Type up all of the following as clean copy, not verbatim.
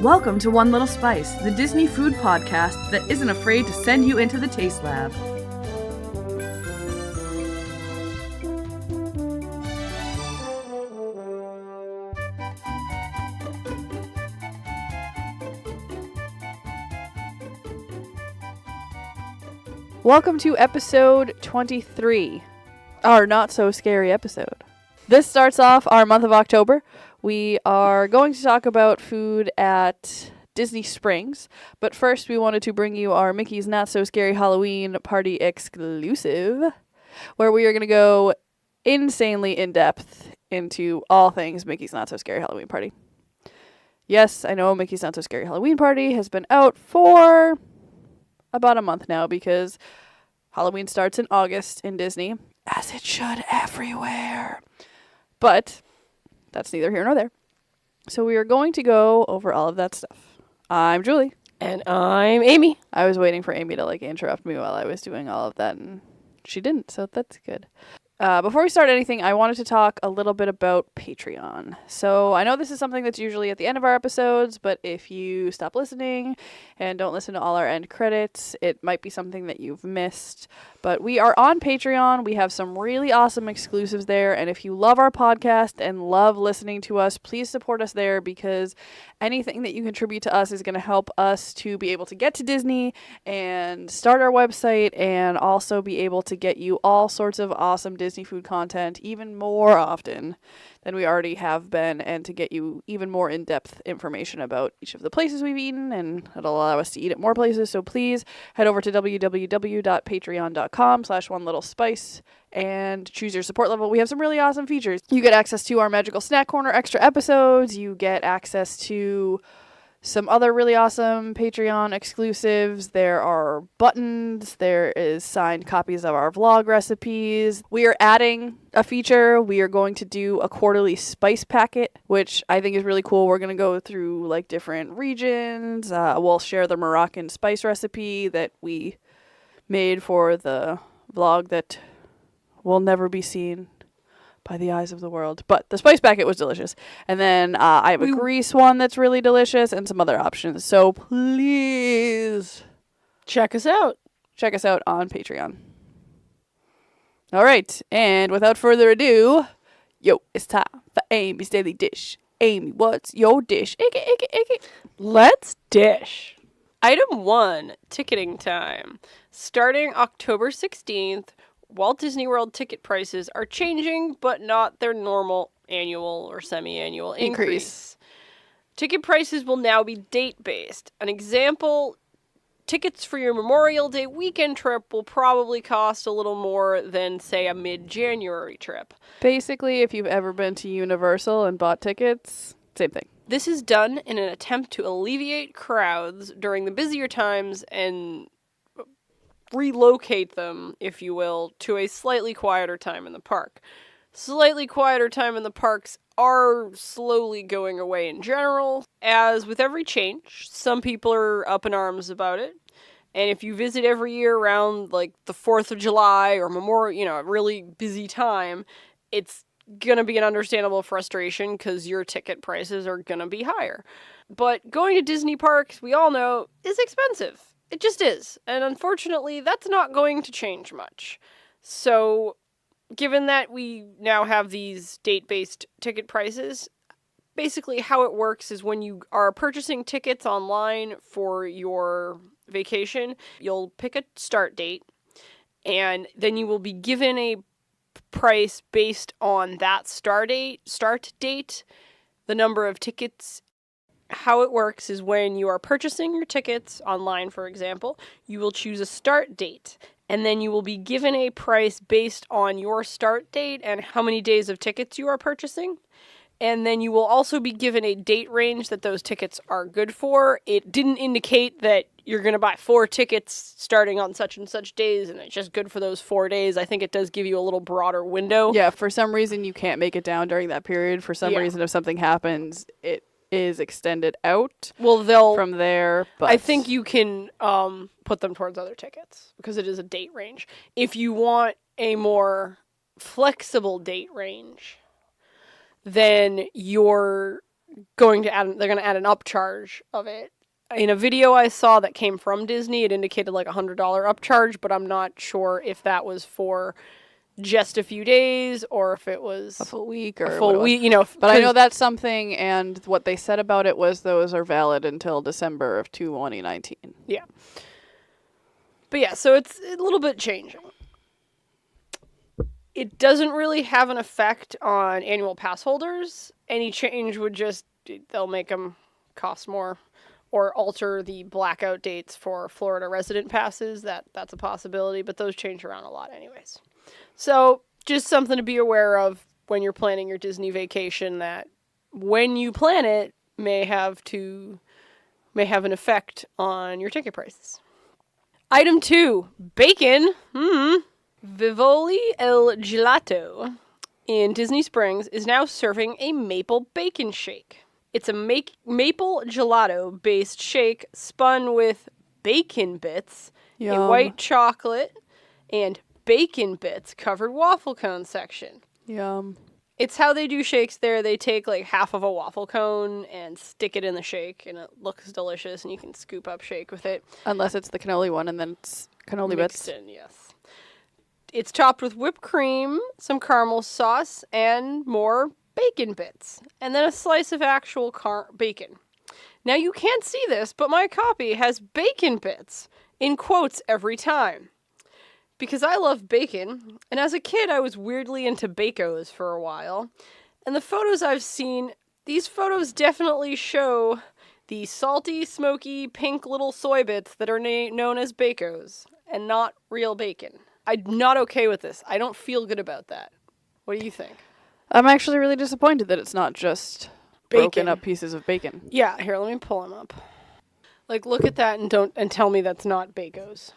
Welcome to One Little Spice, the Disney food podcast that isn't afraid to send you into the taste lab. Welcome to episode 23, our not so scary episode. This starts off our month of October. We are going to talk about food at Disney Springs, but first we wanted to bring you our Mickey's Not So Scary Halloween Party exclusive, where we are going to go insanely in-depth into all things Mickey's Not So Scary Halloween Party. Yes, I know Mickey's Not So Scary Halloween Party has been out for about a month now because Halloween starts in August in Disney, as it should everywhere. But that's neither here nor there. So we are going to go over all of that stuff. I'm Julie. And I'm Amy. I was waiting for Amy to interrupt me while I was doing all of that, and she didn't, so that's good. Before we start anything, I wanted to talk a little bit about Patreon. So I know this is something that's usually at the end of our episodes, but if you stop listening and don't listen to all our end credits, it might be something that you've missed. But we are on Patreon. We have some really awesome exclusives there, and if you love our podcast and love listening to us, please support us there, because anything that you contribute to us is going to help us to be able to get to Disney and start our website, and also be able to get you all sorts of awesome Disney food content even more often than we already have been, and to get you even more in-depth information about each of the places we've eaten, and it'll allow us to eat at more places. So please head over to www.patreon.com/onelittlespice and choose your support level. We have some really awesome features. You get access to our Magical Snack Corner extra episodes. You get access to some other really awesome Patreon exclusives. There are buttons. There is signed copies of our vlog recipes. We are adding a feature. We are going to do a quarterly spice packet, which I think is really cool. We're going to go through different regions. We'll share the Moroccan spice recipe that we made for the vlog that will never be seen by the eyes of the world. But the spice packet was delicious. And then I have a grease one that's really delicious, and some other options. So please Check us out. check us out on Patreon. All right. And without further ado, it's time for Amy's Daily Dish. Amy, what's your dish? Let's dish. Item 1, ticketing time. Starting October 16th, Walt Disney World ticket prices are changing, but not their normal annual or semi-annual increase. Ticket prices will now be date-based. An example, tickets for your Memorial Day weekend trip will probably cost a little more than, say, a mid-January trip. Basically, if you've ever been to Universal and bought tickets, same thing. This is done in an attempt to alleviate crowds during the busier times and relocate them, if you will, to a slightly quieter time in the park. Slightly quieter time in the parks are slowly going away in general. As with every change, some people are up in arms about it. And if you visit every year around the 4th of July or Memorial, a really busy time, it's going to be an understandable frustration because your ticket prices are going to be higher. But going to Disney parks, we all know, is expensive. It just is. And unfortunately, that's not going to change much. So, given that we now have these date-based ticket prices, basically how it works is when you are purchasing tickets online for your vacation, you'll pick a start date, and then you will be given a price based on that start date, the number of tickets. How it works is when you are purchasing your tickets online, for example, you will choose a start date, and then you will be given a price based on your start date and how many days of tickets you are purchasing. And then you will also be given a date range that those tickets are good for. It didn't indicate that you're going to buy 4 tickets starting on such and such days, and it's just good for those 4 days. I think it does give you a little broader window. Yeah, for some reason you can't make it down during that period. For some reason, if something happens, it is extended out from there. But I think you can put them towards other tickets because it is a date range. If you want a more flexible date range, then they're going to add an upcharge of it. In a video I saw that came from Disney, it indicated like $100 upcharge, but I'm not sure if that was for just a few days or if it was A full week or a full what it was. week, you know. But I know that's something, and what they said about it was those are valid until December of 2019. Yeah. But yeah, so it's a little bit changing. It doesn't really have an effect on annual pass holders. Any change would they'll make them cost more or alter the blackout dates for Florida resident passes. That's a possibility, but those change around a lot anyways. So just something to be aware of when you're planning your Disney vacation, that when you plan it may have an effect on your ticket prices. Item 2, bacon. Vivoli El Gelato in Disney Springs is now serving a maple bacon shake. It's a maple gelato-based shake spun with bacon bits, a Yum. white chocolate, and bacon bits covered waffle cone section. Yum. It's how they do shakes there. They take like half of a waffle cone and stick it in the shake, and it looks delicious, and you can scoop up shake with it. Unless it's the cannoli one, and then it's cannoli Mixed bits. in, yes. It's topped with whipped cream, some caramel sauce, and more bacon bits. And then a slice of actual bacon. Now you can't see this, but my copy has bacon bits in quotes every time. Because I love bacon, and as a kid I was weirdly into Bacos for a while. And the photos I've seen, these photos definitely show the salty, smoky, pink little soy bits that are known as Bacos, and not real bacon. I'm not okay with this. I don't feel good about that. What do you think? I'm actually really disappointed that it's not just broken Bacon. up pieces of bacon. Yeah, here, let me pull them up. Like, look at that and tell me that's not Bacos.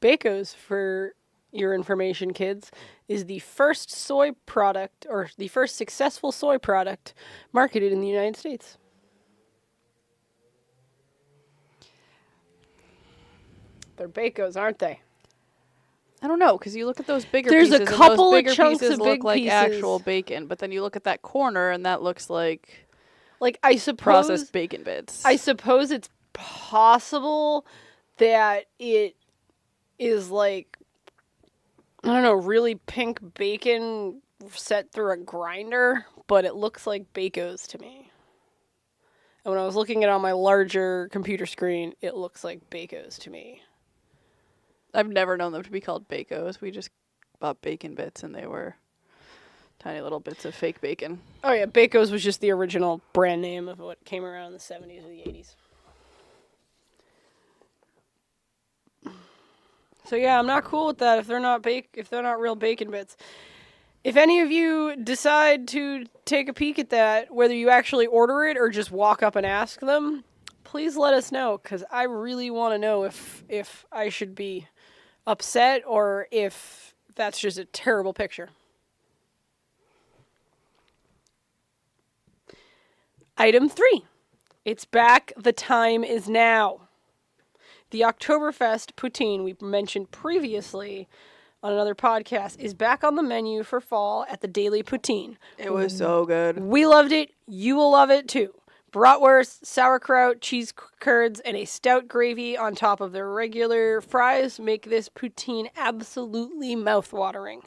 Bacos, for your information, kids, is the first soy product, or the first successful soy product marketed in the United States. They're Bacos, aren't they? I don't know, because you look at those bigger There's a pieces, and couple those of bigger chunks pieces of look big like pieces. actual bacon, but then you look at that corner, and that looks like Like, I suppose processed bacon bits. I suppose it's possible that it is like, I don't know, really pink bacon set through a grinder, but it looks like Bacos to me. And when I was looking at it on my larger computer screen, it looks like Bacos to me. I've never known them to be called Bacos. We just bought bacon bits, and they were tiny little bits of fake bacon. Oh yeah, Bacos was just the original brand name of what came around in the 70s or the 80s. So yeah, I'm not cool with that if they're not real bacon bits. If any of you decide to take a peek at that, whether you actually order it or just walk up and ask them, please let us know, because I really want to know if I should be upset or if that's just a terrible picture. Item 3. It's back. The time is now. The Oktoberfest poutine we mentioned previously on another podcast is back on the menu for fall at the Daily Poutine. It was so good. We loved it. You will love it too. Bratwurst, sauerkraut, cheese curds, and a stout gravy on top of their regular fries make this poutine absolutely mouth-watering.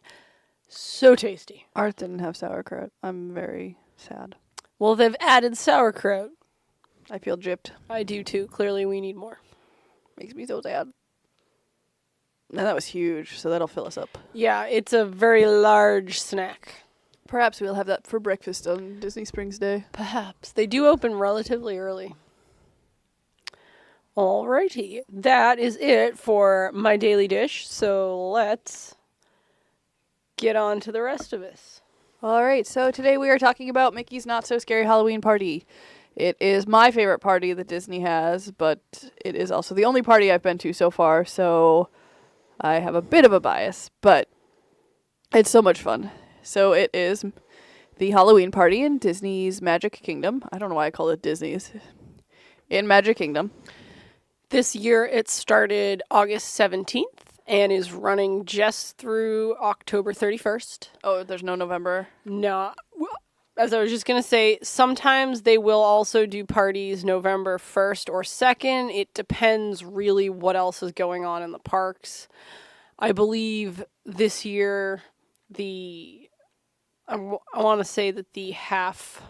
So tasty. Art didn't have sauerkraut. I'm very sad. Well, they've added sauerkraut. I feel gypped. I do too. Clearly, we need more. Makes me so sad. And that was huge, so that'll fill us up. Yeah, it's a very large snack. Perhaps we'll have that for breakfast on Disney Springs Day. Perhaps. They do open relatively early. Alrighty. That is it for my daily dish, so let's get on to the rest of us. All right, so today we are talking about Mickey's Not So Scary Halloween Party. It is my favorite party that Disney has, but it is also the only party I've been to so far, so I have a bit of a bias, but it's so much fun. So it is the Halloween party in Disney's Magic Kingdom. I don't know why I call it Disney's. In Magic Kingdom. This year it started August 17th and is running just through October 31st. Oh, there's no November. No, as I was just going to say, sometimes they will also do parties November 1st or 2nd. It depends really what else is going on in the parks. I believe this year I want to say that the half...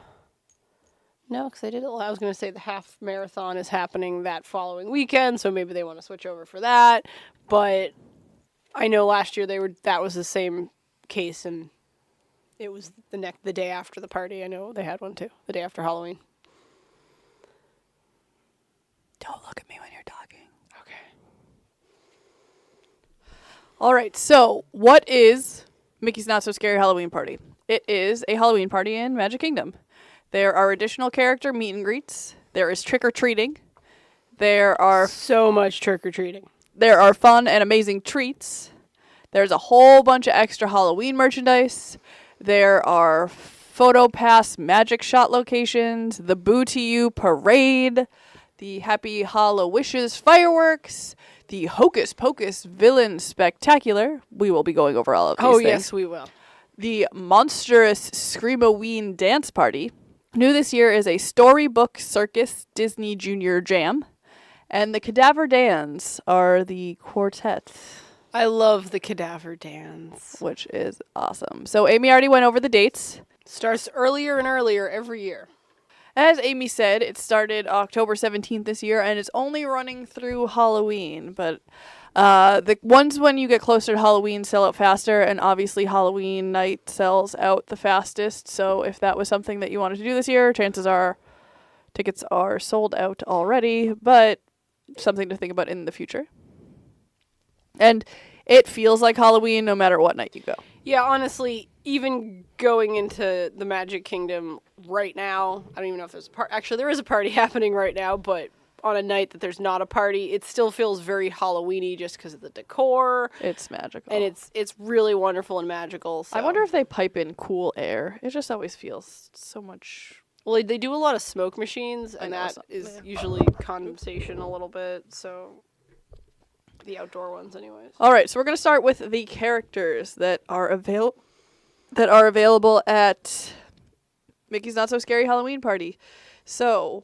No, because I was going to say the half marathon is happening that following weekend, so maybe they want to switch over for that. But I know last year that was the same case, and it was the day after the party. I know they had one too, the day after Halloween. Don't look at me when you're talking. Okay. All right, so what is Mickey's Not So Scary Halloween Party? It is a Halloween party in Magic Kingdom. There are additional character meet and greets. There is trick-or-treating. There are So much trick-or-treating. There are fun and amazing treats. There's a whole bunch of extra Halloween merchandise. There are photo pass magic shot locations, the Boo to You parade, the Happy Hollow Wishes fireworks, the Hocus Pocus Villain Spectacular. We will be going over all of these things. Yes, we will. The monstrous Screamoween dance party. New this year is a Storybook Circus Disney Junior Jam. And the Cadaver Dans are the quartet, I love the Cadaver Dance. which is awesome. So Amy already went over the dates. Starts earlier and earlier every year. As Amy said, it started October 17th this year, and it's only running through Halloween. But the ones when you get closer to Halloween sell out faster, and obviously Halloween night sells out the fastest. So if that was something that you wanted to do this year, chances are tickets are sold out already, but something to think about in the future. And it feels like Halloween no matter what night you go. Yeah, honestly, even going into the Magic Kingdom right now, I don't even know if there's a party. Actually, there is a party happening right now, but on a night that there's not a party, it still feels very Halloween-y just because of the decor. It's magical. And it's really wonderful and magical. So. I wonder if they pipe in cool air. It just always feels so much... Well, they do a lot of smoke machines, and know, that so- is yeah. usually condensation a little bit, so... The outdoor ones, anyways. All right, so we're going to start with the characters that are available at Mickey's Not So Scary Halloween Party. So,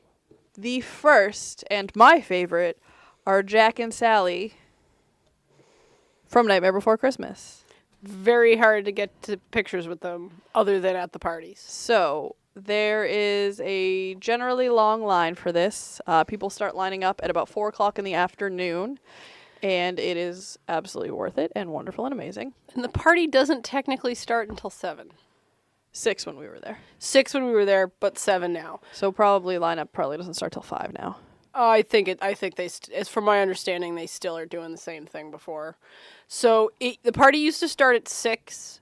the first and my favorite are Jack and Sally from Nightmare Before Christmas. Very hard to get to pictures with them, other than at the parties. So, there is a generally long line for this. People start lining up at about 4 o'clock in the afternoon. And it is absolutely worth it and wonderful and amazing. And the party doesn't technically start until 7. 6 when we were there. 6 when we were there, but 7 now. So probably lineup probably doesn't start till 5 now. I think they, as from my understanding, they still are doing the same thing before. So the party used to start at 6,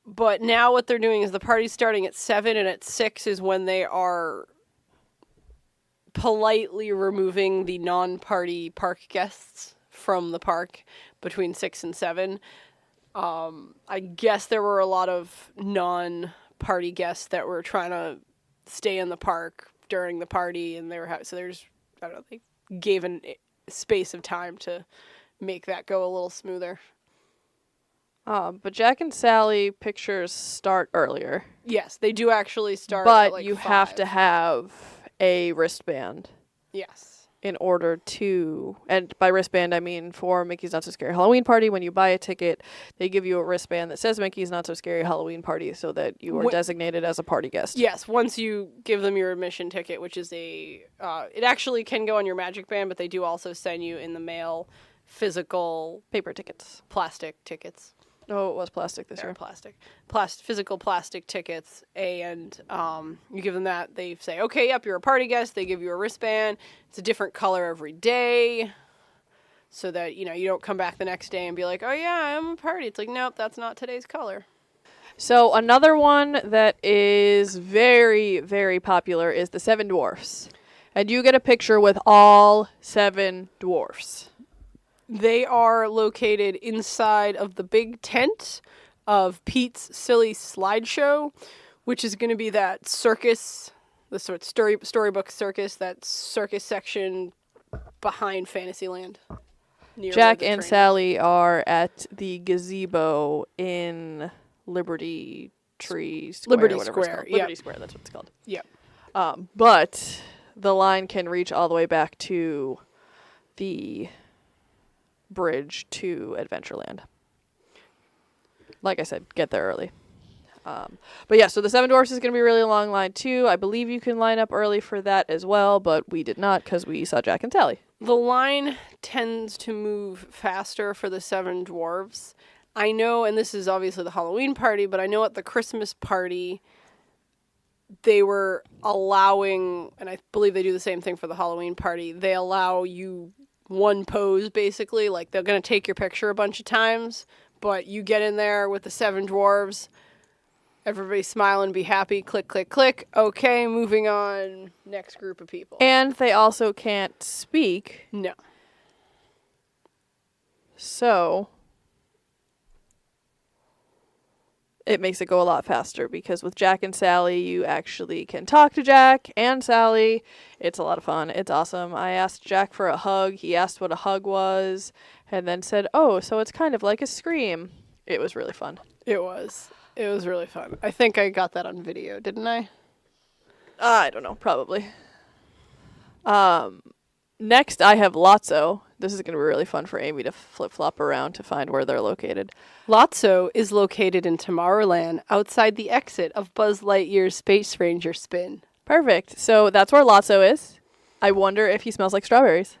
but now what they're doing is the party's starting at 7, and at 6 is when they are politely removing the non-party park guests from the park between 6 and 7. I guess there were a lot of non-party guests that were trying to stay in the park during the party, and they gave a space of time to make that go a little smoother. But Jack and Sally pictures start earlier. Yes, they do actually start. But at like you 5. have to have a wristband Yes. in order to, and by wristband I mean for Mickey's Not So Scary Halloween Party, when you buy a ticket, they give you a wristband that says Mickey's Not So Scary Halloween Party so that you are designated as a party guest. Yes, once you give them your admission ticket, which is it actually can go on your Magic Band, but they do also send you in the mail physical Paper tickets. plastic tickets. Oh, it was plastic this They're year. physical plastic tickets, and you give them that. They say, okay, yep, you're a party guest. They give you a wristband. It's a different color every day, so that you don't come back the next day and be like, oh yeah, I'm a party. It's like, nope, that's not today's color. So another one that is very, very popular is the 7 Dwarfs. And you get a picture with all 7 dwarfs. They are located inside of the big tent of Pete's Silly Slideshow, which is going to be that circus, the sort of storybook circus, that circus section behind Fantasyland. near where Jack the and train is. Sally are at the gazebo in Liberty Tree Square. Liberty whatever it's Square, called. yep. Liberty Square, that's what it's called. Yep. But the line can reach all the way back to the bridge to Adventureland. Like I said, get there early. But yeah, so the Seven Dwarfs is going to be a really long line too. I believe you can line up early for that as well, but we did not because we saw Jack and Sally. The line tends to move faster for the Seven Dwarves. I know, and this is obviously the Halloween party, but I know at the Christmas party, they were allowing, and I believe they do the same thing for the Halloween party, they allow you one pose, basically. Like, they're going to take your picture a bunch of times, but you get in there with the Seven Dwarves, everybody smile and be happy, click, click, click. Okay, moving on, next group of people. And they also can't speak, No. so it makes it go a lot faster because with Jack and Sally, you actually can talk to Jack and Sally. It's a lot of fun. It's awesome. I asked Jack for a hug. He asked what a hug was and then said, "Oh, so it's kind of like a scream." It was really fun. It was. It was really fun. I think I got that on video, didn't I? I don't know, probably. Next, I have Lotso. This is going to be really fun for Amy to flip-flop around to find where they're located. Lotso is located in Tomorrowland, outside the exit of Buzz Lightyear's Space Ranger spin. Perfect. So that's where Lotso is. I wonder if he smells like strawberries.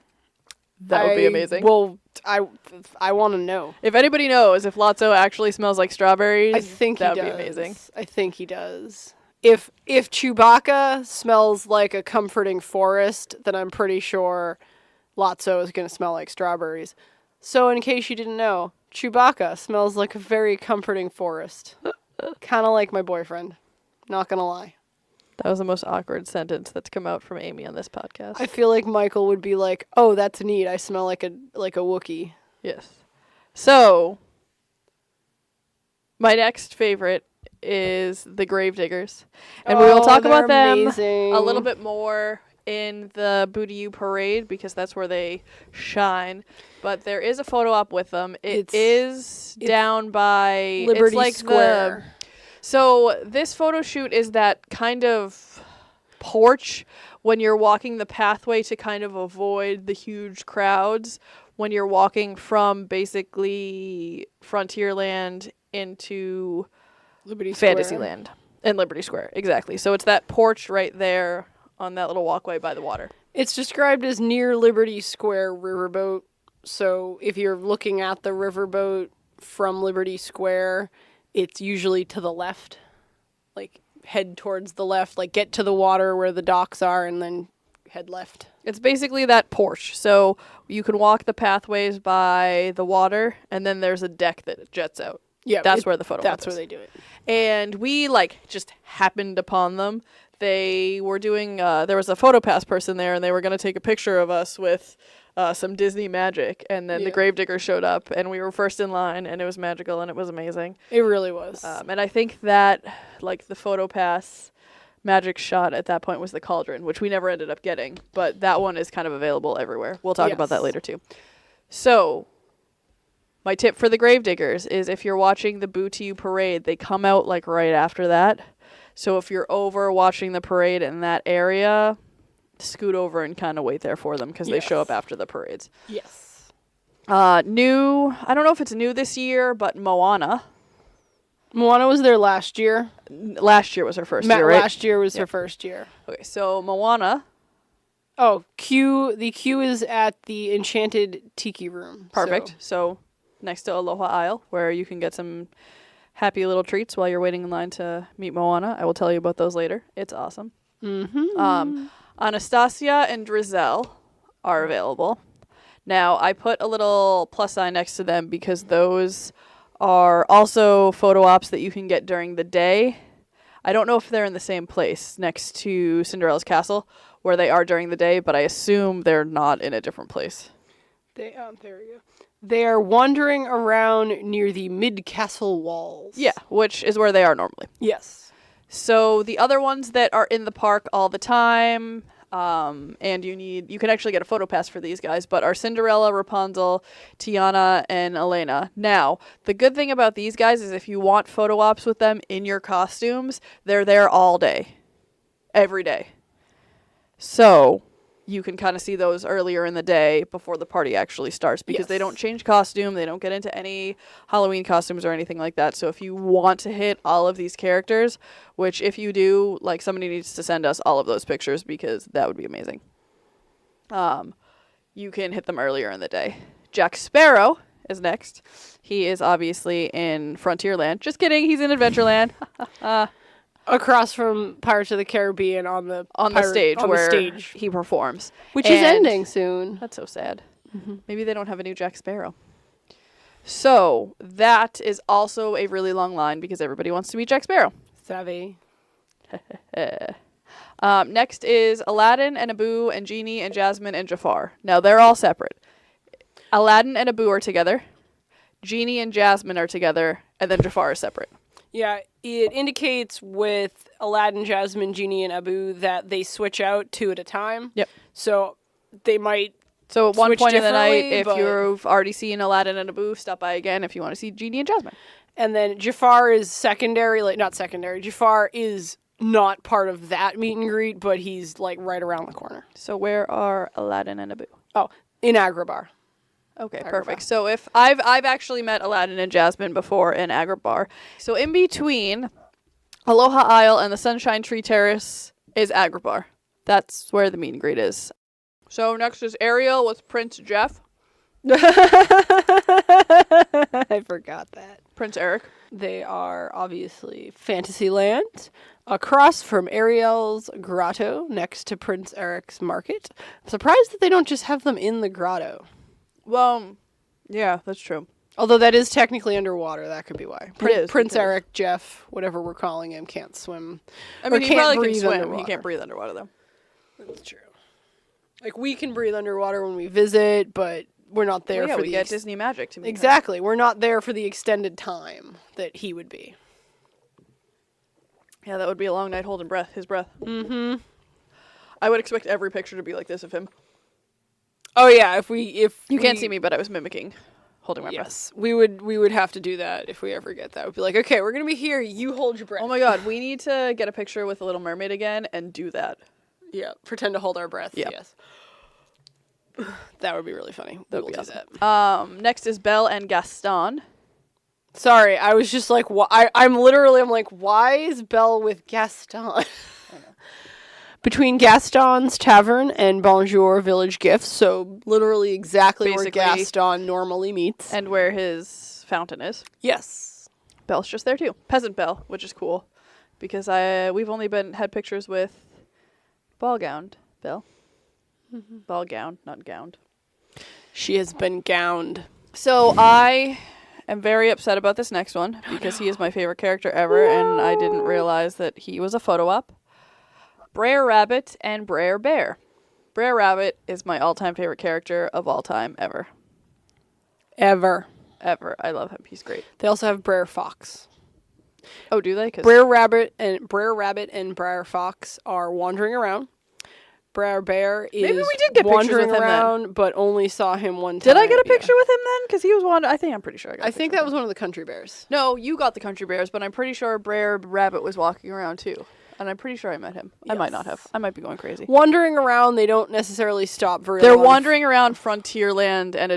That would be amazing. Well, I want to know. If anybody knows if Lotso actually smells like strawberries, I think that he would does. be amazing. I think he does. If Chewbacca smells like a comforting forest, then I'm pretty sure Lotso is going to smell like strawberries. So in case you didn't know, Chewbacca smells like a very comforting forest. Kind of like my boyfriend. Not going to lie. That was the most awkward sentence that's come out from Amy on this podcast. I feel like Michael would be like, "Oh, that's neat. I smell like a Wookiee." Yes. So, my next favorite is the Gravediggers. And we will talk about them amazing. a little bit more in the Booty U parade because that's where they shine. But there is a photo op with them. It's down by Liberty it's like Square. So this photo shoot is that kind of porch when you're walking the pathway to kind of avoid the huge crowds when you're walking from basically Frontierland into Liberty Square. Fantasyland and Liberty Square. Exactly. So it's that porch right there on that little walkway by the water. It's described as near Liberty Square riverboat. So if you're looking at the riverboat from Liberty Square, it's usually to the left. Like, head towards the left, like get to the water where the docks are and then head left. It's basically that porch. So you can walk the pathways by the water and then there's a deck that jets out. Yeah, That's where the photo That's op where is. they do it. And we just happened upon them. They were doing there was a PhotoPass person there and they were going to take a picture of us with some Disney magic, and then the Gravediggers showed up and we were first in line and it was magical and it was amazing. It really was. And I think that the PhotoPass magic shot at that point was the cauldron, which we never ended up getting, but that one is kind of available everywhere. We'll talk about that Yes. later too. So my tip for the Gravediggers is if you're watching the Boo to You parade, they come out right after that. So if you're over watching the parade in that area, scoot over and kind of wait there for them because they show up after the parades. Yes. New, I don't know if it's new this year, but Moana. Moana was there last year. Last year was her first year, right? Last year was her first year. Okay, so Moana. Oh, the queue is at the Enchanted Tiki Room. Perfect. So next to Aloha Isle, where you can get some happy little treats while you're waiting in line to meet Moana. I will tell you about those later. It's awesome. Mm-hmm. Anastasia and Drizzelle are available. Now, I put a little plus sign next to them because those are also photo ops that you can get during the day. I don't know if they're in the same place next to Cinderella's Castle where they are during the day, but I assume they're not in a different place. There we go. They are wandering around near the mid-castle walls. Yeah, which is where they are normally. Yes. So the other ones that are in the park all the time, And you can actually get a photo pass for these guys, but are Cinderella, Rapunzel, Tiana, and Elena. Now, the good thing about these guys is if you want photo ops with them in your costumes, they're there all day. Every day. So you can kind of see those earlier in the day before the party actually starts, because they don't change costume, they don't get into any Halloween costumes or anything like that. So if you want to hit all of these characters, which if you do, like, somebody needs to send us all of those pictures because that would be amazing. You can hit them earlier in the day. Jack Sparrow is next. He is obviously in Frontierland. Just kidding, he's in Adventureland. Across from Pirates of the Caribbean on the stage where stage. he performs. Which is ending soon. That's so sad. Maybe they don't have a new Jack Sparrow. So that is also a really long line because everybody wants to meet Jack Sparrow. Savvy. Next is Aladdin and Abu and Genie and Jasmine and Jafar. Now they're all separate. Aladdin and Abu are together. Genie and Jasmine are together. And then Jafar is separate. Yeah, it indicates with Aladdin, Jasmine, Genie, and Abu that they switch out 2 at a time. Yep. So they might. So at one switch point in the night, differently, if but- you've already seen Aladdin and Abu, stop by again if you want to see Genie and Jasmine. And then Jafar is secondary, like not secondary. Jafar is not part of that meet and greet, but he's like right around the corner. So where are Aladdin and Abu? Oh, in Agrabah. Okay, Agrabah. perfect. So if I've actually met Aladdin and Jasmine before in Agrabah. So in between Aloha Isle and the Sunshine Tree Terrace is Agrabah. That's where the meet and greet is. So next is Ariel with Prince Jeff, I forgot that. Prince Eric. They are obviously Fantasyland, across from Ariel's grotto, next to Prince Eric's market. I'm surprised that they don't just have them in the grotto. Well, yeah, that's true. Although that is technically underwater, that could be why. is, Prince it is. Eric, Jeff, whatever we're calling him, can't swim. I Or mean, he can't probably can breathe swim. He underwater. can't breathe underwater, though. That's true. Like, we can breathe underwater when we visit, but we're not there Well, yeah, for we the get Disney magic to meet him. Exactly. We're not there for the extended time that he would be. Yeah, that would be a long night holding his breath. Mm-hmm. I would expect every picture to be like this of him. Oh yeah, if You can't see me, but I was mimicking holding my breath. Yes, we would have to do that if we ever get that. We'd be like, okay, we're gonna be here. You hold your breath. Oh my god, we need to get a picture with the Little Mermaid again and do that. Yeah, pretend to hold our breath. Yeah. Yes. That would be really funny. We That'd will be do awesome. that. Next is Belle and Gaston. Sorry, I was just like, I'm like, why is Belle with Gaston? Between Gaston's Tavern and Bonjour Village Gifts, so literally exactly Basically. where Gaston normally meets. And where his fountain is. Yes. Belle's just there too. Peasant Belle, which is cool. Because we've only had pictures with ball gowned Belle. Mm-hmm. Ball gown, not gowned. She has been gowned. So I am very upset about this next one because he is my favorite character ever, and I didn't realize that he was a photo op. Brer Rabbit and Brer Bear. Brer Rabbit is my all-time favorite character of all time ever. Ever. I love him. He's great. They also have Brer Fox. Oh, do they? 'Cause Brer Rabbit and Brer Fox are wandering around. Brer Bear is Maybe we did get pictures wandering with him then. around, but only saw him one time. did I get a Yeah. picture with him then? Because he was one. I'm pretty sure I got. I think that was one of the country bears. No, you got the country bears, but I'm pretty sure Brer Rabbit was walking around too, and I'm pretty sure I met him. I might not have. I might be going crazy. Wandering around, they don't necessarily stop very They're long. wandering around Frontierland and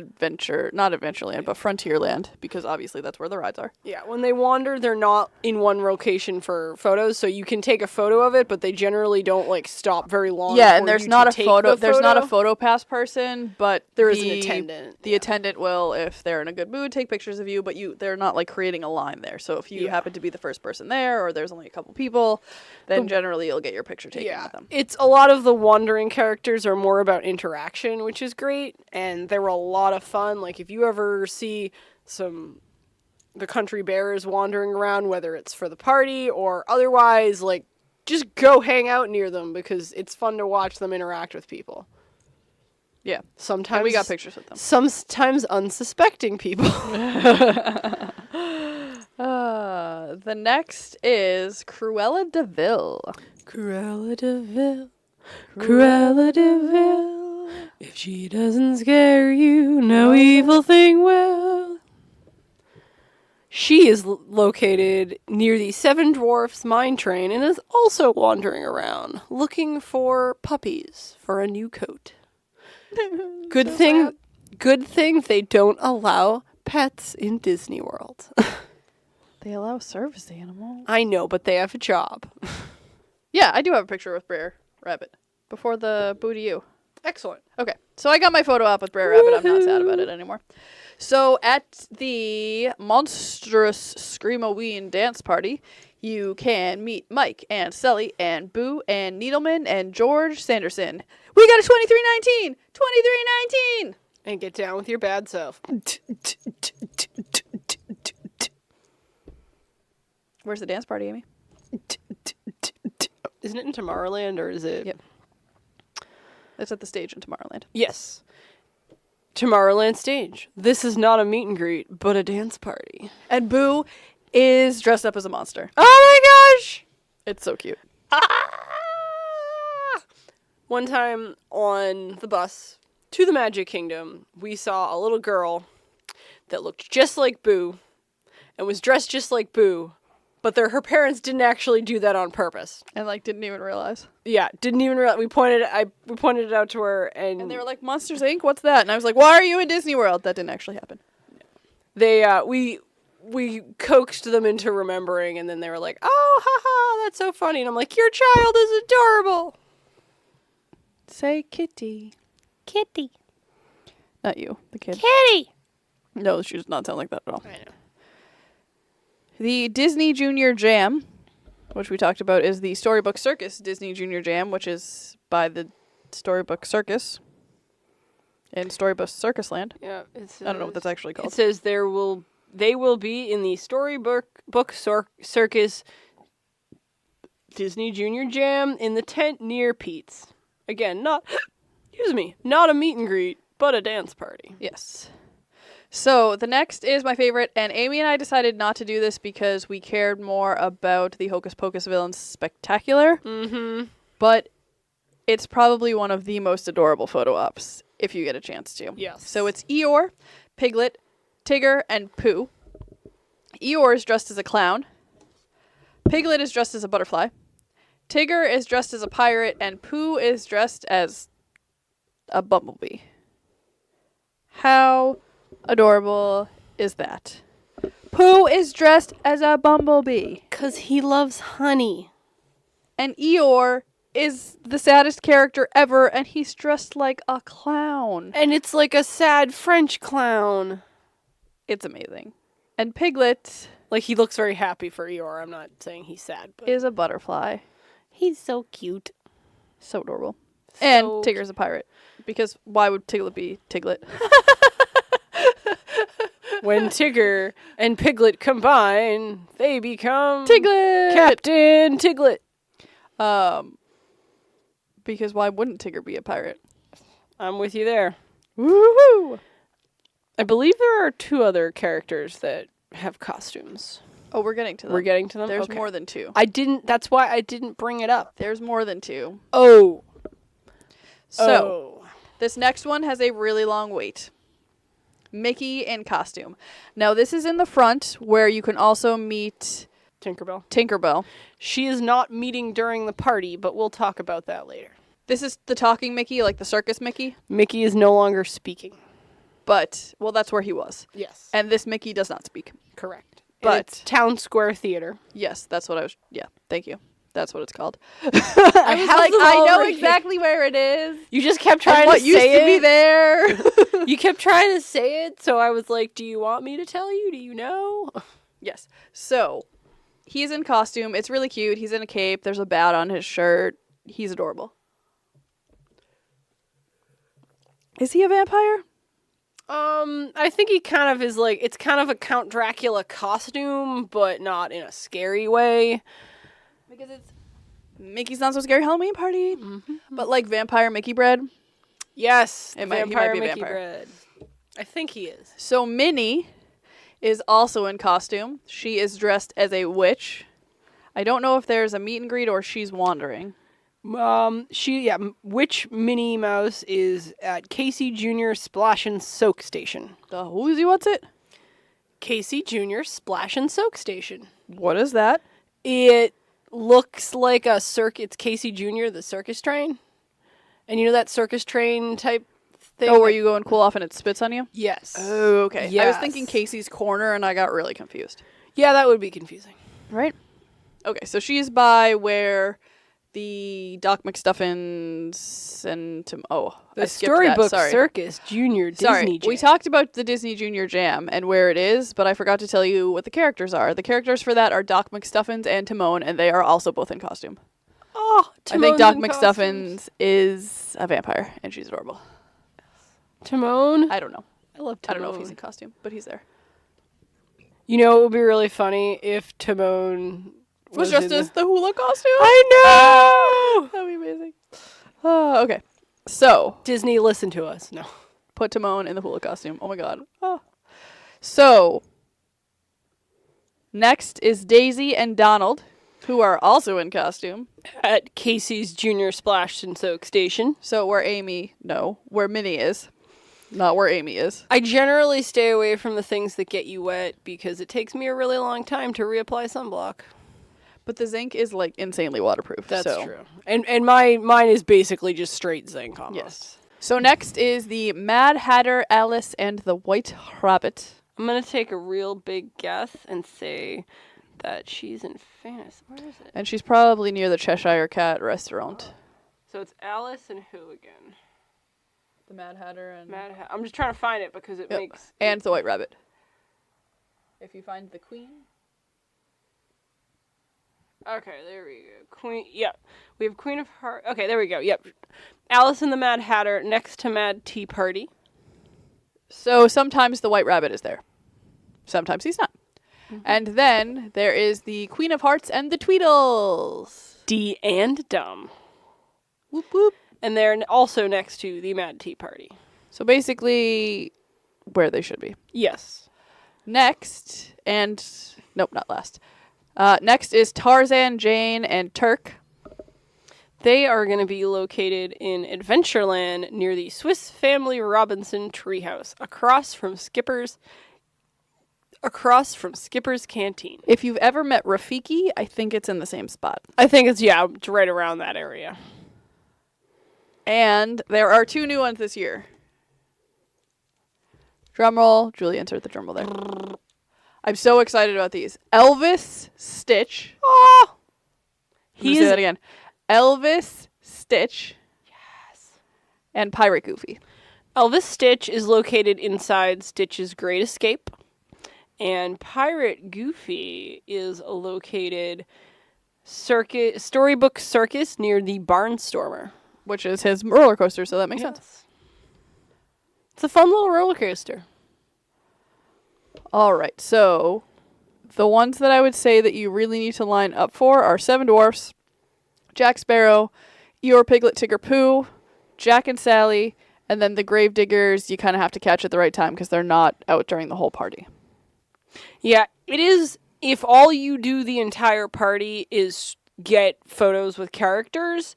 not Adventureland, but Frontierland, because obviously that's where the rides are. Yeah, when they wander, they're not in one location for photos, so you can take a photo of it, but they generally don't like stop very long. Yeah, for and there's you not to a take photo. the There's not a photo. photo pass person, but There is an attendant. The attendant will, if they're in a good mood, take pictures of you. But they're not like creating a line there. So if you happen to be the first person there, or there's only a couple people, then generally you'll get your picture taken with them. It's a lot of the wandering characters are more about interaction, which is great, and they were a lot of fun. Like if you ever see the country bears wandering around, whether it's for the party or otherwise, like just go hang out near them because it's fun to watch them interact with people. Yeah, Sometimes and we got pictures with them. Sometimes unsuspecting people. The next is Cruella de Vil. Cruella de Vil. Cruella de Vil. If she doesn't scare you, no evil thing will. She is located near the Seven Dwarfs mine train and is also wandering around looking for puppies for a new coat. Good thing they don't allow pets in Disney World. They allow service animals. I know, but they have a job. Yeah, I do have a picture with Brer Rabbit before the Boo to You. Excellent. Okay, so I got my photo up with Brer Rabbit. I'm not sad about it anymore. So at the monstrous Screamoween dance party, you can meet Mike and Sully and Boo and Needleman and George Sanderson. We got a 2319! 2319! And get down with your bad self. Where's the dance party, Amy? Isn't it in Tomorrowland or is it? Yep. It's at the stage in Tomorrowland. Yes. Tomorrowland stage. This is not a meet and greet, but a dance party. And Boo is dressed up as a monster. Oh my gosh! It's so cute. One time on the bus to the Magic Kingdom, we saw a little girl that looked just like Boo and was dressed just like Boo, but her parents didn't actually do that on purpose. And didn't even realize. Yeah, didn't even realize. We pointed it out to her, and And they were like, Monsters Inc., what's that? And I was like, why are you in Disney World? That didn't actually happen. we coaxed them into remembering, and then they were like, oh, haha, that's so funny. And I'm like, your child is adorable. Say kitty. Kitty. Not you, the kid. Kitty. No, she does not sound like that at all. I know. The Disney Junior Jam, which we talked about, is the Storybook Circus Disney Junior Jam, which is by the Storybook Circus in Storybook Circus Land. Yeah, I don't know what that's actually called. It says they will be in the Storybook Circus Disney Junior Jam in the tent near Pete's. Again, not a meet and greet, but a dance party. Yes. So the next is my favorite, and Amy and I decided not to do this because we cared more about the Hocus Pocus Villains Spectacular. Mm-hmm. But it's probably one of the most adorable photo ops if you get a chance to. Yes. So it's Eeyore, Piglet, Tigger, and Pooh. Eeyore is dressed as a clown. Piglet is dressed as a butterfly. Tigger is dressed as a pirate, and Pooh is dressed as a bumblebee. How adorable is that? Pooh is dressed as a bumblebee. 'Cause he loves honey. And Eeyore is the saddest character ever, and he's dressed like a clown. And it's like a sad French clown. It's amazing. And Piglet Like, he looks very happy for Eeyore. I'm not saying he's sad, but is a butterfly. he's so cute. So adorable. And So Tigger's a pirate. Because why would Tiglet be Tiglet? when Tigger and Piglet combine, they become Tiglet! Captain Tiglet. Because why wouldn't Tigger be a pirate? I'm with you there. Woohoo! I believe there are two other characters that have costumes. Oh, we're getting to them. We're getting to them? There's Okay. more than two. That's why I didn't bring it up. There's more than two. Oh. So, this next one has a really long wait. Mickey in costume. Now, this is in the front where you can also meet Tinkerbell. Tinkerbell. She is not meeting during the party, but we'll talk about that later. This is the talking Mickey, like the circus Mickey. Mickey is no longer speaking. But, well, that's where he was. Yes. And this Mickey does not speak. Correct. But- And it's Town Square Theater. Yes, that's what I was. Yeah, thank you. That's what it's called. I have them I know already. exactly where it is. You just kept And trying what to used say to be it. there. You kept trying to say it, so I was like, do you want me to tell you? Do you know? Yes. So, he's in costume. It's really cute. He's in a cape. There's a bat on his shirt. He's adorable. Is he a vampire? I think he kind of is like, it's kind of a Count Dracula costume, but not in a scary way. Because it's Mickey's Not So Scary Halloween Party. But like vampire Mickey bread. Yes, He might be a Mickey vampire. bread. I think he is. So Minnie is also in costume. She is dressed as a witch. I don't know if there's a meet and greet or she's wandering. Which Minnie Mouse is at Casey Jr. Splash and Soak Station? The who's what's it? Casey Jr. Splash and Soak Station. What is that? It looks like a It's Casey Jr. the circus train, and you know that circus train type thing. Oh, where you go and cool off and it spits on you? Yes. Oh, okay. I was Yes. thinking Casey's Corner and I got really confused. Yeah, that would be confusing. Right? Okay, so she's by where the Doc McStuffins and I The skipped that. Storybook Sorry. Circus Junior Sorry, Disney Jam. we talked about the Disney Junior Jam and where it is, but I forgot to tell you what the characters are. The characters for that are Doc McStuffins and Timon, and they are also both in costume. Oh, I think Doc Timon's in McStuffins costumes. is a vampire, and she's adorable. Timon. I don't know. I love I Timon. don't know if he's in costume, but he's there. You know, it would be really funny if Timon Was dressed as the hula costume? I know! That'd be amazing. Okay. So, Disney, listen to us. No. put Timon in the hula costume. Oh my god. Oh. So, next is Daisy and Donald, who are also in costume. At Casey's Junior Splash and Soak Station. So, where Minnie is. Not where Amy is. I generally stay away from the things that get you wet because it takes me a really long time to reapply sunblock. But the zinc is like insanely waterproof. That's so. true. And mine is basically just straight zinc almost. Yes. So next is the Mad Hatter, Alice, and the White Rabbit. I'm going to take a real big guess and say that she's in Fantasy. Where is it? And she's probably near the Cheshire Cat restaurant. So it's Alice and who again? The Mad Hatter and... I'm just trying to find it because it Yep. makes... And the White Rabbit. If you find the Queen... Okay, there we go. Queen, yeah. We have Queen of Hearts. Okay, there we go. Yep. Alice and the Mad Hatter next to Mad Tea Party. So sometimes the White Rabbit is there. Sometimes he's not. Mm-hmm. And then there is the Queen of Hearts and the Tweedles. D and Dumb. Whoop whoop. And they're also next to the Mad Tea Party. So basically where they should be. Yes. Next, and... Nope, not last. Next is Tarzan, Jane, and Turk. They are going to be located in Adventureland near the Swiss Family Robinson Treehouse, across from Skipper's Canteen. If you've ever met Rafiki, I think it's in the same spot. I think it's right around that area. And there are 2 new ones this year. Drumroll. Julie, insert the drumroll there. I'm so excited about these. Elvis, Stitch. Oh, He's say that again. Elvis, Stitch. Yes. And Pirate Goofy. Elvis Stitch is located inside Stitch's Great Escape, and Pirate Goofy is located Storybook Circus near the Barnstormer. Which is his roller coaster, so that makes sense. It's a fun little roller coaster. All right, so the ones that I would say that you really need to line up for are Seven Dwarfs, Jack Sparrow, Eeyore, Piglet, Tigger, Pooh, Jack and Sally, and then the Gravediggers you kind of have to catch at the right time because they're not out during the whole party. Yeah, it is. If all you do the entire party is get photos with characters,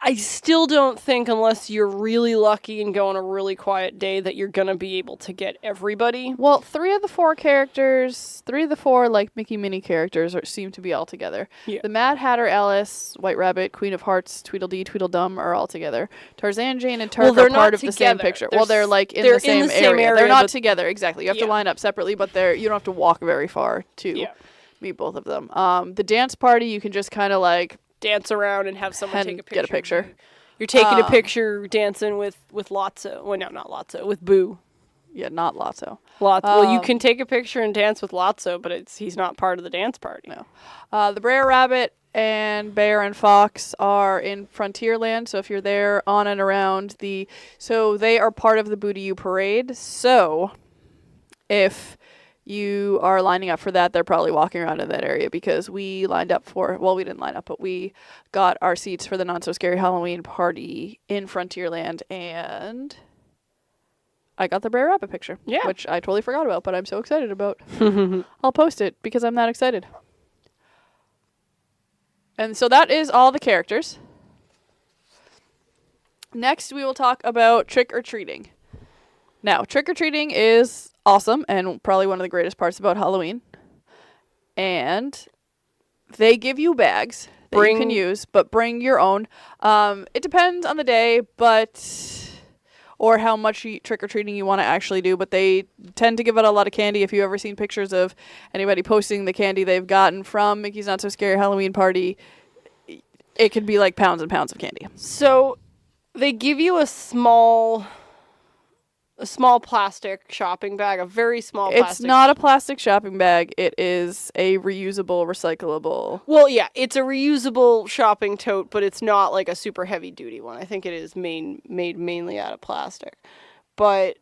I still don't think, unless you're really lucky and go on a really quiet day, that you're going to be able to get everybody. Well, 3 of the 4 like Mickey Minnie characters seem to be all together. Yeah. The Mad Hatter, Alice, White Rabbit, Queen of Hearts, Tweedledee, Tweedledum are all together. Tarzan, Jane, and Turk they're are part not of the same together. picture. They're They're like in they're the same in the same area. area, They're not but- together, exactly. You have to Yeah. line up separately, but you don't have to walk very far to meet both of them. The dance party, you can just kind of like Dance around and have someone and take a picture. get a picture. You're taking a picture dancing with Lotso. Well, no, not Lotso. With Boo. Yeah, not Lotso. Well, you can take a picture and dance with Lotso, but he's not part of the dance party. No. The Brer Rabbit and Bear and Fox are in Frontierland, so if you're there on and around so they are part of the Boo to You parade. So if you are lining up for that, they're probably walking around in that area because we lined up we didn't line up, but we got our seats for the Not So Scary Halloween party in Frontierland, and I got the Brer Rabbit picture, which I totally forgot about, but I'm so excited about. I'll post it because I'm that excited. And so that is all the characters. Next, we will talk about trick-or-treating. Now, trick-or-treating is awesome and probably one of the greatest parts about Halloween. And they give you bags that you can use, but bring your own. It depends on the day, or how much trick-or-treating you want to actually do, but they tend to give out a lot of candy. If you've ever seen pictures of anybody posting the candy they've gotten from Mickey's Not So Scary Halloween Party, it could be like pounds and pounds of candy. So they give you a small plastic shopping bag, a very small plastic. It's not a plastic shopping bag. It is a reusable, recyclable. Well, yeah, it's a reusable shopping tote, but it's not like a super heavy duty one. I think it is made mainly out of plastic. But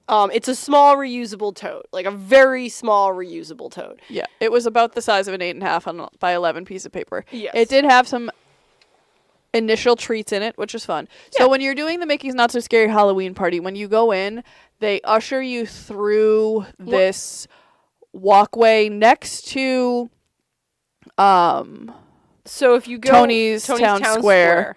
it's a small reusable tote, like a very small reusable tote. Yeah, it was about the size of an 8.5 by 11 piece of paper. Yes. It did have some initial treats in it, which is fun. Yeah. So when you're doing the Mickey's Not So Scary Halloween Party, when you go in, they usher you through this walkway next to So if you go Tony's Town Square,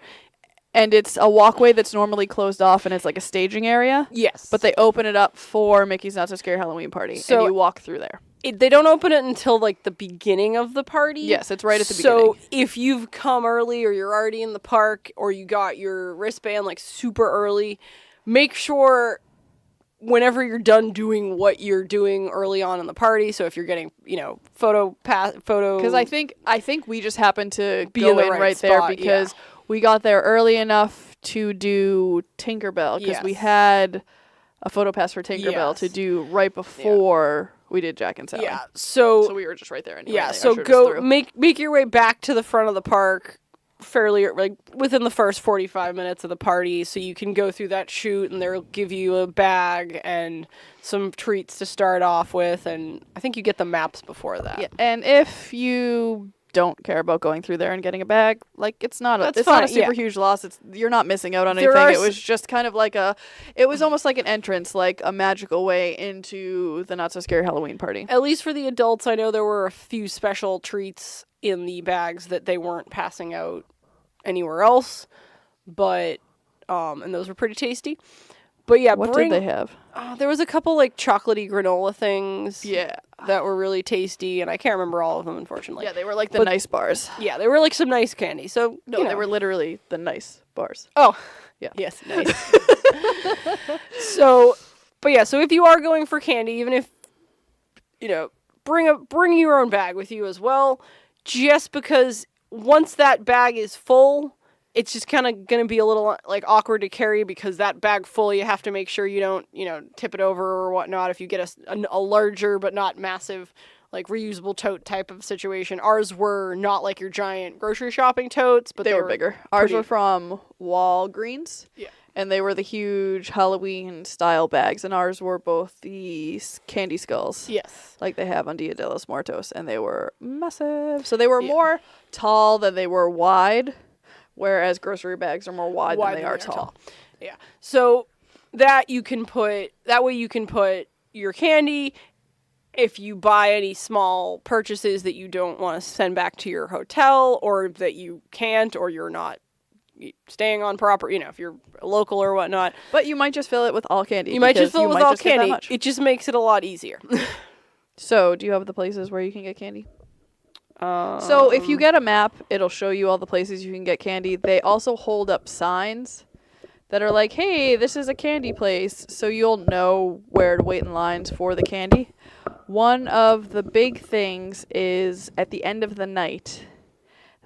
and it's a walkway that's normally closed off, and it's like a staging area. Yes. But they open it up for Mickey's Not So Scary Halloween Party, So and you walk through there. They don't open it until like the beginning of the party. Yes, it's right at the beginning. So if you've come early or you're already in the park or you got your wristband like super early, make sure whenever you're done doing what you're doing early on in the party. So if you're getting, photo Because I think we just happened to Be go in the in right right there spot, because we got there early enough to do Tinkerbell because we Yes. had a photo pass for Tinkerbell Yes. to do right before we did Jack and Sally. Yeah. So we were just right there anyway. yeah, and they so ushered us go through. make your way back to the front of the park fairly like within the first 45 minutes of the party so you can go through that chute and they'll give you a bag and some treats to start off with, and I think you get the maps before that. Yeah, and if you don't care about going through there and getting a bag, like it's not a fine, super huge loss. You're not missing out on There anything. are It was just kind of like it was almost like an entrance, like a magical way into the Not So Scary Halloween Party. At least for the adults, I know there were a few special treats in the bags that they weren't passing out anywhere else, but and those were pretty tasty. But yeah, What did they have? There was a couple like chocolatey granola things. Yeah. That were really tasty, and I can't remember all of them, unfortunately. Yeah, they were like the But- nice bars. Yeah, they were like some nice candy. So No, they were literally the nice bars. Oh, Yeah. yes, nice. So if you are going for candy, even if bring your own bag with you as well, just because once that bag is full, it's just kind of going to be a little like awkward to carry because that bag full, you have to make sure you don't, tip it over or whatnot if you get a larger but not massive like reusable tote type of situation. Ours were not like your giant grocery shopping totes, but They were bigger. Ours pretty- were from Walgreens. Yeah. And they were the huge Halloween style bags, and ours were both the candy skulls. Yes. Like they have on Dia de los Muertos, and they were massive. So they were Yeah. more tall than they were wide, whereas grocery bags are more wide than they are tall. Yeah. So that way you can put your candy. If you buy any small purchases that you don't want to send back to your hotel or that you can't or you're not staying on proper, if you're local or whatnot. But you might just fill it with all candy. You might just because fill it you with might all just get that candy. much. It just makes it a lot easier. So, do you have the places where you can get candy? So, if you get a map, it'll show you all the places you can get candy. They also hold up signs that are like, hey, this is a candy place, so you'll know where to wait in lines for the candy. One of the big things is at the end of the night.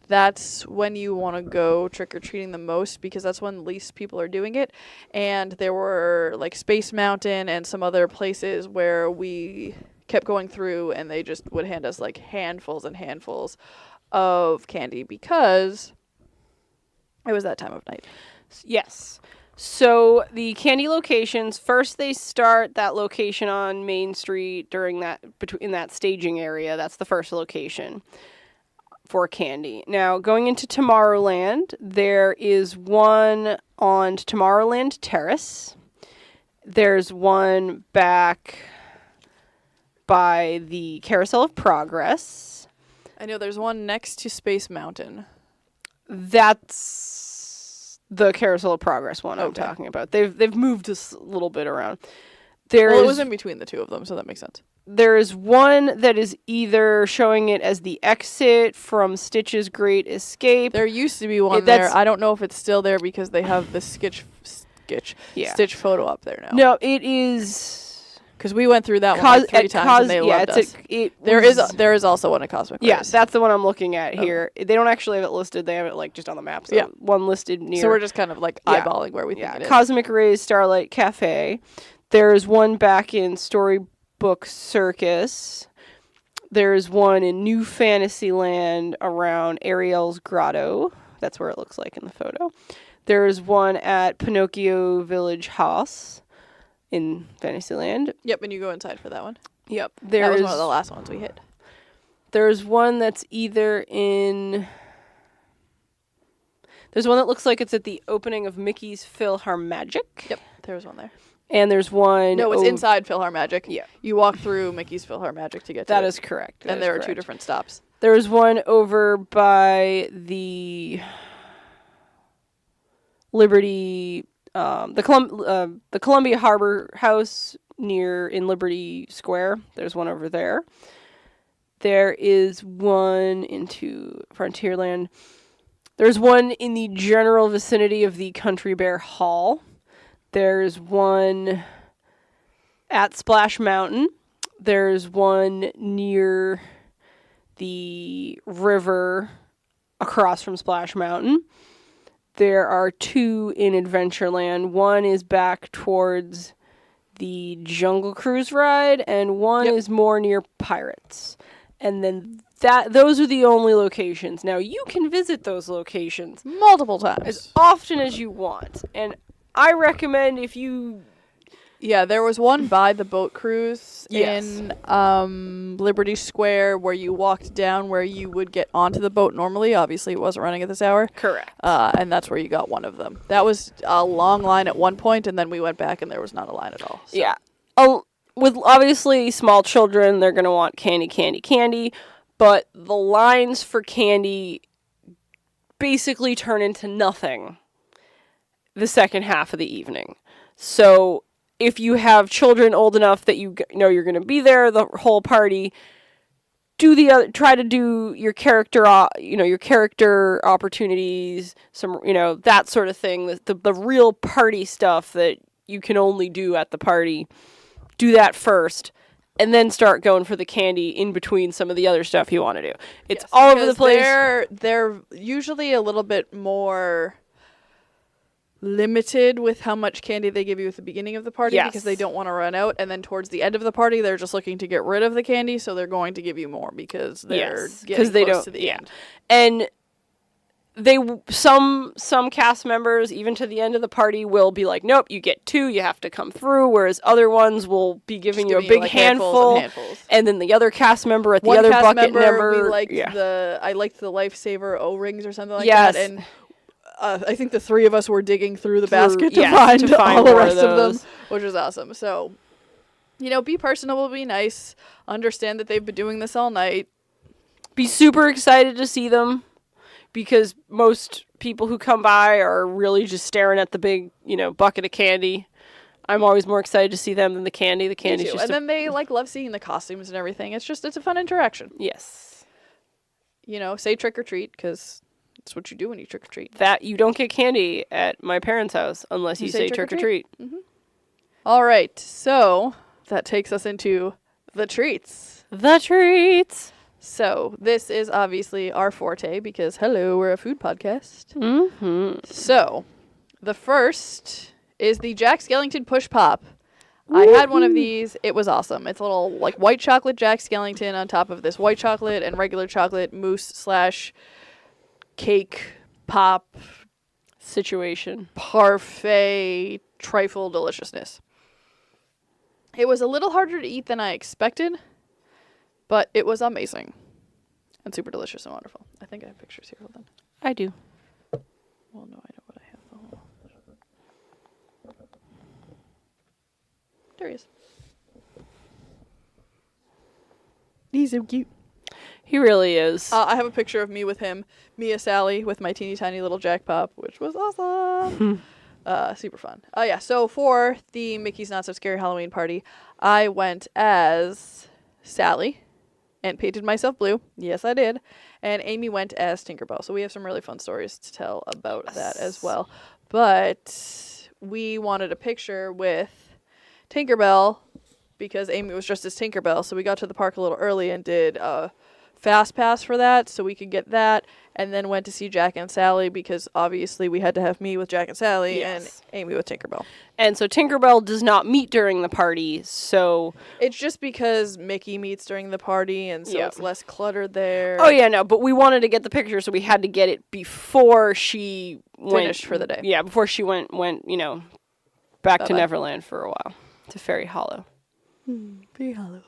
That's when you want to go trick-or-treating the most because that's when least people are doing it. And there were like Space Mountain and some other places where we kept going through and they just would hand us like handfuls and handfuls of candy because it was that time of night. Yes. So the candy locations, first they start that location on Main Street in that staging area. That's the first location for candy. Now, going into Tomorrowland, there is one on Tomorrowland Terrace. There's one back by the Carousel of Progress. I know there's one next to Space Mountain. That's the Carousel of Progress one I'm Okay. talking about. They've moved this a little bit around. Well, it was in between the two of them, so that makes sense. There is one that is either showing it as the exit from Stitch's Great Escape. There used to be one that's- there. I don't know if it's still there because they have the Yeah. Stitch photo up there now. No, it is Because we went through that one like 3 times and they loved us. There is also one at Cosmic Yeah, Rays. that's the one I'm looking at here. They don't actually have it listed. They have it like just on the map. So Yeah. one listed near. So we're just kind of like Yeah. eyeballing where we think it is. Cosmic Rays Starlight Cafe. There's one back in Storybook Circus. There's one in New Fantasyland around Ariel's Grotto. That's where it looks like in the photo. There's one at Pinocchio Village House in Fantasyland. Yep, and you go inside for that one. Yep. That was one of the last ones we hit. There's one that's either in... There's one that looks like it's at the opening of Mickey's PhilharMagic. Yep, there was one there. And there's one... No, it's inside PhilharMagic. Yeah. You walk through Mickey's PhilharMagic to get to That it. is correct. And there are 2 different stops. There's one over by the Liberty... the Columbia Harbor House in Liberty Square. There's one over there. There is one into Frontierland. There's one in the general vicinity of the Country Bear Hall. There's one at Splash Mountain. There's one near the river across from Splash Mountain. There are 2 in Adventureland. One is back towards the Jungle Cruise ride, and one is more near Pirates. And then those are the only locations. Now, you can visit those locations Multiple times. as often as you want. And I recommend if you... Yeah, there was one by the boat cruise Yes. in Liberty Square where you walked down where you would get onto the boat normally. Obviously, it wasn't running at this hour. Correct. And that's where you got one of them. That was a long line at one point, and then we went back and there was not a line at all. So. Yeah. With obviously small children, they're going to want candy, candy, candy. But the lines for candy basically turn into nothing the second half of the evening. So if you have children old enough that you know you're going to be there the whole party, try to do your character opportunities, some that sort of thing, the real party stuff that you can only do at the party. Do that first, and then start going for the candy in between some of the other stuff you want to do. It's all over the place. They're usually a little bit more limited with how much candy they give you at the beginning of the party because they don't want to run out, and then towards the end of the party they're just looking to get rid of the candy, so they're going to give you more because they're getting close to the end. And some cast members, even to the end of the party, will be like, nope, you get 2, you have to come through, whereas other ones will be giving you a big handful, and then the other cast member at the other bucket number. We liked I liked the Lifesaver O-rings or something like that, and I think the 3 of us were digging through the basket to find all the rest of them, which was awesome. So, be personable, be nice, understand that they've been doing this all night. Be super excited to see them, because most people who come by are really just staring at the big, bucket of candy. I'm always more excited to see them than the candy. The candy's just... And then they, love seeing the costumes and everything. It's a fun interaction. Yes. Say trick or treat, because... That's what you do when you trick or treat. That you don't get candy at my parents' house unless you say trick or treat. Mm-hmm. All right, so that takes us into the treats. The treats. So this is obviously our forte because, hello, we're a food podcast. Mm-hmm. So the first is the Jack Skellington Push Pop. I had one of these. It was awesome. It's a little white chocolate Jack Skellington on top of this white chocolate and regular chocolate mousse / cake pop situation. Parfait trifle deliciousness. It was a little harder to eat than I expected, but it was amazing and super delicious and wonderful. I think I have pictures here. Hold on. I do. Well, no, I know what I have. Oh. There he is. He's so cute. He really is. I have a picture of me with him, Mia Sally, with my teeny tiny little Jack Pop, which was awesome. Super fun. Yeah, so for the Mickey's Not So Scary Halloween party, I went as Sally and painted myself blue. Yes, I did. And Amy went as Tinkerbell. So we have some really fun stories to tell about that as well. But we wanted a picture with Tinkerbell because Amy was dressed as Tinkerbell. So we got to the park a little early and did a fast pass for that so we could get that, and then went to see Jack and Sally because obviously we had to have me with Jack and Sally and Amy with Tinkerbell. And so Tinkerbell does not meet during the party, so... It's just because Mickey meets during the party, and so it's less cluttered there. Oh, yeah, no, but we wanted to get the picture, so we had to get it before she finished for the day. Yeah, before she went, you know, back to Neverland for a while, to Fairy Hollow. Fairy Hollow.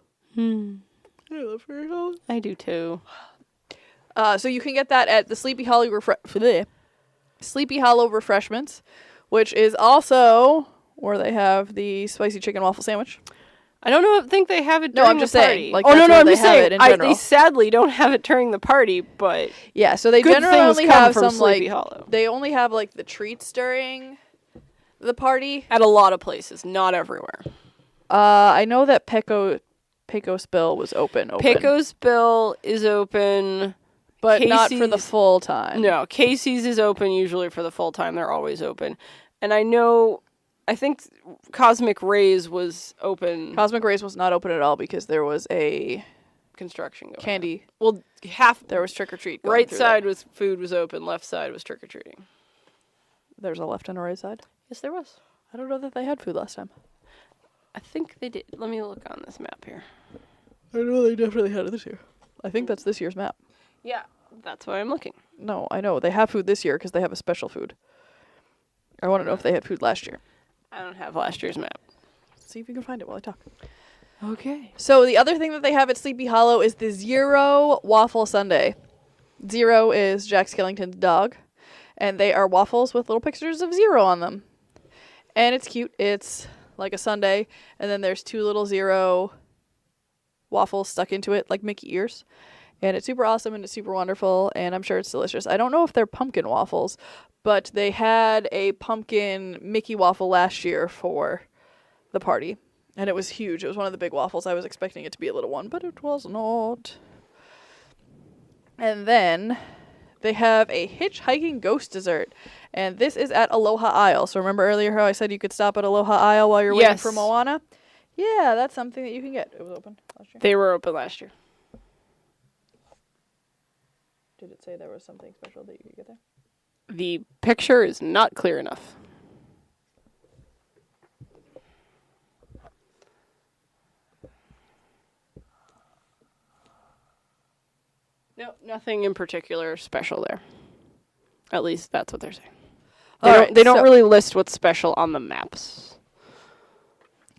I love Fairy Hollow. I do, too. So you can get that at the Sleepy Hollow Refreshments, which is also where they have the spicy chicken waffle sandwich. I don't think they have it No, during I'm the just party. saying. Like, I'm that's where they just have saying. it in general. They sadly don't have it during the party, but Yeah, so they good generally things only come have from some, Sleepy like, Hollow. they only have, like, the treats during the party. At a lot of places, not everywhere. I know that Pecos Bill was open. Pecos Bill is open, but not for the Casey's- full time. No, Casey's is open usually for the full time. They're always open. And I think Cosmic Rays was open. Cosmic Rays was not open at all because there was a Construction going candy. on. Well, There was trick or treat. right side was food was open, left side was trick or treating. There's a left and a right side. Yes, there was. I don't know that they had food last time. I think they did. Let me look on this map here. I know they definitely had it this year. I think that's this year's map. Yeah, that's why I'm looking. No, I know. They have food this year because they have a special food. I want to know if they had food last year. I don't have last year's map. See if you can find it while I talk. Okay. So the other thing that they have at Sleepy Hollow is the Zero Waffle Sundae. Zero is Jack Skellington's dog, and they are waffles with little pictures of Zero on them. And it's cute. It's like a sundae, and then there's 2 little Zero waffles stuck into it like Mickey ears. And it's super awesome and it's super wonderful, and I'm sure it's delicious. I don't know if they're pumpkin waffles, but they had a pumpkin Mickey waffle last year for the party. And it was huge. It was one of the big waffles. I was expecting it to be a little one, but it was not. And then they have a hitchhiking ghost dessert. And this is at Aloha Isle. So remember earlier how I said you could stop at Aloha Isle while you're waiting Yes. for Moana? Yeah, that's something that you can get. It was open last year. They were open last year. Did it say there was something special that you could get there? The picture is not clear enough. No, nothing in particular special there. At least that's what they're saying. They don't really list what's special on the maps.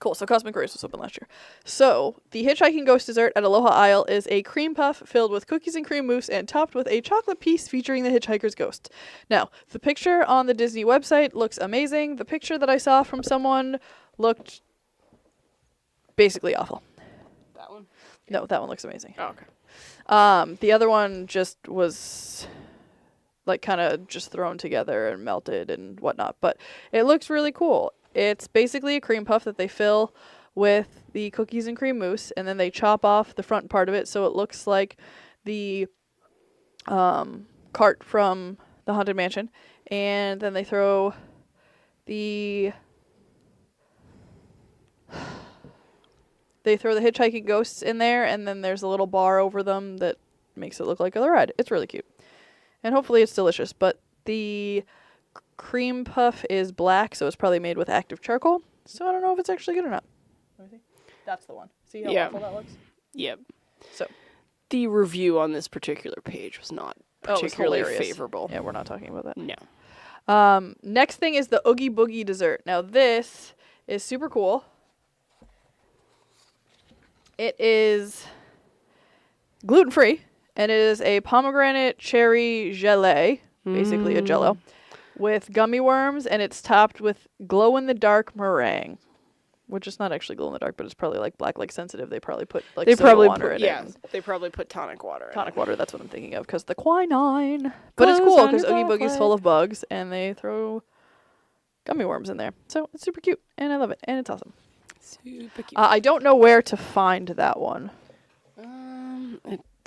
Cool, so Cosmic Rays was open last year. So, the Hitchhiking Ghost dessert at Aloha Isle is a cream puff filled with cookies and cream mousse and topped with a chocolate piece featuring the Hitchhiker's Ghost. Now, the picture on the Disney website looks amazing. The picture that I saw from someone looked basically awful. That one? No, that one looks amazing. Oh, okay. The other one just was like kind of just thrown together and melted and whatnot, but it looks really cool. It's basically a cream puff that they fill with the cookies and cream mousse, and then they chop off the front part of it so it looks like the cart from the Haunted Mansion, and then they throw the hitchhiking ghosts in there, and then there's a little bar over them that makes it look like a ride. It's really cute. And hopefully it's delicious, but the cream puff is black, so it's probably made with active charcoal. So I don't know if it's actually good or not. Let me see. That's the one. See how awful that looks? Yep. So the review on this particular page was not it's particularly hilarious. favorable. Yeah, we're not talking about that. No. Next thing is the Oogie Boogie dessert. Now this is super cool. It is gluten-free, and it is a pomegranate cherry gelée, basically a jello, with gummy worms, and it's topped with glow-in-the-dark meringue. which is not actually glow in the dark, but it's probably like black light sensitive. They probably put like They soda probably water put, in yeah, it. they probably put tonic water. Tonic water, that's what I'm thinking of, because the quinine. But it's Goes cool on because your Oogie black Boogie's light. full of bugs, and they throw gummy worms in there. So it's super cute, and I love it, and it's awesome. Super cute. I don't know where to find that one.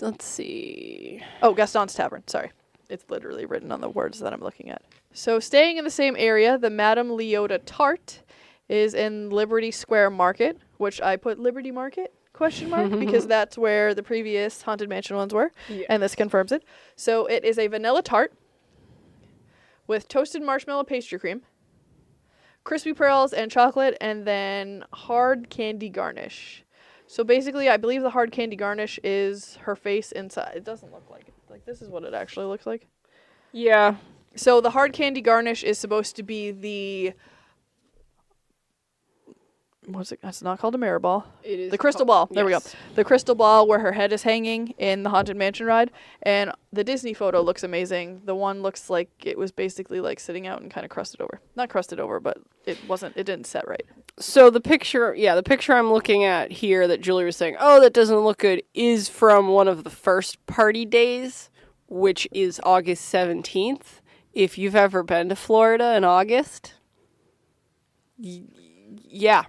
Let's see. Oh, Gaston's Tavern. Sorry. It's literally written on the words that I'm looking at. So staying in the same area, the Madame Leota tart is in Liberty Square Market, which I put Liberty Market ? Because that's where the previous Haunted Mansion ones were, Yeah. and this confirms it. So it is a vanilla tart with toasted marshmallow pastry cream, crispy pearls and chocolate, and then hard candy garnish. So basically, I believe the hard candy garnish is her face inside. It doesn't look like it. Like, this is what it actually looks like. Yeah. So the hard candy garnish is supposed to be the... What's it? It's not called a mirror ball. It is The crystal ball. There we go. yes. The crystal ball where her head is hanging in the Haunted Mansion ride. And the Disney photo looks amazing. The one looks like it was basically like sitting out and kind of crusted over. Not crusted over, but it didn't set right. So the picture I'm looking at here that Julie was saying, oh, that doesn't look good, is from one of the first party days, which is August 17th. If you've ever been to Florida in August, yeah.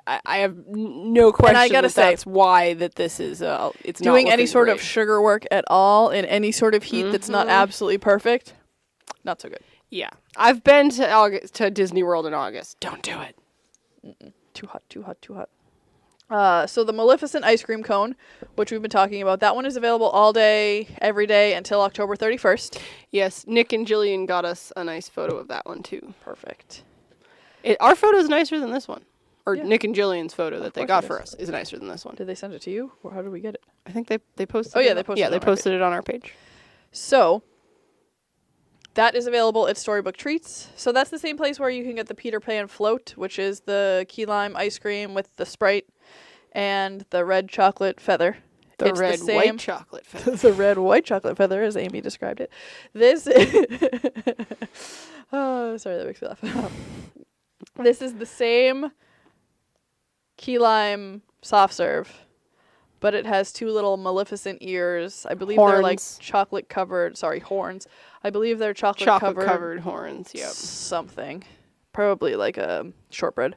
I have no question I gotta that say, that's why that this is it's not Doing any looking sort of great. sugar work at all in any sort of heat that's not absolutely perfect, not so good. Yeah. I've been to Disney World in August. Don't do it. Too hot, too hot, too hot. So the Maleficent ice cream cone, which we've been talking about, that one is available all day, every day until October 31st. Yes, Nick and Jillian got us a nice photo of that one too. Perfect. Our photo is nicer than this one. Or Yeah. Nick and Jillian's photo that they course got it for is. us is nicer than this one. Did they send it to you, or how did we get it? I think they posted Oh, yeah, it they on- posted Yeah, it they on our posted it on our page. So that is available at Storybook Treats. So that's the same place where you can get the Peter Pan float, which is the key lime ice cream with the Sprite and the red chocolate feather. The It's red same- white chocolate feather. The red white chocolate feather, as Amy described it. This oh, sorry, that makes me laugh. This is the same key lime soft serve, but it has two little Maleficent ears. I believe they're like Horns. chocolate covered. Sorry, horns. I believe they're chocolate Covered horns, yep. something. Probably like a shortbread.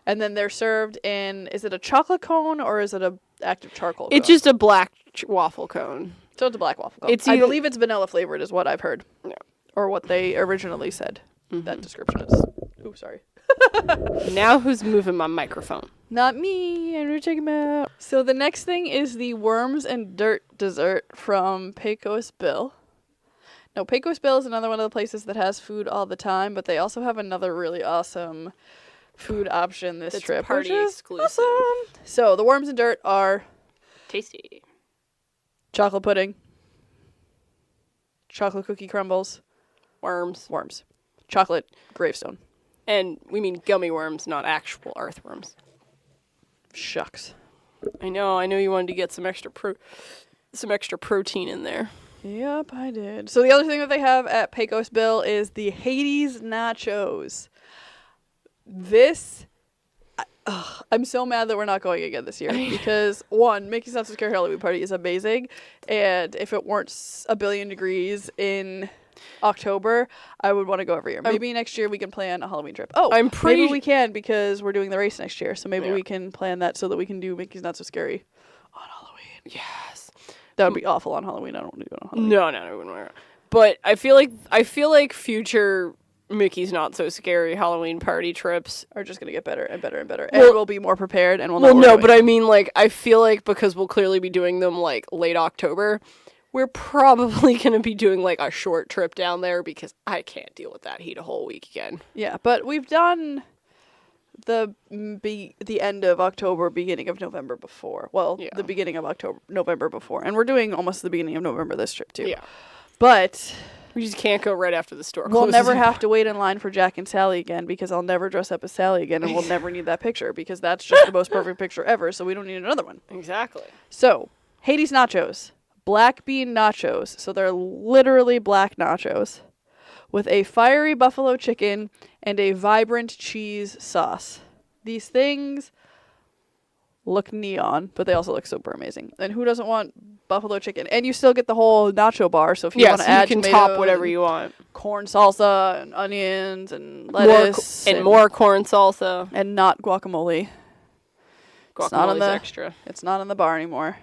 And then they're served in, is it a chocolate cone or is it a active charcoal cone? It's just a black waffle cone. So it's a black waffle cone. It's I either- believe it's vanilla flavored is what I've heard. Yeah. Or what they originally said. That description is. Ooh, sorry. Now who's moving my microphone? Not me. I'm gonna check him out. So the next thing is the Worms and Dirt dessert from Pecos Bill. Now, Pecos Bill is another one of the places that has food all the time, but they also have another really awesome food option this That's trip, party which is exclusive. awesome. So the Worms and Dirt are Tasty. chocolate pudding, chocolate cookie crumbles, Worms. worms, chocolate gravestone. And we mean gummy worms, not actual earthworms. Shucks. I know you wanted to get some extra protein in there. Yep, I did. So the other thing that they have at Pecos Bill is the Hades nachos. This, I'm so mad that we're not going again this year because one, Mickey's Not So Scary Halloween Party is amazing, and if it weren't a billion degrees in October, I would want to go every year. Maybe next year we can plan a Halloween trip. Oh, I'm pretty- maybe we can because we're doing the race next year, so maybe Yeah. we can plan that so that we can do Mickey's Not So Scary on Halloween. Yes. That would be awful on Halloween. I don't want to do it on Halloween. No, I wouldn't wear it. But I feel like future Mickey's Not So Scary Halloween party trips. Are just gonna get better and better and better, Well- and we'll be more prepared, and we'll know Well, what no, we're but doing. I mean, like, I feel like because we'll clearly be doing them like late October, we're probably gonna be doing like a short trip down there because I can't deal with that heat a whole week again. Yeah, but we've done the end of October, beginning of November before. Well, Yeah. the beginning of November before, and we're doing almost the beginning of November this trip too. Yeah, But we just can't go right after the store we'll closes. never have to wait in line for Jack and Sally again because I'll never dress up as Sally again, and we'll never need that picture because that's just the most perfect picture ever. So we don't need another one. Exactly. So Hades nachos, black bean nachos. So they're literally black nachos with a fiery buffalo chicken and a vibrant cheese sauce. These things look neon, but they also look super amazing. And who doesn't want buffalo chicken? And you still get the whole nacho bar, so if you want to add you can tomatoes top whatever and you want. corn salsa and onions and lettuce More corn salsa. and not guacamole. It's not on Guacamole's the extra. It's not in the bar anymore.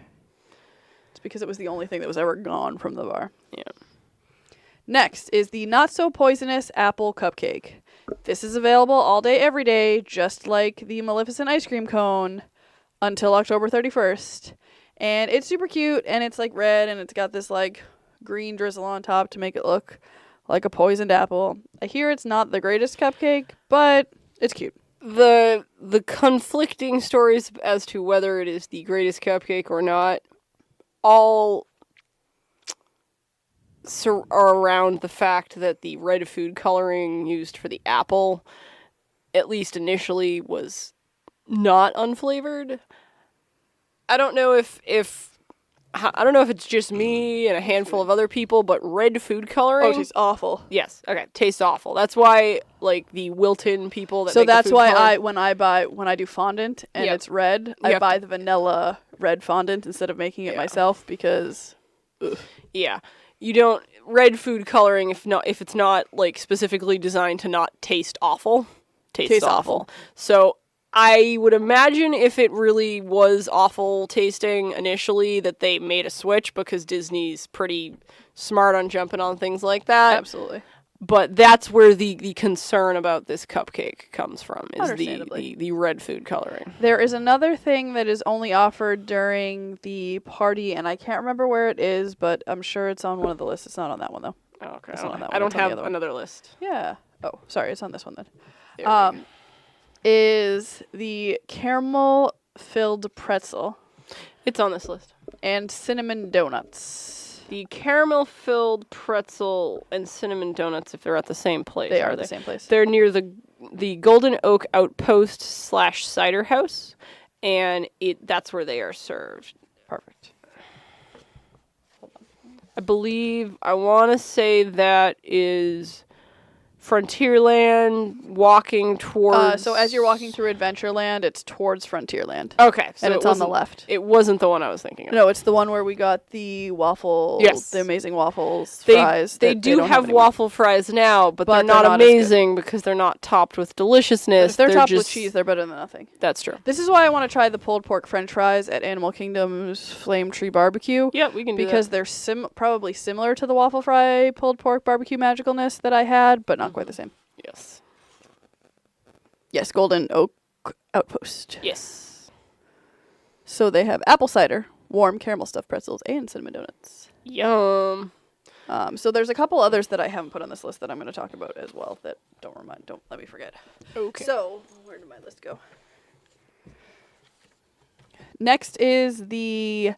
It's because it was the only thing that was ever gone from the bar. Yeah. Next is the not so poisonous apple cupcake. This is available all day, every day, just like the Maleficent ice cream cone until October 31st. And it's super cute, and it's like red, and it's got this like green drizzle on top to make it look like a poisoned apple. I hear it's not the greatest cupcake, but it's cute. The conflicting stories as to whether it is the greatest cupcake or not all are around the fact that the red food coloring used for the apple, at least initially, was not unflavored. I don't know if it's just me and a handful of other people, but red food coloring. Oh, she's awful. Yes. Okay. Tastes awful. That's why, like, the Wilton people that So make the that's food why coloring- when I do fondant and Yep. it's red, You I have buy the vanilla red fondant instead of making it Yeah. myself because Yeah. You don't red food coloring if it's not like specifically designed to not taste awful. Tastes awful. So I would imagine if it really was awful tasting initially that they made a switch because Disney's pretty smart on jumping on things like that. absolutely. But that's where the concern about this cupcake comes from, is Understandably. the red food coloring. There is another thing that is only offered during the party, and I can't remember where it is, but I'm sure it's on one of the lists. It's not on that one, though. Oh, okay. It's not on that I one, don't it's on the have other one. another list. Yeah. Oh, sorry. It's on this one then. There we go. Is the caramel-filled pretzel It's on this list. and cinnamon donuts. The caramel-filled pretzel and cinnamon donuts, if they're at the same place. They are at the same place. They're near the Golden Oak Outpost / cider house, and that's where they are served. Perfect. I want to say that is Frontierland walking towards... So as you're walking through Adventureland, it's towards Frontierland. Okay. So and it it's on the wasn't- left. It wasn't the one I was thinking of. No, it's the one where we got the waffle, Yes. the amazing waffles, They fries. they that do don't have anymore. waffle fries now, but they're But not, they're not as good. amazing because they're not topped with But deliciousness. if they're topped with just- cheese, they're better than nothing. That's true. This is why I want to try the pulled pork french fries at Animal Kingdom's Flame Tree Barbecue. Yeah, we can do Because that. they're probably similar to the waffle fry pulled pork barbecue magicalness that I had, but not quite the same. Yes. Yes, Golden Oak Outpost. Yes. So they have apple cider, warm caramel stuffed pretzels, and cinnamon donuts. Yum. So there's a couple others that I haven't put on this list that I'm going to talk about as well that don't let me forget. Okay. So, where did my list go? Next is the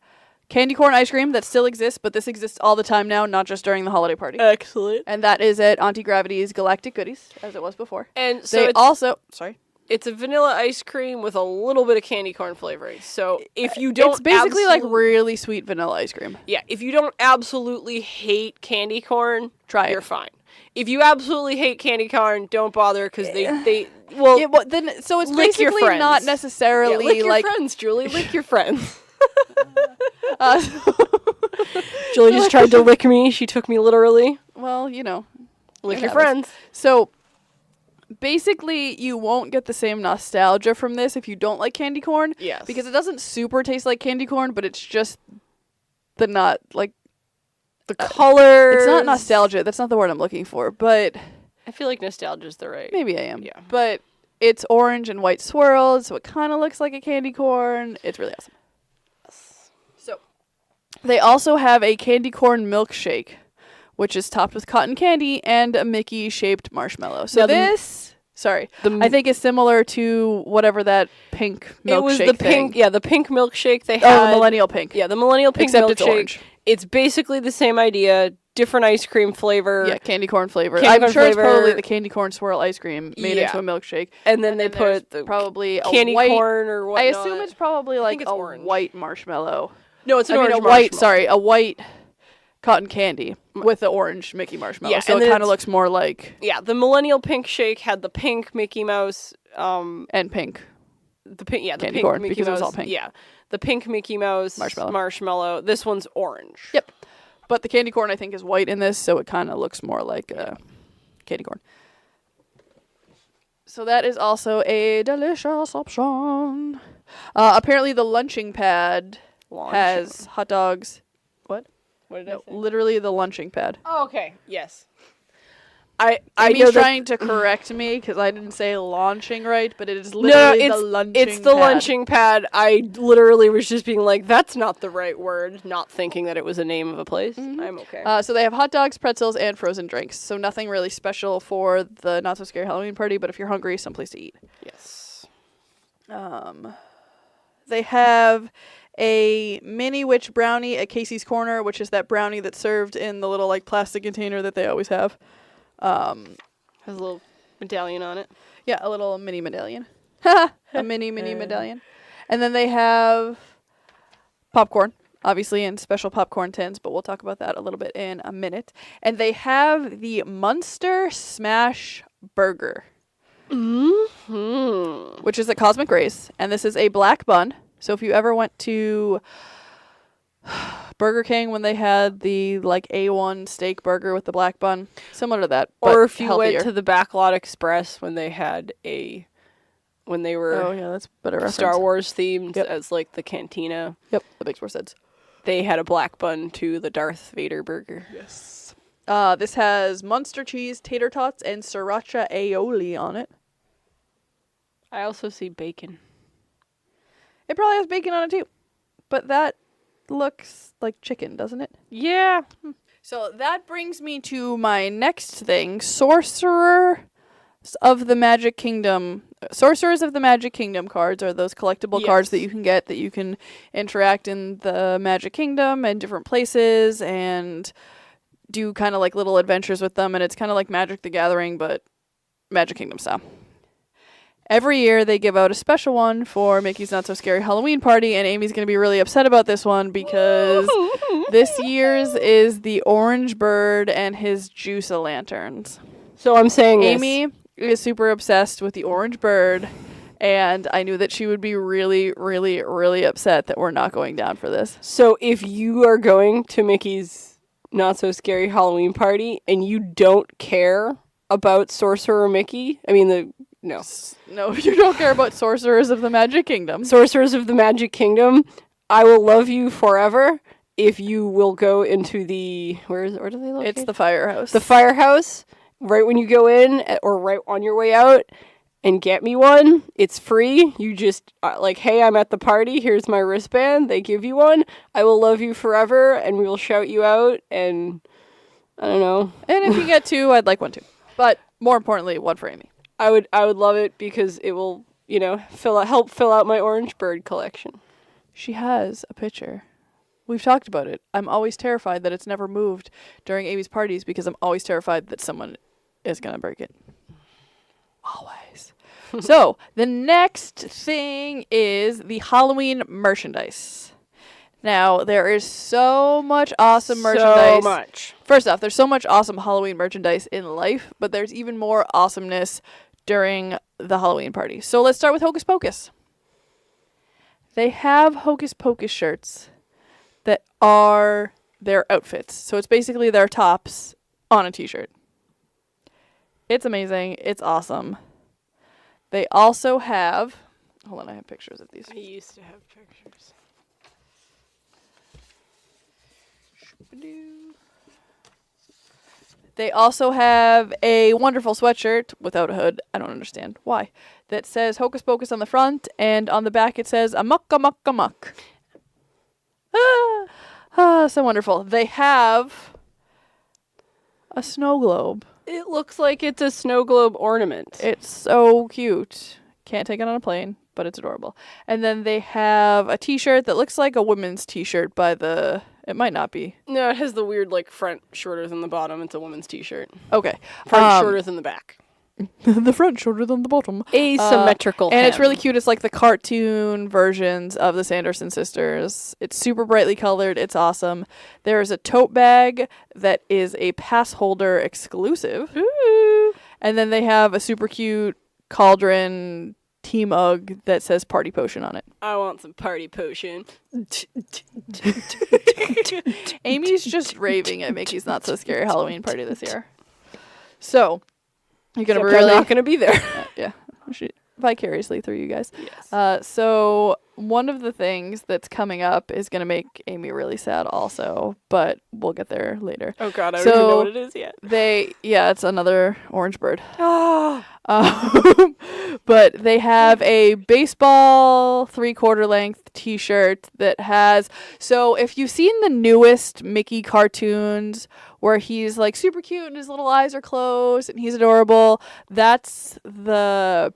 candy corn ice cream that still exists, but this exists all the time now, not just during the holiday party. Excellent. And that is at Auntie Gravity's Galactic Goodies, as it was before. And so They sorry. it's a vanilla ice cream with a little bit of candy corn flavoring. So if you don't It's basically like absolute- really sweet vanilla ice cream. Yeah, if you don't absolutely hate candy corn, Try you're it. fine. If you absolutely hate candy corn, don't bother because they well Yeah, well, then so it's lick your basically not friends. necessarily lick your like friends, Julie. Lick your friends. uh, Julie just tried to lick me. She took me literally. well, you know. Lick It your happens. friends. So basically, you won't get the same nostalgia from this if you don't like candy corn. Yes. Because it doesn't super taste like candy corn, but it's just the not like The colors. it's not nostalgia. That's not the word I'm looking for, but I feel like nostalgia is the right. maybe I am. Yeah. But it's orange and white swirls, so it kind of looks like a candy corn. It's really awesome. So they also have a candy corn milkshake, which is topped with cotton candy and a Mickey-shaped marshmallow. So Now the- this, I think is similar to whatever that pink milkshake It was the thing. pink. Yeah, the pink milkshake they Oh, had. the millennial pink. Yeah, the millennial pink Except milkshake. it's orange. It's basically the same idea, different ice cream flavor. Yeah, candy corn flavor. Candy I'm corn sure it's flavor. probably the candy corn swirl ice cream made Yeah. into a milkshake. And then they there's put the probably a candy white, corn or I whatnot. assume it's probably like it's a orange. white marshmallow. No, it's an I mean, orange a white. marshmallow. Sorry, a white cotton candy with the orange Mickey marshmallow. Yeah, so and it then kind of it's- looks more like Yeah, the millennial pink shake had the pink Mickey Mouse. and pink the pink, yeah, the Candy pink corn, Mickey because it Mouse, was all pink. yeah, the pink Mickey Mouse marshmallow. This one's orange. Yep. But the candy corn, I think, is white in this, so it kind of looks more like candy corn. So that is also a delicious option. Apparently, the lunching pad has hot dogs. What? What did I say? Literally the lunching pad. Oh, okay. Yes. I Amy's know that trying to correct me because I didn't say launching right, but it is literally the lunching pad. It's the lunching pad. I literally was just being like, that's not the right word, not thinking that it was a name of a place. I'm okay. So they have hot dogs, pretzels, and frozen drinks. So nothing really special for the Not So Scary Halloween party, but if you're hungry, someplace to eat. Yes. They have a mini witch brownie at Casey's Corner, which is that brownie that's served in the little like plastic container that they always have. Has a little medallion on it. Yeah, a little mini medallion. A mini medallion. And then they have popcorn, obviously, in special popcorn tins, but we'll talk about that a little bit in a minute. And they have the Munster Smash Burger, which is at Cosmic Race. And this is a black bun. So if you ever went to Burger King when they had the like A1 steak burger with the black bun, similar to that, but or if you healthier. went to the Backlot Express when they were Oh yeah, that's better reference. Star Wars themed Yep. as like the cantina. Yep, that makes more sense. They had a black bun to the Darth Vader burger. Yes. This has Munster cheese, tater tots, and sriracha aioli on it. I also see bacon. It probably has bacon on it too, but that looks like chicken, doesn't it? Yeah. So that brings me to my next thing, Sorcerers of the Magic Kingdom. Sorcerers of the Magic Kingdom cards are those collectible cards that you can get that you can interact in the Magic Kingdom and different places and do kind of like little adventures with them, and it's kind of like Magic the Gathering, but Magic Kingdom style. Every year they give out a special one for Mickey's Not So Scary Halloween Party, and Amy's going to be really upset about this one because this year's is the Orange Bird and his Juice-a-Lanterns. So I'm saying Amy is super obsessed with the Orange Bird, and I knew that she would be really, really, really upset that we're not going down for this. So if you are going to Mickey's Not So Scary Halloween Party and you don't care about Sorcerer Mickey, No, you don't care about Sorcerers of the Magic Kingdom. Sorcerers of the Magic Kingdom, I will love you forever if you will go into the... Where do they locate? It's the firehouse. The firehouse, right when you go in, or right on your way out, and get me one. It's free. You just, hey, I'm at the party. Here's my wristband. They give you one. I will love you forever, and we will shout you out, and I don't know. And if you get two, I'd like one too. But more importantly, one for Amy. I would love it because it will, help fill out my Orange Bird collection. She has a picture. We've talked about it. I'm always terrified that it's never moved during Amy's parties because I'm always terrified that someone is going to break it. Always. So, the next thing is the Halloween merchandise. Now, there is so much awesome merchandise. So much. First off, there's so much awesome Halloween merchandise in life, but there's even more awesomeness during the Halloween party. So let's start with Hocus Pocus. They have Hocus Pocus shirts that are their outfits. So it's basically their tops on a t-shirt. It's amazing. It's awesome. They also have... Hold on, I have pictures of these. I used to have pictures. They also have a wonderful sweatshirt without a hood. I don't understand why. That says Hocus Pocus on the front, and on the back it says Amok, Amok, Amok. So wonderful. They have a snow globe. It looks like it's a snow globe ornament. It's so cute. Can't take it on a plane, but it's adorable. And then they have a t-shirt that looks like a women's t-shirt by the... It might not be. No, it has the weird, front shorter than the bottom. It's a woman's t-shirt. Okay. Front shorter than the back. The front shorter than the bottom. Asymmetrical and hem. it's really cute. It's like the cartoon versions of the Sanderson sisters. It's super brightly colored. It's awesome. There's a tote bag that is a pass holder exclusive. Ooh. And then they have a super cute cauldron Mickey mug that says Party Potion on it. I want some party potion. Amy's just raving at Mickey's Not So Scary Halloween Party this year. So, you're going to Except I'm really... not going to be there. yeah. Vicariously through you guys. Yes. So one of the things that's coming up is going to make Amy really sad also, but we'll get there later. Oh God, I don't even know what it is yet. It's another orange bird. Ah. But they have a baseball 3/4 length t-shirt that has, so if you've seen the newest Mickey cartoons where he's like super cute and his little eyes are closed and he's adorable, that's the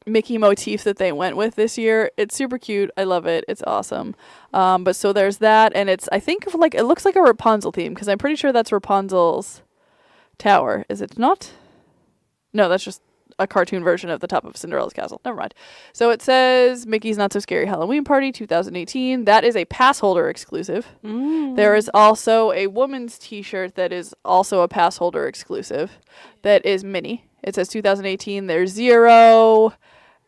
Mickey motif that they went with this year. It's super cute. I love it. It's awesome. But so there's that, and it's, I think, like, it looks like a Rapunzel theme, because I'm pretty sure that's Rapunzel's tower. Is it not? No, that's just a cartoon version of the top of Cinderella's castle. Never mind. So it says Mickey's Not So Scary Halloween Party 2018. That is a pass holder exclusive. There is also a woman's t-shirt that is also a pass holder exclusive. That is Minnie. It says 2018. There's Zero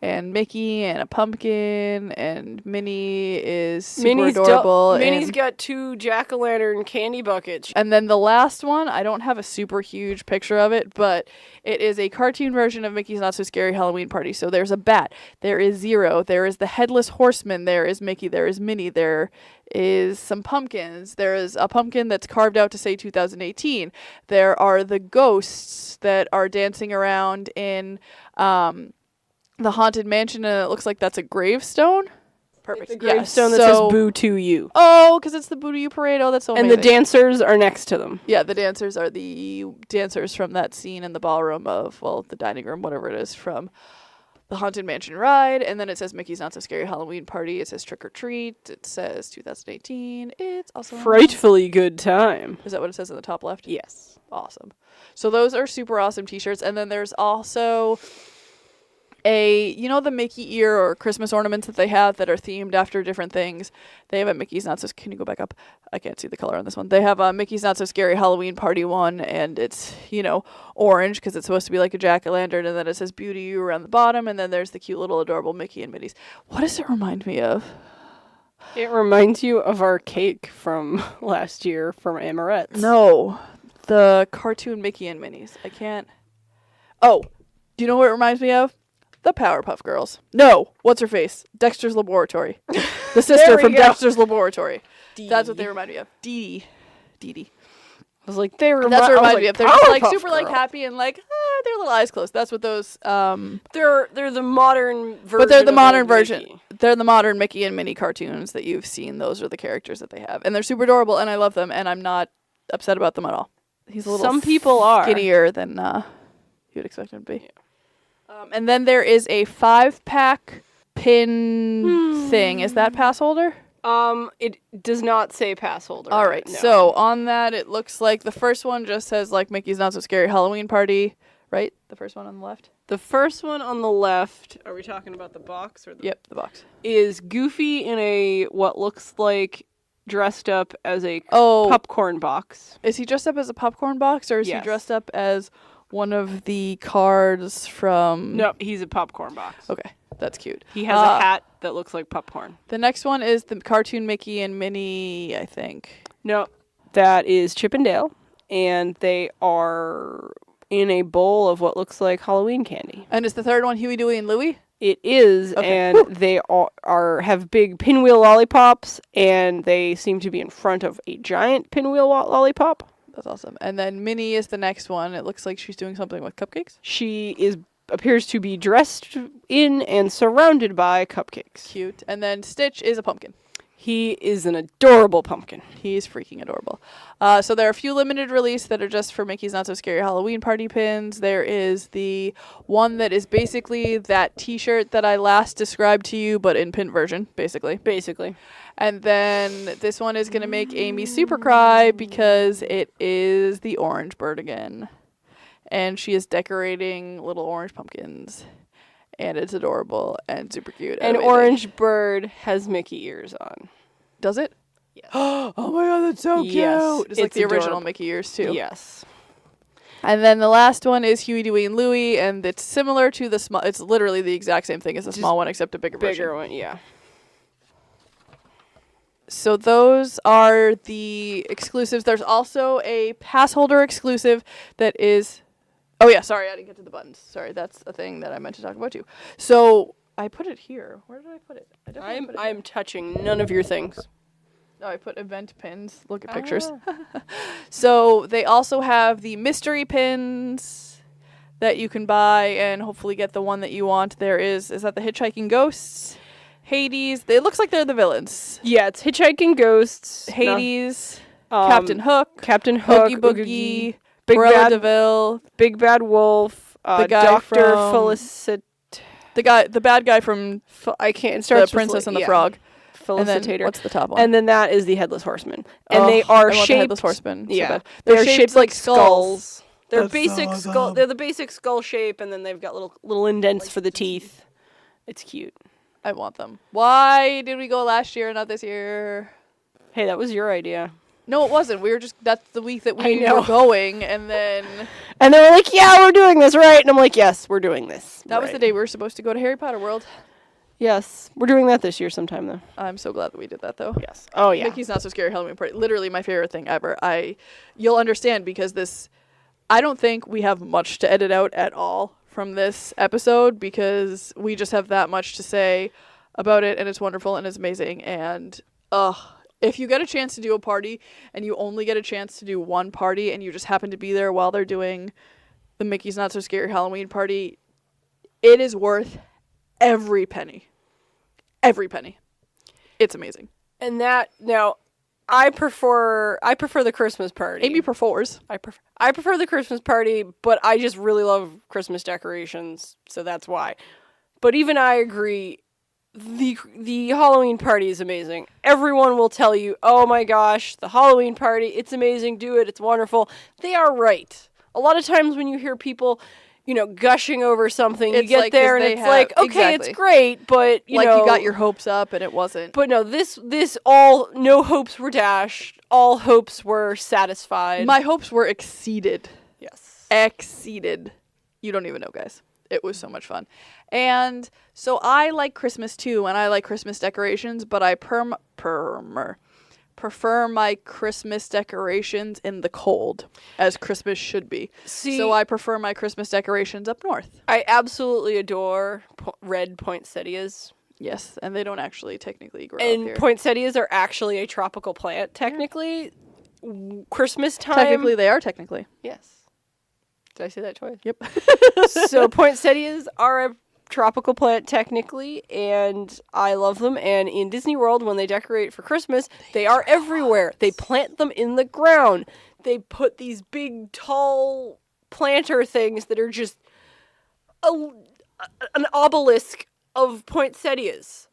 and Mickey and a pumpkin, and Minnie is super adorable. Minnie's got 2 jack-o'-lantern candy buckets. And then the last one, I don't have a super huge picture of it, but it is a cartoon version of Mickey's Not So Scary Halloween Party. So there's a bat, there is Zero, there is the Headless Horseman, there is Mickey, there is Minnie, there is some pumpkins, there is a pumpkin that's carved out to say 2018. There are the ghosts that are dancing around in the Haunted Mansion, and it looks like that's a gravestone. Perfect. The gravestone that says "Boo to You." Oh, because it's the Boo to You parade. Oh, that's so amazing. And the dancers are next to them. Yeah, the dancers are the dancers from that scene in the ballroom of, well, the dining room, whatever it is, from the Haunted Mansion ride. And then it says Mickey's Not So Scary Halloween Party. It says Trick or Treat. It says 2018. It's also Frightfully good time. Is that what it says in the top left? Yes. Awesome. So those are super awesome t-shirts. And then there's also the Mickey ear or Christmas ornaments that they have that are themed after different things. They have a Mickey's Not So... Can you go back up? I can't see the color on this one. They have a Mickey's Not So Scary Halloween Party one, and it's, orange because it's supposed to be like a jack-o'-lantern, and then it says Beauty You around the bottom, and then there's the cute little adorable Mickey and Minnie's. What does it remind me of? It reminds you of our cake from last year from Amorette's. No. The cartoon Mickey and Minnie's. I can't... Oh. Do you know what it reminds me of? The Powerpuff Girls. No. What's her face? Dexter's Laboratory. The sister from Dexter's Laboratory. Dee. That's what they remind me of. Dee Dee. I was like, That's what it reminds me of. They're just like super like happy and like their little eyes closed. That's what those They're the modern version. But they're the modern version. Mickey. They're the modern Mickey and Minnie cartoons that you've seen. Those are the characters that they have. And they're super adorable, and I love them, and I'm not upset about them at all. He's a little Some people are skinnier than you'd expect him to be. Yeah. And then there is a 5-pack pin thing. Is that pass holder? It does not say pass holder. All right. No. So on that, it looks like the first one just says like Mickey's Not So Scary Halloween Party, right? The first one on the left. The first one on the left. Are we talking about the box or the? Yep, the box. Is Goofy in a what looks like dressed up as a popcorn box. Is he dressed up as a popcorn box, or is he dressed up as one of the cards from... No, he's a popcorn box. Okay, that's cute. He has a hat that looks like popcorn. The next one is the cartoon Mickey and Minnie, I think. No, that is Chip and Dale, and they are in a bowl of what looks like Halloween candy. And is the third one Huey, Dewey, and Louie? It is, okay. And they have big pinwheel lollipops, and they seem to be in front of a giant pinwheel lollipop. That's awesome. And then Minnie is the next one. It looks like she's doing something with cupcakes. She appears to be dressed in and surrounded by cupcakes. Cute. And then Stitch is a pumpkin. He is an adorable pumpkin. He's freaking adorable. So there are a few limited release that are just for Mickey's Not So Scary Halloween Party pins. There is the one that is basically that t-shirt that I last described to you, but in pin version, basically. And then this one is going to make Amy super cry because it is the orange bird again. And she is decorating little orange pumpkins. And it's adorable and super cute. An orange bird has Mickey ears on. Does it? Yes. Oh my god, that's so cute. Yes, It's like the adorable. original Mickey ears too. Yes. And then the last one is Huey, Dewey, and Louie, and it's similar to the small. It's literally the exact same thing as the small one, except a bigger version. Bigger one, yeah. So those are the exclusives. There's also a pass holder exclusive that is. Oh yeah, sorry, I didn't get to the buttons. Sorry, that's a thing that I meant to talk about too. So I put it here. Where did I put it? I definitely put it I'm touching none of your things. No, I put event pins. Look at pictures. So they also have the mystery pins that you can buy and hopefully get the one that you want. Is that the Hitchhiking Ghosts? Hades. It looks like they're the villains. Yeah, it's Hitchhiking Ghosts. Hades. Captain Hook. Captain Hook. Oogie Boogie. Big Cruella Bad DeVille. Big Bad Wolf. The guy Dr. from- Felicit. The bad guy from I can't. It The starts with Princess and the yeah. Frog. And then Felicitator. what's the top one? And then that is the Headless Horseman. And they I are want the shaped. Headless Horseman. So Yeah, bad. they're shaped like skulls. They're That's basic awesome. skull. They're the basic skull shape, and then they've got little indents for the teeth. It's cute. I want them. Why did we go last year and not this year? Hey, that was your idea. No, it wasn't. We were just, that's the week that I we know. were going, and then And they were like, "Yeah, we're doing this, right?" And I'm like, "Yes, we're doing this." that was the Right. day we were supposed to go to Harry Potter World. Yes, we're doing that this year sometime, though. I'm so glad that we did that, though. Yes. Oh yeah. Mickey's Not So Scary Halloween Party. Literally my favorite thing ever. You'll understand because I don't think we have much to edit out at all from this episode because we just have that much to say about it, and it's wonderful and it's amazing. And if you get a chance to do a party and you only get a chance to do one party and you just happen to be there while they're doing the Mickey's Not So Scary Halloween Party, it is worth every penny. Every penny. It's amazing. And that now, I prefer the Christmas party. Amy prefers. I prefer the Christmas party, but I just really love Christmas decorations, so that's why. But even I agree, the Halloween party is amazing. Everyone will tell you, "Oh my gosh, the Halloween party, it's amazing, do it, it's wonderful." They are right. A lot of times when you hear people, gushing over something, you It's get like 'cause there and they it's have- like, okay, exactly. it's great, but you got your hopes up and it wasn't. But no, this all no hopes were dashed. All hopes were satisfied. My hopes were exceeded. yes. Exceeded. You don't even know, guys. It was so much fun. And so I like Christmas too, and I like Christmas decorations, but I prefer my Christmas decorations in the cold, as Christmas should be. See, So I prefer my Christmas decorations up north. I absolutely adore red poinsettias. Yes, and they don't actually technically grow up And here. poinsettias are actually a tropical plant, technically. Christmas time. Technically, they are technically. Yes. Did I say that twice? Yep. So poinsettias are a tropical plant technically, and I love them. And in Disney World, when they decorate for Christmas, they are everywhere. They plant them in the ground. They put these big, tall planter things that are just an obelisk of poinsettias.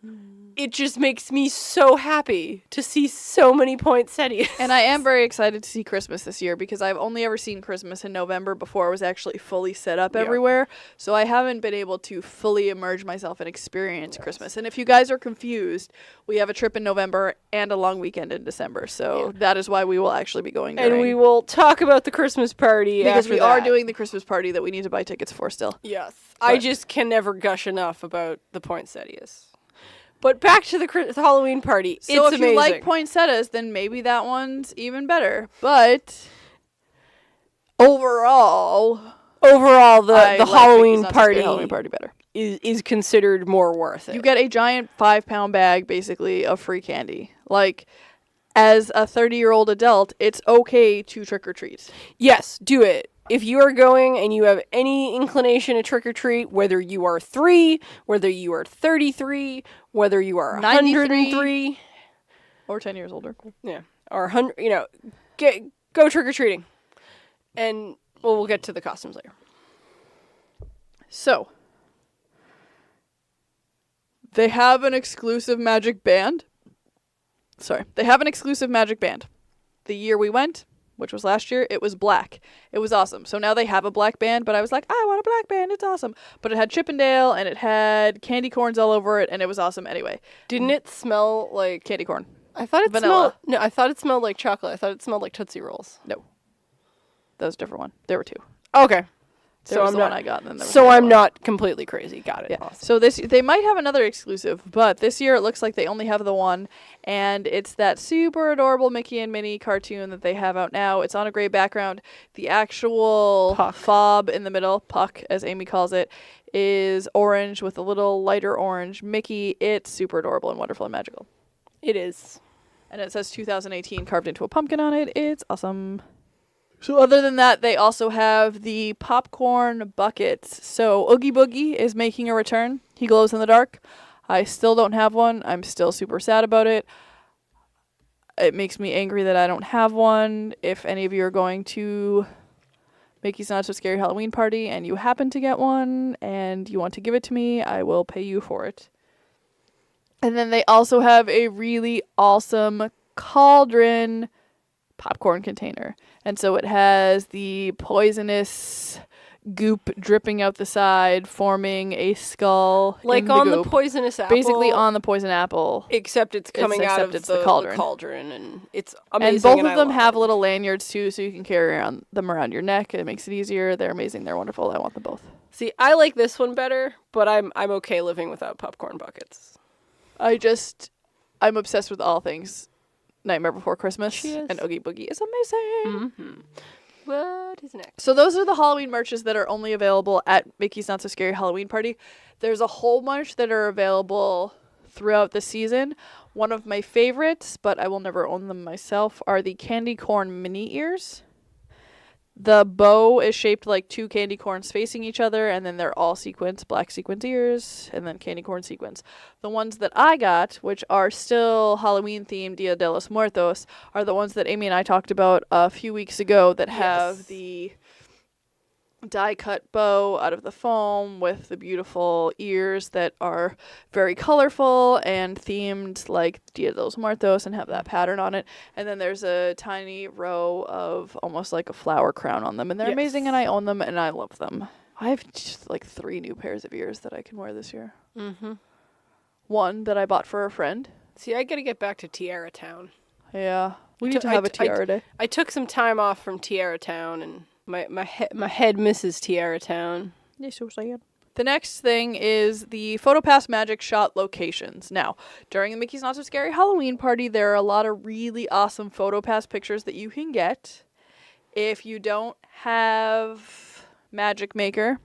It just makes me so happy to see so many poinsettias. And I am very excited to see Christmas this year because I've only ever seen Christmas in November before it was actually fully set up Yeah. everywhere. So I haven't been able to fully immerse myself and experience Christmas. And if you guys are confused, we have a trip in November and a long weekend in December. So that is why we will actually be going And we will talk about the Christmas party because after we are that. doing the Christmas party that we need to buy tickets for still. Yes. I just can never gush enough about the poinsettias. But back to the Halloween party. So it's if amazing. you like poinsettias, then maybe that one's even better. But overall, Overall, I the like Halloween Mickey's Not So Scary party Halloween party better. is considered more worth it. You get a giant 5-pound bag, basically, of free candy. Like, as a 30-year-old adult, it's okay to trick or treat. Yes, do it. If you are going and you have any inclination to trick or treat, whether you are 3, whether you are 33, whether you are 103, Or 10 years older. yeah, or 100, go trick or treating. And we'll get to the costumes later. So, they have an exclusive magic band. They have an exclusive magic band. The year we went, which was last year, it was black. It was awesome. So now they have a black band, but I was like, I want a black band. It's awesome. But it had Chippendale, and it had candy corns all over it, and it was awesome anyway. Didn't it smell like Candy corn. I thought it Vanilla. smelled. No, I thought it smelled like chocolate. I thought it smelled like Tootsie Rolls. No. That was a different one. There were two. Okay. There was the one I got. And then there was So the other I'm one. not completely crazy. Got it. Yeah. Awesome. So they might have another exclusive, but this year it looks like they only have the one, and it's that super adorable Mickey and Minnie cartoon that they have out now. It's on a gray background. The actual Puck. fob in the middle, Puck as Amy calls it, is orange with a little lighter orange Mickey. It's super adorable and wonderful and magical. It is. And it says 2018 carved into a pumpkin on it. It's awesome. So other than that, they also have the popcorn buckets. So Oogie Boogie is making a return. He glows in the dark. I still don't have one. I'm still super sad about it. It makes me angry that I don't have one. If any of you are going to Mickey's Not So Scary Halloween Party and you happen to get one and you want to give it to me, I will pay you for it. And then they also have a really awesome cauldron popcorn container. And so it has the poisonous goop dripping out the side, forming a skull. Like in on the the goop. poisonous apple. Basically on the poison apple. Except it's coming out except of it's the the cauldron. cauldron, and it's amazing. And both of I them love have it. little lanyards too, so you can carry them around your neck. It makes it easier. They're amazing. They're wonderful. I want them both. See, I like this one better, but I'm okay living without popcorn buckets. I'm obsessed with all things Nightmare Before Christmas. She is. And Oogie Boogie is amazing. Mm-hmm. What is next? So those are the Halloween merches that are only available at Mickey's Not So Scary Halloween Party. There's a whole bunch that are available throughout the season. One of my favorites, but I will never own them myself, are the candy corn mini ears. The bow is shaped like two candy corns facing each other, and then they're all sequins, black sequins ears, and then candy corn sequins. The ones that I got, which are still Halloween themed, Dia de los Muertos, are the ones that Amy and I talked about a few weeks ago that have Yes. the die-cut bow out of the foam with the beautiful ears that are very colorful and themed like Dia de los Muertos and have that pattern on it. And then there's a tiny row of almost like a flower crown on them. And they're Yes. amazing and I own them and I love them. I have just like 3 new pairs of ears that I can wear this year. Mm-hmm. One that I bought for a friend. See, I gotta get back to Tiara Town. Yeah. We need to have a tiara day. I took some time off from Tiara Town, and my head misses Tiara Town. Yes, so sad. The next thing is the PhotoPass Magic Shot locations. Now, during the Mickey's Not So Scary Halloween Party, there are a lot of really awesome PhotoPass pictures that you can get. If you don't have Magic Maker,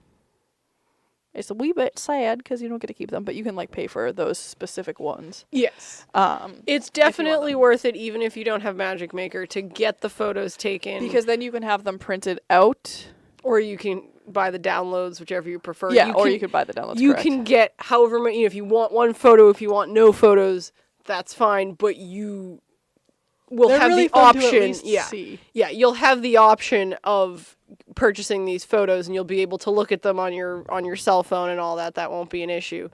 it's a wee bit sad because you don't get to keep them, but you can like pay for those specific ones. Yes. It's you want definitely worth it, even if you don't have Magic Maker, to get the photos taken. Because then you can have them printed out. Or you can buy the downloads, whichever you prefer. Yeah, or you could buy the downloads. You correct. can get however many. If you want one photo, if you want no photos, that's fine. But you will They're have really the fun to at option. least Yeah, see. yeah. You'll have the option of purchasing these photos, and you'll be able to look at them on your cell phone and all that. That won't be an issue.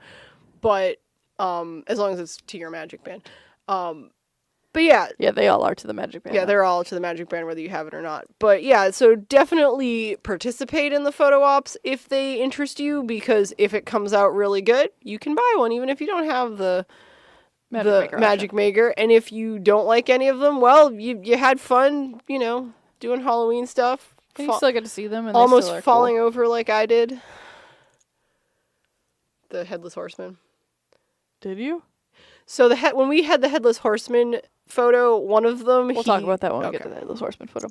But as long as it's to your Magic Band. But yeah, Yeah, they all are to the Magic Band. yeah, they're all to the Magic Band, whether you have it or not. But yeah, so definitely participate in the photo ops if they interest you, because if it comes out really good, you can buy one, even if you don't have the Magic Maker. And if you don't like any of them, well, you had fun, doing Halloween stuff. And you still get to see them. And they Almost still are falling cool. over like I did. The Headless Horseman. Did you? So when we had the Headless Horseman photo, one of them. We'll talk about that when we get to the Headless Horseman photo.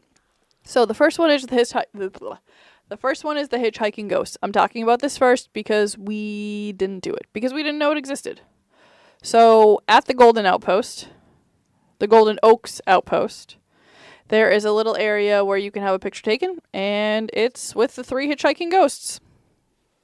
So the first one is the first one is the hitchhiking ghost. I'm talking about this first because we didn't do it because we didn't know it existed. So at the Golden Outpost, the Golden Oaks Outpost, there is a little area where you can have a picture taken, and it's with the 3 hitchhiking ghosts.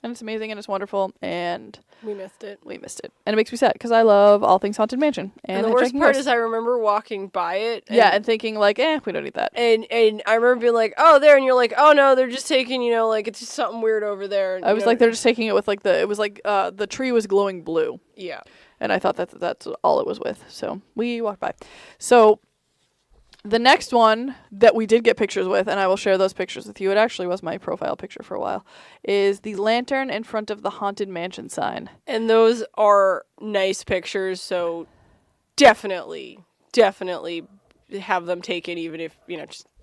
And it's amazing, and it's wonderful, and we missed it. And it makes me sad, because I love all things Haunted Mansion. And the worst part is I remember walking by it. And thinking, like, we don't need that. And I remember being like, oh, there, and you're like, oh, no, they're just taking, it's just something weird over there. And, I was like, they're just taking it with, like, the tree was glowing blue. Yeah. And I thought that's all it was with. So we walked by. So the next one that we did get pictures with, and I will share those pictures with you, it actually was my profile picture for a while, is the lantern in front of the Haunted Mansion sign. And those are nice pictures, so definitely have them taken, even if,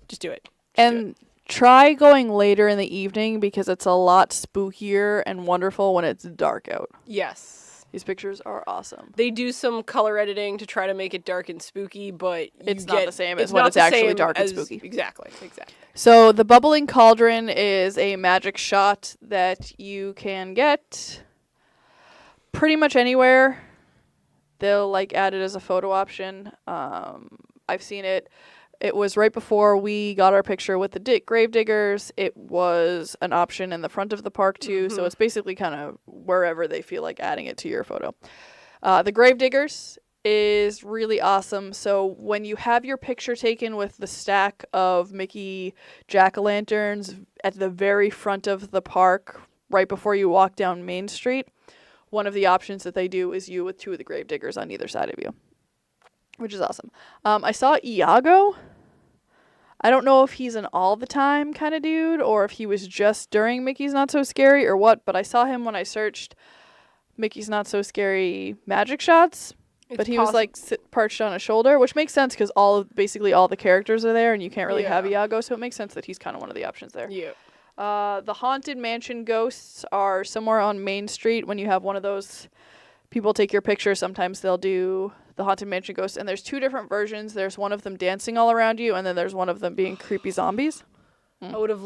just do it. And try going later in the evening because it's a lot spookier and wonderful when it's dark out. Yes. These pictures are awesome. They do some color editing to try to make it dark and spooky, but It's not the same as when it's actually dark and spooky. Exactly. So the Bubbling Cauldron is a magic shot that you can get pretty much anywhere. They'll like add it as a photo option. I've seen it. It was right before we got our picture with the Gravediggers. It was an option in the front of the park too. So it's basically kind of wherever they feel like adding it to your photo. The Gravediggers is really awesome. So when you have your picture taken with the stack of Mickey jack-o'-lanterns at the very front of the park, right before you walk down Main Street, one of the options that they do is you with 2 of the Gravediggers on either side of you, which is awesome. I saw Iago. I don't know if he's an all the time kind of dude or if he was just during Mickey's Not So Scary or what, but I saw him when I searched Mickey's Not So Scary magic shots. But he was like perched on a shoulder, which makes sense because basically all the characters are there and you can't really have Iago, so it makes sense that he's kind of one of the options there. Yeah. The Haunted Mansion ghosts are somewhere on Main Street. When you have one of those people take your picture, sometimes they'll do the Haunted Mansion ghosts, and there's 2 different versions. There's one of them dancing all around you, and then there's one of them being creepy zombies. I would have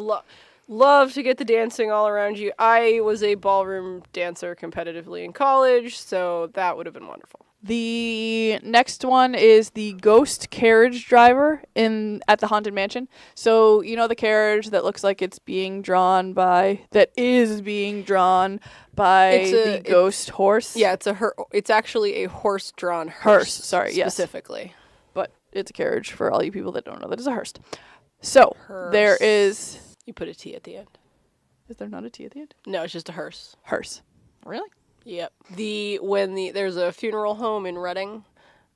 loved to get the dancing all around you. I was a ballroom dancer competitively in college, so that would have been wonderful. The next one is the ghost carriage driver at the Haunted Mansion. So, you know the carriage that looks like is being drawn by the ghost horse? Yeah, it's actually a horse-drawn hearse. Specifically. Yes. But it's a carriage for all you people that don't know that it's a hearse. So, Hearse. there is... You put a T at the end. Is there not a T at the end? No, it's just a hearse. Hearse. Really? Yep. There's a funeral home in Reading,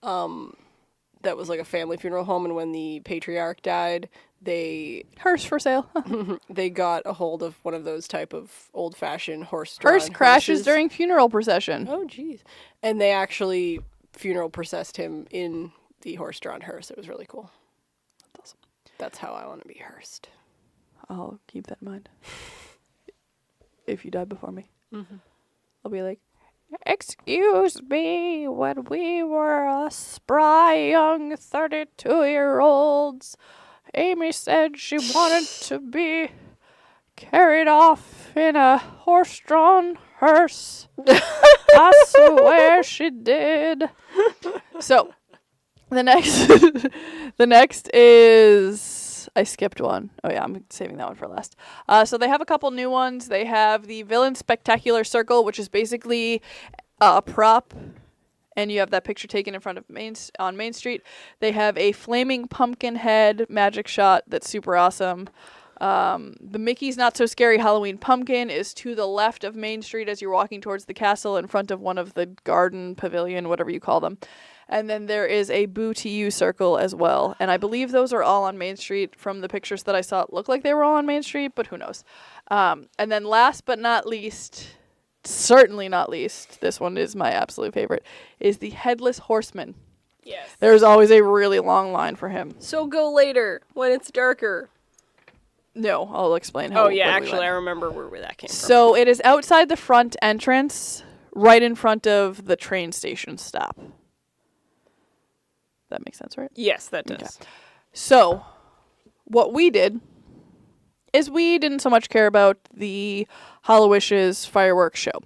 that was like a family funeral home, and when the patriarch died, hearse for sale. they got a hold of one of those type of old-fashioned horse-drawn Hearse crashes hearses. during funeral procession. Oh, jeez. And they actually funeral processed him in the horse-drawn hearse. It was really cool. That's awesome. That's how I want to be hearsed. I'll keep that in mind. If you die before me. Mm-hmm. I'll be like, excuse me, when we were a spry young 32-year-olds, Amy said she wanted to be carried off in a horse-drawn hearse. I swear she did. So, the next is... I skipped one. Oh yeah, I'm saving that one for last. So they have a couple new ones. They have the Villain Spectacular Circle, which is basically a prop, and you have that picture taken in front of on Main Street. They have a flaming pumpkin head magic shot that's super awesome. The Mickey's Not So Scary Halloween pumpkin is to the left of Main Street as you're walking towards the castle in front of one of the garden pavilion, whatever you call them. And then there is a Boo to You circle as well. And I believe those are all on Main Street. From the pictures that I saw, it looked like they were all on Main Street, but who knows. And then last but not least, certainly not least, this one is my absolute favorite, is the Headless Horseman. Yes. There's always a really long line for him. So go later, when it's darker. No, I'll explain how. Oh, yeah, actually, I remember where that came from. So it is outside the front entrance, right in front of the train station stop. That makes sense, right? Yes, that does. Okay. So, what we did is we didn't so much care about the Hallowishes fireworks show.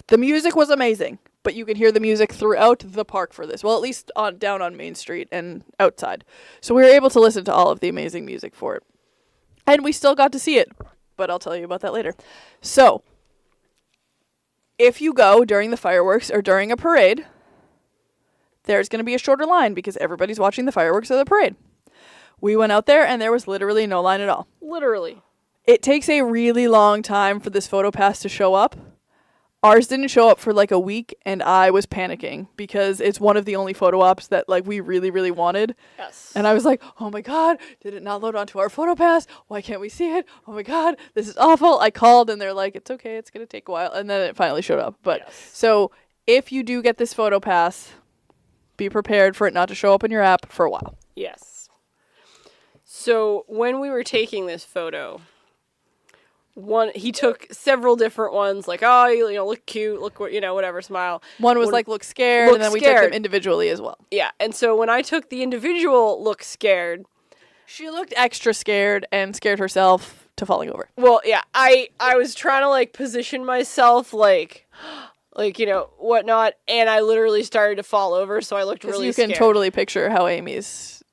The music was amazing, but you can hear the music throughout the park for this. Well, at least down on Main Street and outside. So we were able to listen to all of the amazing music for it. And we still got to see it, but I'll tell you about that later. So, if you go during the fireworks or during a parade, there's going to be a shorter line because everybody's watching the fireworks or the parade. We went out there and there was literally no line at all. Literally. It takes a really long time for this photo pass to show up. Ours didn't show up for like a week and I was panicking because it's one of the only photo ops that like we really, really wanted. Yes. And I was like, oh my God, did it not load onto our photo pass? Why can't we see it? Oh my God, this is awful. I called and they're like, it's okay, it's going to take a while. And then it finally showed up. But yes. So if you do get this photo pass, be prepared for it not to show up in your app for a while. Yes. So when we were taking this photo, he took several different ones, like, oh, you know, look cute, look what, you know, whatever, smile. One was like, look scared, look and then we took scared. them individually as well. Yeah, and so when I took the individual look scared, She looked extra scared and scared herself to falling over. well, yeah, I was trying to, like, position myself, like, you know, whatnot, and I literally started to fall over, so I looked really you scared. can totally picture how Amy's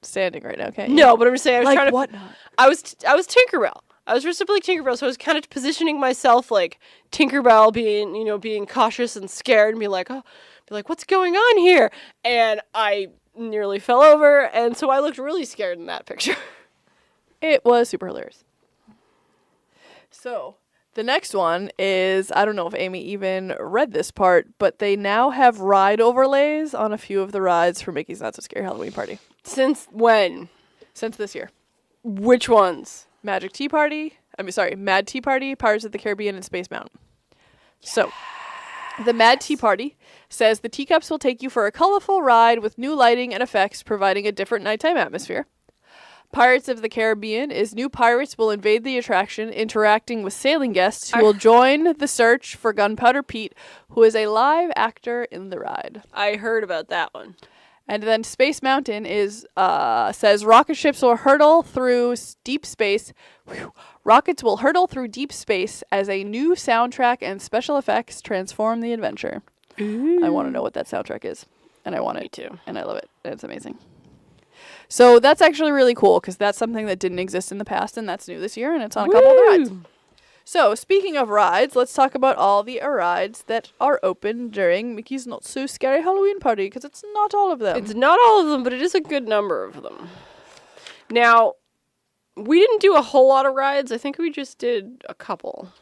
standing right now, can't you? No, but I'm just saying, I was like trying to... whatnot. I was Tinkerbell. I was dressed up like Tinkerbell, so I was kind of positioning myself like Tinkerbell, being cautious and scared, and be like, what's going on here? And I nearly fell over, and so I looked really scared in that picture. It was super hilarious. So, the next one is, I don't know if Amy even read this part, but they now have ride overlays on a few of the rides for Mickey's Not So Scary Halloween Party. Since when? Since this year. Which ones? Mad Tea Party, Pirates of the Caribbean, and Space Mountain. So, the Mad Tea Party says the teacups will take you for a colorful ride with new lighting and effects, providing a different nighttime atmosphere. Pirates of the Caribbean is new pirates will invade the attraction, interacting with sailing guests who will join the search for Gunpowder Pete, who is a live actor in the ride. I heard about that one. And then Space Mountain is says rocket ships will hurtle through deep space. Rockets will hurtle through deep space as a new soundtrack and special effects transform the adventure. Ooh. I want to know what that soundtrack is, and I want it Me too. and I love it. And it's amazing. So that's actually really cool because that's something that didn't exist in the past, and that's new this year, and it's on a couple of the rides. So, speaking of rides, let's talk about all the rides that are open during Mickey's Not So Scary Halloween Party, because it's not all of them. It's not all of them, but it is a good number of them. Now, we didn't do a whole lot of rides. I think we just did a couple.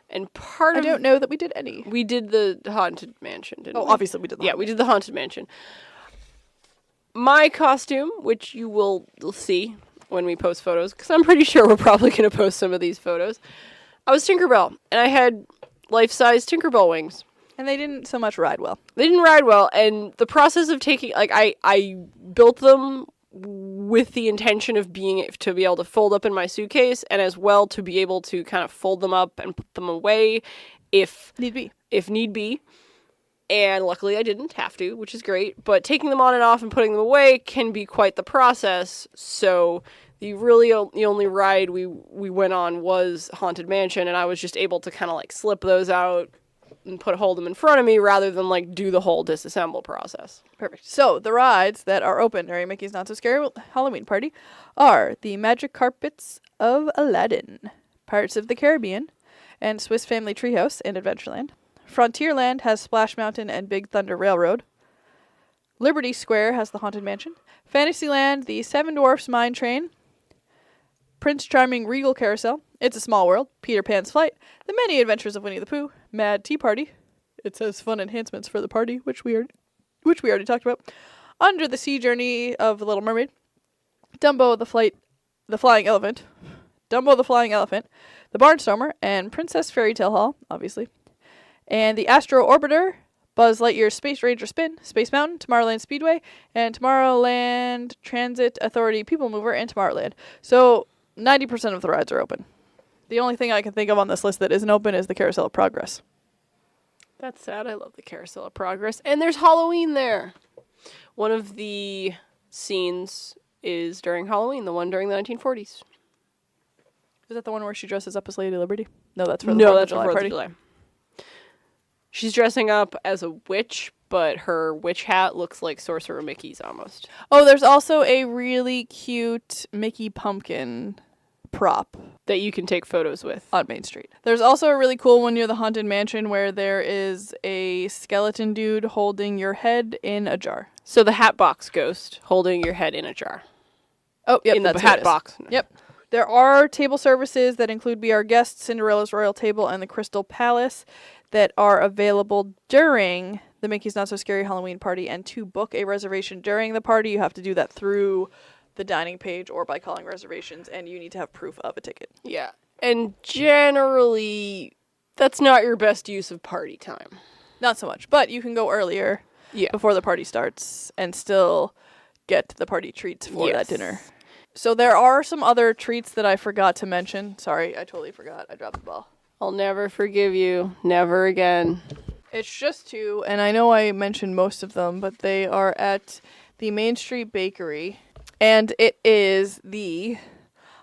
And I don't know that we did any. We did the Haunted Mansion, didn't we? Obviously we did the Yeah, we did the Haunted Mansion. My costume, which you will see when we post photos, because I'm pretty sure we're probably going to post some of these photos, I was Tinkerbell, and I had life-size Tinkerbell wings. And they didn't so much ride well. They didn't ride well, and the process of taking, like, I built them with the intention of to be able to fold up in my suitcase, and as well to be able to kind of fold them up and put them away if need be. And luckily I didn't have to, which is great. But taking them on and off and putting them away can be quite the process. So the only ride we went on was Haunted Mansion, and I was just able to kind of like slip those out and hold them in front of me rather than like do the whole disassemble process. Perfect. So the rides that are open during Mickey's Not So Scary Halloween Party are the Magic Carpets of Aladdin, Pirates of the Caribbean, and Swiss Family Treehouse and Adventureland. Frontierland has Splash Mountain and Big Thunder Railroad. Liberty Square has the Haunted Mansion. Fantasyland, the Seven Dwarfs Mine Train. Prince Charming Regal Carousel. It's a Small World. Peter Pan's Flight. The Many Adventures of Winnie the Pooh. Mad Tea Party. It says fun enhancements for the party, which we already talked about. Under the Sea Journey of the Little Mermaid. Dumbo the Flying Elephant. Dumbo the Flying Elephant. The Barnstormer and Princess Fairy Tale Hall, obviously. And the Astro Orbiter, Buzz Lightyear's Space Ranger Spin, Space Mountain, Tomorrowland Speedway, and Tomorrowland Transit Authority People Mover, and Tomorrowland. So 90% of the rides are open. The only thing I can think of on this list that isn't open is the Carousel of Progress. That's sad. I love the Carousel of Progress. And there's Halloween there. One of the scenes is during Halloween, the one during the 1940s. Is that the one where she dresses up as Lady Liberty? No, that's for the No, 4th of that's July for 4th party. of July. She's dressing up as a witch, but her witch hat looks like Sorcerer Mickey's almost. Oh, there's also a really cute Mickey pumpkin prop That you can take photos with. on Main Street. There's also a really cool one near the Haunted Mansion where there is a skeleton dude holding your head in a jar. So the Hatbox Ghost holding your head in a jar. Oh, yep, in the that's who it hat is. box. Yep. There are table services that include Be Our Guest, Cinderella's Royal Table, and the Crystal Palace that are available during the Mickey's Not So Scary Halloween Party. And to book a reservation during the party, you have to do that through the dining page or by calling reservations, and you need to have proof of a ticket. Yeah. And generally, that's not your best use of party time. Not so much, but you can go earlier Yeah. before the party starts and still get the party treats for Yes. that dinner. So there are some other treats that I forgot to mention. Sorry, I totally forgot. I dropped the ball. I'll never forgive you. Never again. It's just two, and I know I mentioned most of them, but they are at the Main Street Bakery. And it is the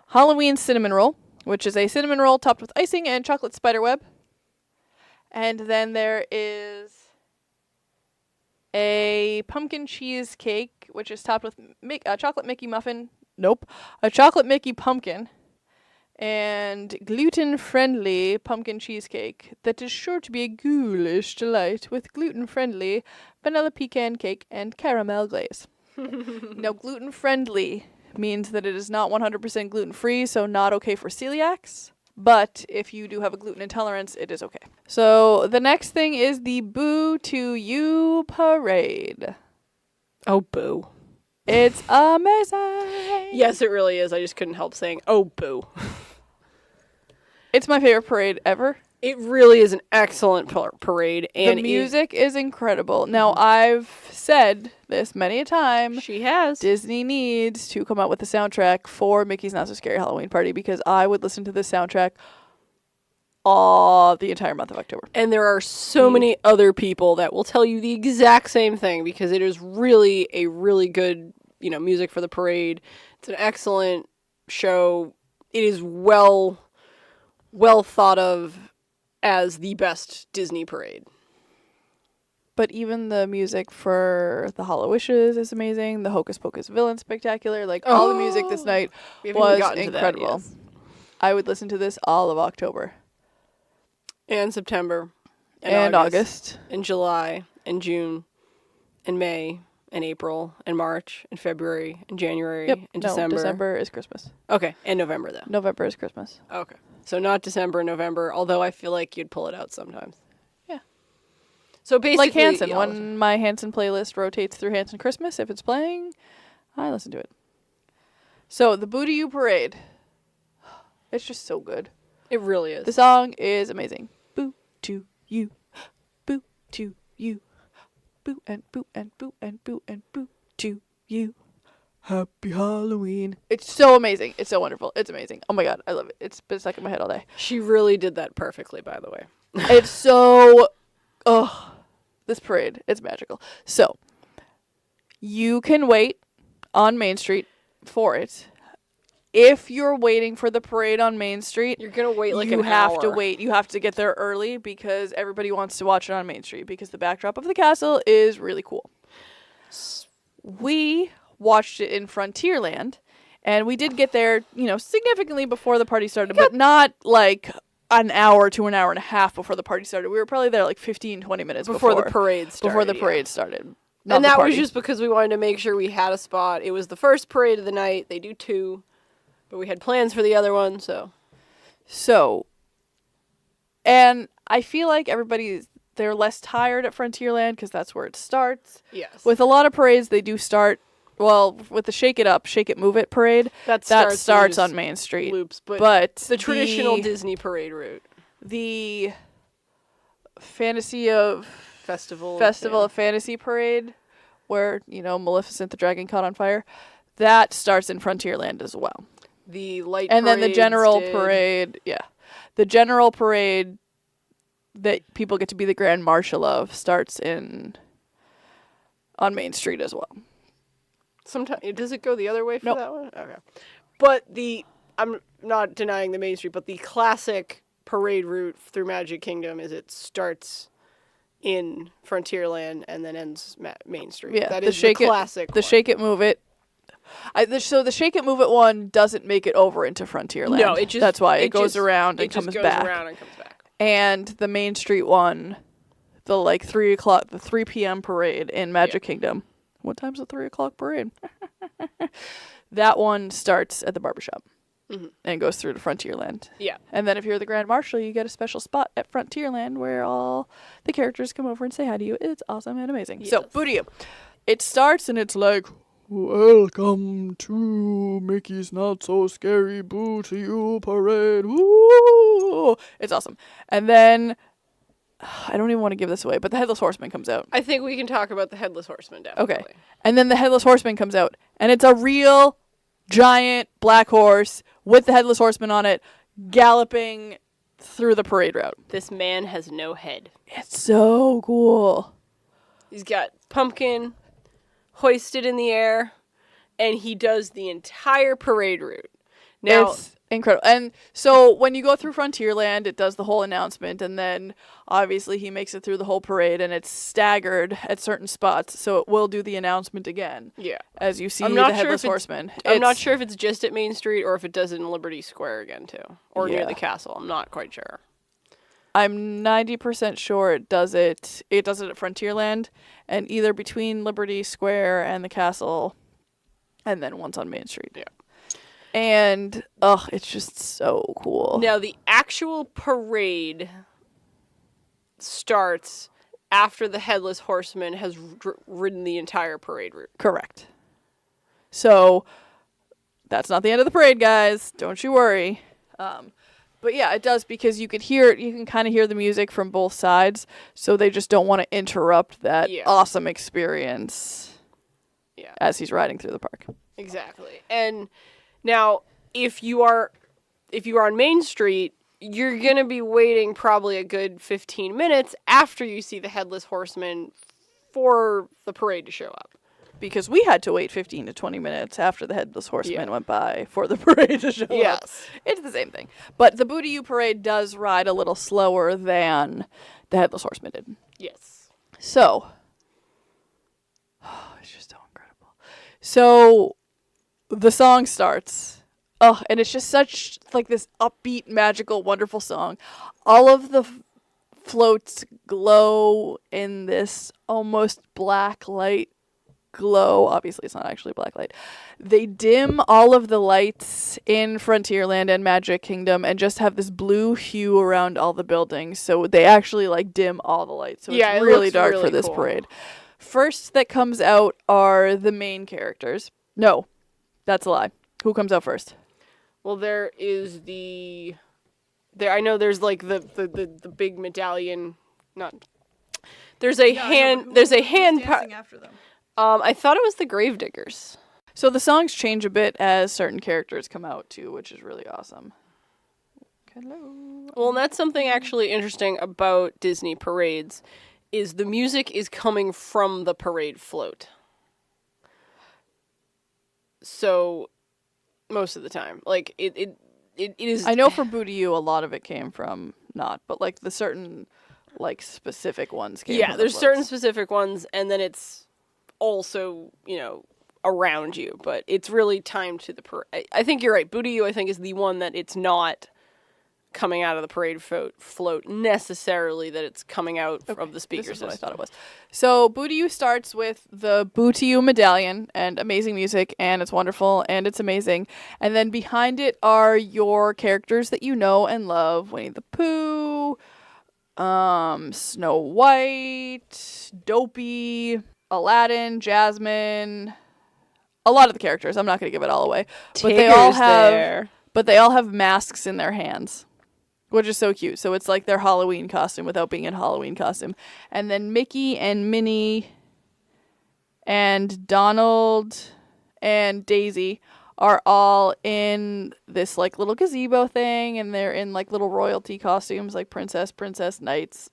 Halloween cinnamon roll, which is a cinnamon roll topped with icing and chocolate spiderweb. And then there is a pumpkin cheesecake, which is topped with chocolate Mickey muffin. Nope. A chocolate Mickey pumpkin. And gluten-friendly pumpkin cheesecake that is sure to be a ghoulish delight with gluten-friendly vanilla pecan cake and caramel glaze. Now, gluten-friendly means that it is not 100% gluten-free, so not okay for celiacs. But if you do have a gluten intolerance, it is okay. So the next thing is the Boo to You Parade. Oh, boo. It's amazing. Yes, it really is. I just couldn't help saying, oh, boo. It's my favorite parade ever. It really is an excellent parade. And The music is incredible. Now, I've said this many a time. She has. Disney needs to come out with a soundtrack for Mickey's Not So Scary Halloween Party because I would listen to this soundtrack all the entire month of October. And there are so many other people that will tell you the exact same thing because it is really a really good, music for the parade. It's an excellent show. It is well thought of as the best Disney parade. But even the music for the Hollow Wishes is amazing. The Hocus Pocus Villain Spectacular, all the music this night was incredible. Yes. I would listen to this all of October. And September. And August. And July. And June. And May. And April. And March. And February. And January. Yep. And no, December. December is Christmas. Okay. And November, though. November is Christmas. Okay. So not December and November, although I feel like you'd pull it out sometimes. Yeah. So basically... Like Hanson. When my Hanson playlist rotates through Hanson Christmas, if it's playing, I listen to it. So, the Boo to You Parade. It's just so good. It really is. The song is amazing. Boo to you. Boo to you. Boo and boo and boo and boo and boo to you. Happy Halloween. It's so amazing. It's so wonderful. It's amazing. Oh my god, I love it. It's been stuck in my head all day. She really did that perfectly, by the way. It's so... this parade. It's magical. So, you can wait on Main Street for it. If you're waiting for the parade on Main Street, You're going to wait like you an have hour. to wait. You have to get there early because everybody wants to watch it on Main Street because the backdrop of the castle is really cool. We watched it in Frontierland, and we did get there, significantly before the party started, but not like an hour to an hour and a half before the party started. We were probably there like 15, 20 minutes before the parade started. Before the parade started. And that was just because we wanted to make sure we had a spot. It was the first parade of the night. They do 2, but we had plans for the other one, so. So, and I feel like they're less tired at Frontierland because that's where it starts. Yes. With a lot of parades, they do start, with the Shake It Up, Shake It, Move It parade, that starts on Main Street. Loops, but the traditional Disney parade route. The Festival of Fantasy parade, where, Maleficent the Dragon caught on fire, that starts in Frontierland as well. The light and then the general parade, the general parade that people get to be the Grand Marshal of starts on Main Street as well. Sometimes does it go the other way for Nope. that one? Okay, but I'm not denying the Main Street, but the classic parade route through Magic Kingdom is it starts in Frontierland and then ends Main Street. Yeah, that is the classic. The Shake It, Move It. So the Shake It, Move It one doesn't make it over into Frontierland. No, it just that's why it goes around and comes back. Around and comes back. And the Main Street one, the 3 p.m. parade in Magic Kingdom. What time's the 3 o'clock parade? That one starts at the barbershop and goes through to Frontierland. Yeah. And then if you're the Grand Marshal, you get a special spot at Frontierland where all the characters come over and say hi to you. It's awesome and amazing. Yes. So, Boo to You. It starts and it's like, welcome to Mickey's Not So Scary Boo to You Parade. Woo! It's awesome. And then, I don't even want to give this away, but the Headless Horseman comes out. I think we can talk about the Headless Horseman, definitely. Okay. And then the Headless Horseman comes out, and it's a real giant black horse with the headless horseman on it, galloping through the parade route. This man has no head. It's so cool. He's got pumpkin hoisted in the air, and he does the entire parade route. Now, It's incredible. And so when you go through Frontierland, it does the whole announcement, and then obviously he makes it through the whole parade, and it's staggered at certain spots, so it will do the announcement again. yeah. As you see I'm not the sure Headless if it's- Horseman. I'm not It's- sure if it's just at Main Street or if it does it in Liberty Square again, too. Or near Yeah. the castle. I'm not quite sure. I'm 90% sure it does it. It does it at Frontierland, and either between Liberty Square and the castle, and then once on Main Street. Yeah. And it's just so cool. Now, the actual parade starts after the Headless Horseman has ridden the entire parade route. Correct. So that's not the end of the parade, guys. Don't you worry. But yeah, it does, because you can kind of hear the music from both sides, so they just don't want to interrupt that Yeah. awesome experience Yeah. as he's riding through the park. Exactly. And now, if you are on Main Street, you're going to be waiting probably a good 15 minutes after you see the Headless Horseman for the parade to show up. Because we had to wait 15 to 20 minutes after the Headless Horseman Yeah. went by for the parade to show up. Yes. It's the same thing. But the Booty U parade does ride a little slower than the Headless Horseman did. Yes. So, it's just so incredible. So, the song starts. And it's just such, like, this upbeat, magical, wonderful song. All of the floats glow in this almost black light glow. Obviously, it's not actually black light. They dim all of the lights in Frontierland and Magic Kingdom and just have this blue hue around all the buildings. So they actually like dim all the lights. So Yeah, it's it really looks dark really for this cool. parade. First that comes out are the main characters. No, that's a lie. Who comes out first? Well, there is I know there's like the big medallion, there's a hand after them. I thought it was the Gravediggers. So the songs change a bit as certain characters come out too, which is really awesome. Hello. Well, and that's something actually interesting about Disney parades, is the music is coming from the parade float. So, most of the time, like it is. I know for Booty U, a lot of it came from not, but like the certain like specific ones came. Yeah, from there's the certain floats. specific ones, and then it's also around you, but it's really timed to the parade. I think you're right. Booty U, I think, is the one that it's not coming out of the parade float necessarily, that it's coming out of the speaker This is what I system. thought it was. So Booty U starts with the Booty U medallion and amazing music, and it's wonderful and it's amazing. And then behind it are your characters that you know and love: Winnie the Pooh, Snow White, Dopey, Aladdin, Jasmine. A lot of the characters. I'm not going to give it all away, but they all Tigger's have. there. But they all have masks in their hands, which is so cute. So it's like their Halloween costume without being a Halloween costume. And then Mickey and Minnie and Donald and Daisy are all in this like little gazebo thing, and they're in like little royalty costumes like princess, knights,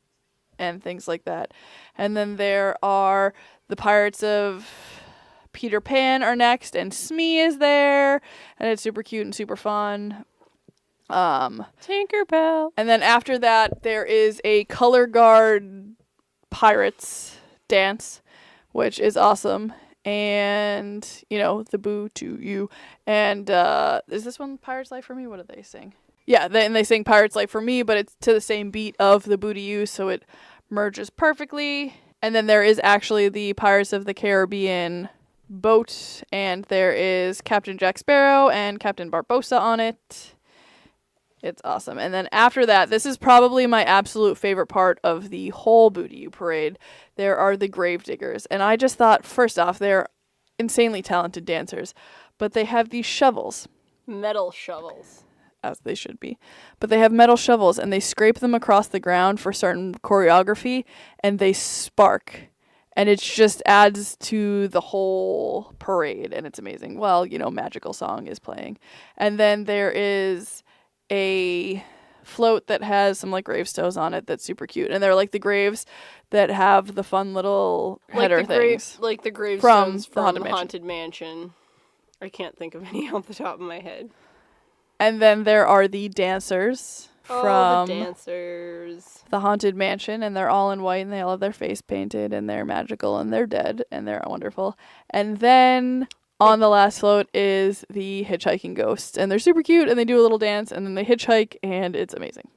and things like that. And then there are the Pirates of Peter Pan are next, and Smee is there, and it's super cute and super fun. Tinkerbell. And then after that, there is a color guard pirates dance, which is awesome. And, the Boo to You. And is this one Pirates Life for Me? What do they sing? Yeah, they sing Pirates Life for Me, but it's to the same beat of the Boo to You, so it merges perfectly. And then there is actually the Pirates of the Caribbean boat, and there is Captain Jack Sparrow and Captain Barbossa on it. It's awesome. And then after that, this is probably my absolute favorite part of the whole Booty U parade. There are the Gravediggers. And I just thought, first off, they're insanely talented dancers, but they have these shovels, Metal shovels. as they should be. But they have metal shovels, and they scrape them across the ground for certain choreography, and they spark. And it just adds to the whole parade, and it's amazing. Well, Magical Song is playing. And then there is a float that has some gravestones on it that's super cute. And they're the graves that have the fun little header things. Like the gravestones from the Haunted Mansion. I can't think of any off the top of my head. And then there are the dancers from the dancers. The Haunted Mansion, and they're all in white, and they all have their face painted, and they're magical, and they're dead, and they're wonderful. And then on the last float is the hitchhiking ghosts, and they're super cute, and they do a little dance, and then they hitchhike, and it's amazing.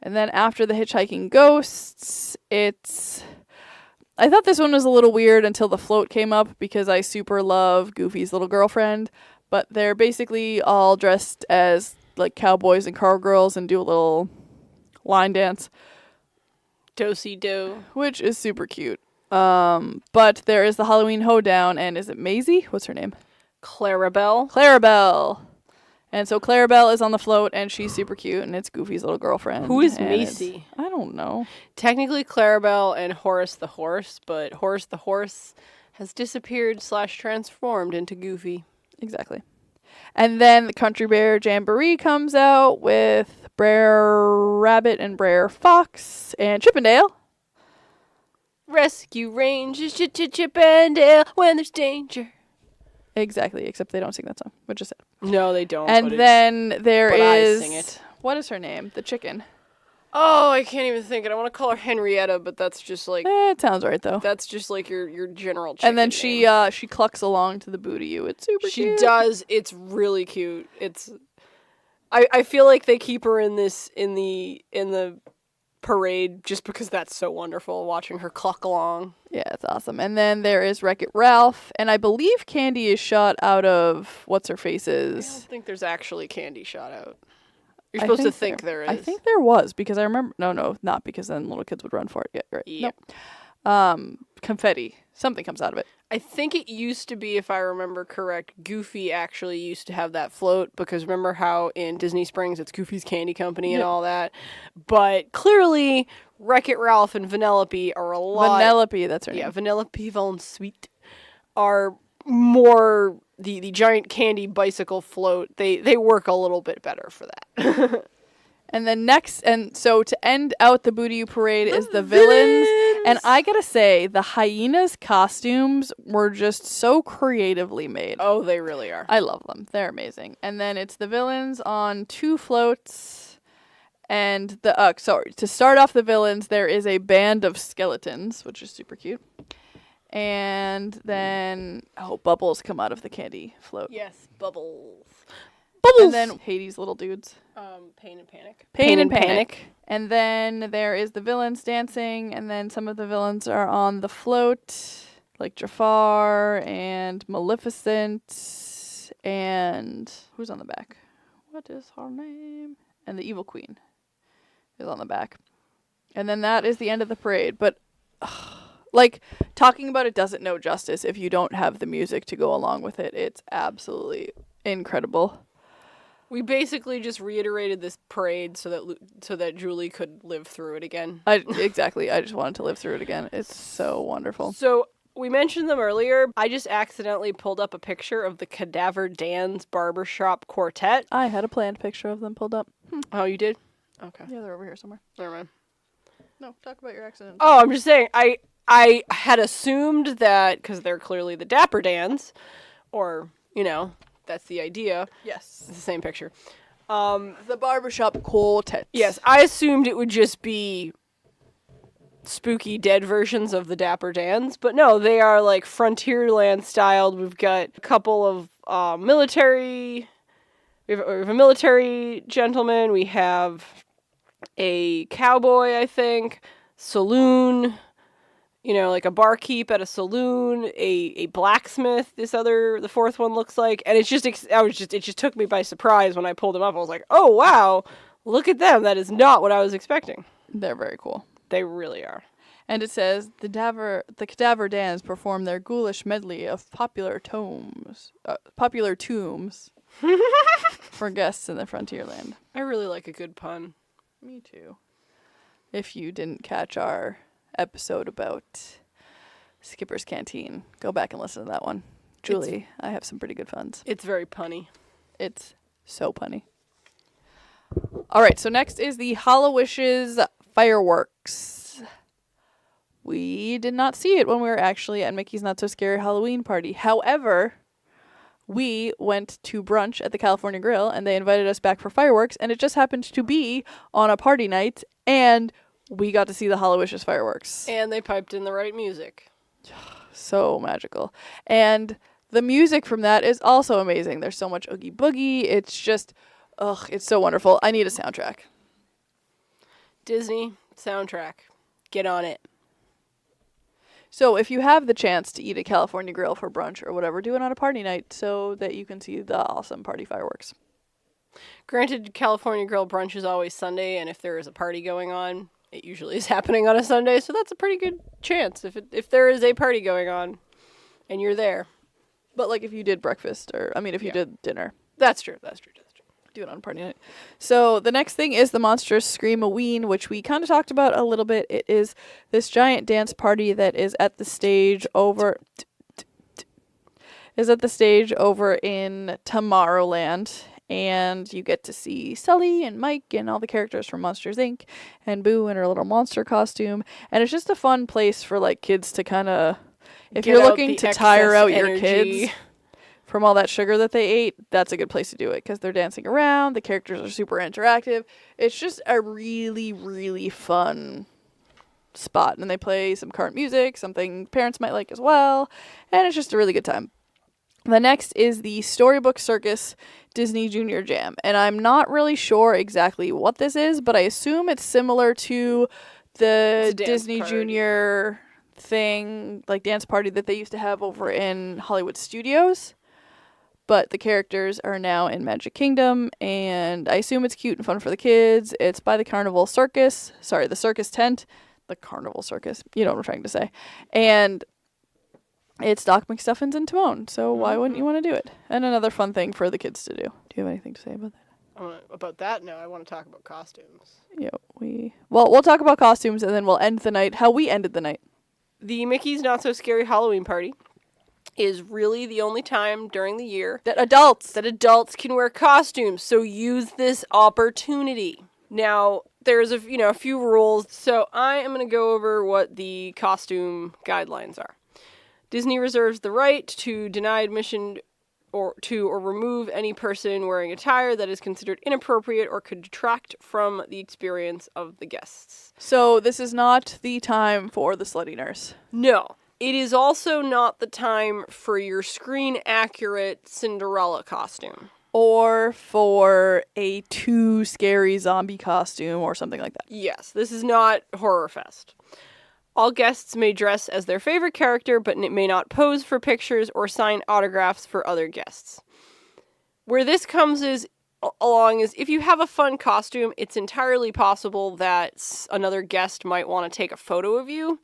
And then after the hitchhiking ghosts, I thought this one was a little weird until the float came up, because I super love Goofy's little girlfriend, but they're basically all dressed as cowboys and cowgirls and do a little line dance. Do-si-do. Which is super cute. But there is the Halloween hoedown, and is it Maisie? What's her name? Clarabelle. Clarabelle. And so Clarabelle is on the float, and she's super cute, and it's Goofy's little girlfriend. Who is and Macy? I don't know. Technically Clarabelle and Horace the Horse, but Horace the Horse has disappeared / transformed into Goofy. Exactly. And then the Country Bear Jamboree comes out with Brer Rabbit and Brer Fox and Chippendale. Rescue Rangers, Chippendale, when there's danger. Exactly, except they don't sing that song, which is sad. No, they don't. And then there is... I sing it. What is her name? The chicken. Oh, I can't even think it. I want to call her Henrietta, but that's just it sounds right, though. That's just your general chicken And then name. she clucks along to the Boo-to-You. It's super cute. She does. It's really cute. I feel like they keep her in the parade just because that's so wonderful, watching her cluck along. Yeah, it's awesome. And then there is Wreck-It Ralph, and I believe Candy is shot out of What's-Her-Face's. I don't think there's actually candy shot out. You're supposed to think there is. I think there was, because I remember... No, not because then little kids would run for it. Yeah, right. Yep. Nope. Confetti. Something comes out of it. I think it used to be, if I remember correct, Goofy actually used to have that float, because remember how in Disney Springs it's Goofy's Candy Company and all that? But clearly, Wreck-It Ralph and Vanellope are a lot... Vanellope, that's her name. Yeah, Vanellope Von Sweet are more... The giant candy bicycle float, they work a little bit better for that. And then so to end out the Boo-to-You parade is the villains. And I gotta say, the hyenas costumes were just so creatively made. Oh, they really are. I love them. They're amazing. And then it's the villains on 2 floats. And to start off the villains, there is a band of skeletons, which is super cute. And then bubbles come out of the candy float. Yes, bubbles. And then Hades' little dudes. Pain and Panic. Pain and Panic. And then there is the villains dancing, and then some of the villains are on the float, like Jafar and Maleficent, and who's on the back? What is her name? And the Evil Queen is on the back. And then that is the end of the parade. But, talking about it doesn't know justice if you don't have the music to go along with it. It's absolutely incredible. We basically just reiterated this parade so that Julie could live through it again. Exactly. I just wanted to live through it again. It's so wonderful. So we mentioned them earlier. I just accidentally pulled up a picture of the Cadaver Dan's Barbershop Quartet. I had a planned picture of them pulled up. Oh, you did? Okay. Yeah, they're over here somewhere. Never mind. No, talk about your accident. Oh, I'm just saying, I had assumed that, because they're clearly the Dapper Dans, or, that's the idea. Yes. It's the same picture. The Barbershop Quartet. Yes, I assumed it would just be spooky dead versions of the Dapper Dans, but no, they are Frontierland styled. We've got a couple of military... We have a military gentleman, we have a cowboy, I think, saloon... a barkeep at a saloon, a blacksmith. The fourth one looks like, and it just took me by surprise when I pulled them up. I was like, oh wow, look at them. That is not what I was expecting. They're very cool. They really are. And it says the Cadaver Dans perform their ghoulish medley of popular tombs for guests in the Frontierland. I really like a good pun. Me too. If you didn't catch our episode about Skipper's Canteen. Go back and listen to that one. Julie, I have some pretty good puns. It's very punny. It's so punny. All right, so next is the Hallowishes fireworks. We did not see it when we were actually at Mickey's Not So Scary Halloween party. However, we went to brunch at the California Grill, and they invited us back for fireworks, and it just happened to be on a party night, and we got to see the Hallowishes fireworks. And they piped in the right music. So magical. And the music from that is also amazing. There's so much Oogie Boogie. It's just, it's so wonderful. I need a soundtrack. Disney soundtrack. Get on it. So if you have the chance to eat at California Grill for brunch or whatever, do it on a party night so that you can see the awesome party fireworks. Granted, California Grill brunch is always Sunday, and if there is a party going on, it usually is happening on a Sunday, so that's a pretty good chance if there is a party going on and you're there. But like if you did breakfast if you did dinner. That's true. Do it on party night. So the next thing is the Monstrous Scream-a-ween, which we kind of talked about a little bit. It is this giant dance party that is at the stage over in Tomorrowland. And you get to see Sully and Mike and all the characters from Monsters, Inc. and Boo in her little monster costume. And it's just a fun place for like kids to kind of, if you're looking to tire out your kids from all that sugar that they ate, that's a good place to do it because they're dancing around. The characters are super interactive. It's just a really, really fun spot. And they play some current music, something parents might like as well. And it's just a really good time. The next is the Storybook Circus Disney Junior Jam. And I'm not really sure exactly what this is, but I assume it's similar to the Disney Junior thing, like dance party that they used to have over in Hollywood Studios. But the characters are now in Magic Kingdom, and I assume it's cute and fun for the kids. It's by the Carnival Circus. Sorry, the Circus Tent. The Carnival Circus. You know what I'm trying to say. And it's Doc McStuffins and Timon, so why wouldn't you want to do it? And another fun thing for the kids to do. Do you have anything to say about that? About that? No, I want to talk about costumes. Yeah, we'll talk about costumes, and then we'll end the night how we ended the night. The Mickey's Not So Scary Halloween party is really the only time during the year that adults can wear costumes, so use this opportunity. Now, there's a few rules, so I am going to go over what the costume guidelines are. Disney reserves the right to deny admission or remove any person wearing attire that is considered inappropriate or could detract from the experience of the guests. So this is not the time for the slutty nurse. No. It is also not the time for your screen-accurate Cinderella costume. Or for a too scary zombie costume or something like that. Yes, this is not Horror Fest. All guests may dress as their favorite character, but may not pose for pictures or sign autographs for other guests. Where this comes along is if you have a fun costume, it's entirely possible that another guest might want to take a photo of you.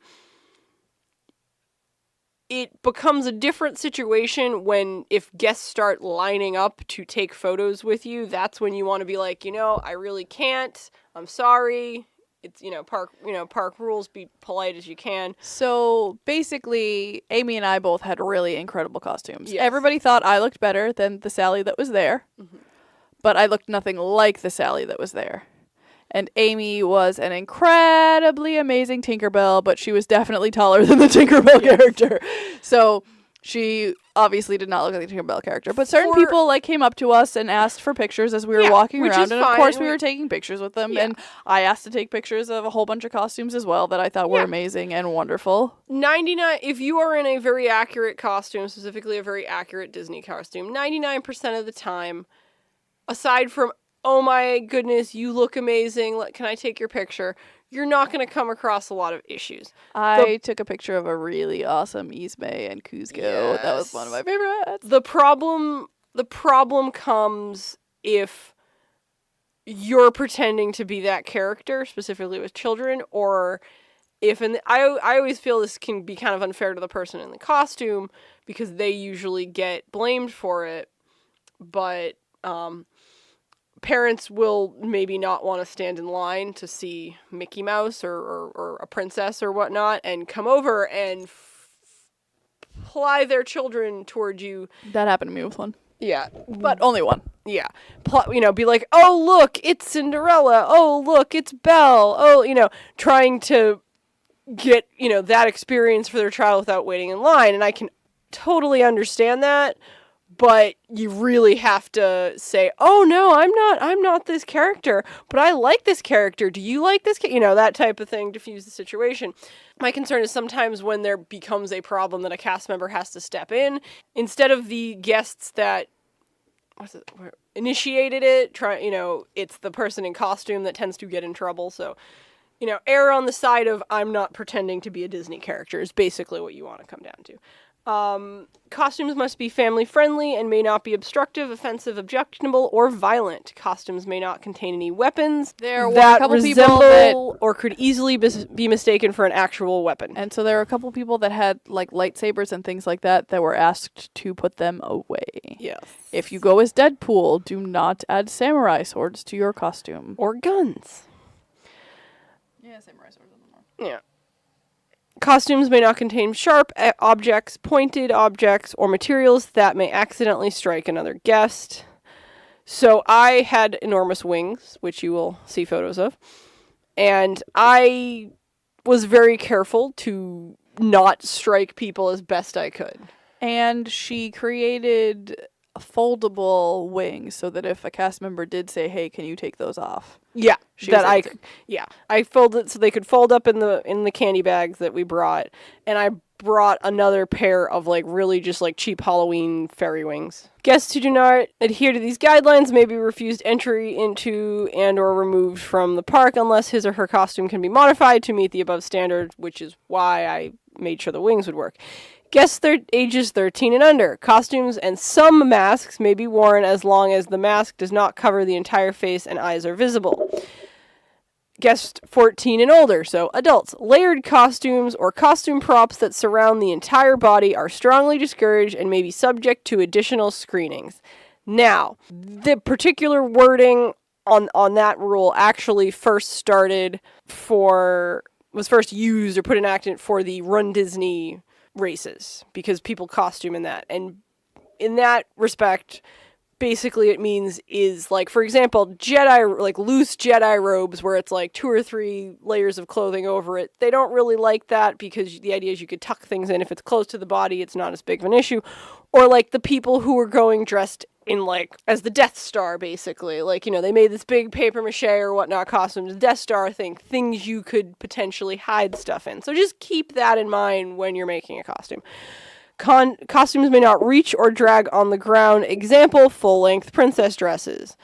It becomes a different situation if guests start lining up to take photos with you. That's when you want to be like, I really can't. I'm sorry. It's, park rules, be polite as you can. So basically, Amy and I both had really incredible costumes. Yes. Everybody thought I looked better than the Sally that was there, but I looked nothing like the Sally that was there. And Amy was an incredibly amazing Tinkerbell, but she was definitely taller than the Tinkerbell character. So she obviously did not look like the Tinkerbell character. But certain people came up to us and asked for pictures as we were walking around. And of course we were taking pictures with them. Yeah. And I asked to take pictures of a whole bunch of costumes as well that I thought were amazing and wonderful. 99, if you are in a very accurate costume, specifically a very accurate Disney costume, 99% of the time, aside from, oh my goodness, you look amazing, can I take your picture? You're not going to come across a lot of issues. I took a picture of a really awesome Ismay and Kuzco. Yes. That was one of my favorites. The problem comes if you're pretending to be that character, specifically with children, or I always feel this can be kind of unfair to the person in the costume because they usually get blamed for it, but parents will maybe not want to stand in line to see Mickey Mouse or a princess or whatnot and come over and ply their children toward you. That happened to me with one. Yeah. But only one. Yeah. Be like, oh, look, it's Cinderella. Oh, look, it's Belle. Oh, trying to get, that experience for their child without waiting in line. And I can totally understand that. But you really have to say, oh, no, I'm not this character, but I like this character. Do you like this? That type of thing, diffuse the situation. My concern is sometimes when there becomes a problem that a cast member has to step in, instead of the guests that initiated it, it's the person in costume that tends to get in trouble. So, err on the side of I'm not pretending to be a Disney character is basically what you want to come down to. Costumes must be family friendly and may not be obstructive, offensive, objectionable, or violent. Costumes may not contain any weapons There were that a couple resemble people or could easily be mistaken for an actual weapon. and so there were a couple people that had like lightsabers and things like that were asked to put them away. Yes. If you go as Deadpool, do not add samurai swords to your costume. Or guns. Yeah, samurai swords on the Yeah. Costumes may not contain sharp objects, pointed objects, or materials that may accidentally strike another guest. So I had enormous wings, which you will see photos of. And I was very careful to not strike people as best I could. And she created foldable wings so that if a cast member did say, "Hey, can you take those off?" Yeah, She was that able to. I folded so they could fold up in the candy bags that we brought, and I brought another pair of like really just like cheap Halloween fairy wings. Guests who do not adhere to these guidelines may be refused entry into and or removed from the park unless his or her costume can be modified to meet the above standard, which is why I made sure the wings would work. Guests ages 13 and under. Costumes and some masks may be worn as long as the mask does not cover the entire face and eyes are visible. Guests 14 and older, so adults. Layered costumes or costume props that surround the entire body are strongly discouraged and may be subject to additional screenings. Now, the particular wording on that rule actually was first used or put enacted for the Run Disney races because people costume in that, and in that respect basically it means is like, for example, Jedi, like loose Jedi robes where it's like 2 or 3 layers of clothing over it. They don't really like that because the idea is you could tuck things in. If it's close to the body, it's not as big of an issue. Or like the people who were going dressed in like as the Death Star, basically, like, they made this big paper mache or whatnot costumes, Death Star things you could potentially hide stuff in. So just keep that in mind when you're making a costume. Costumes may not reach or drag on the ground. Example, full-length princess dresses.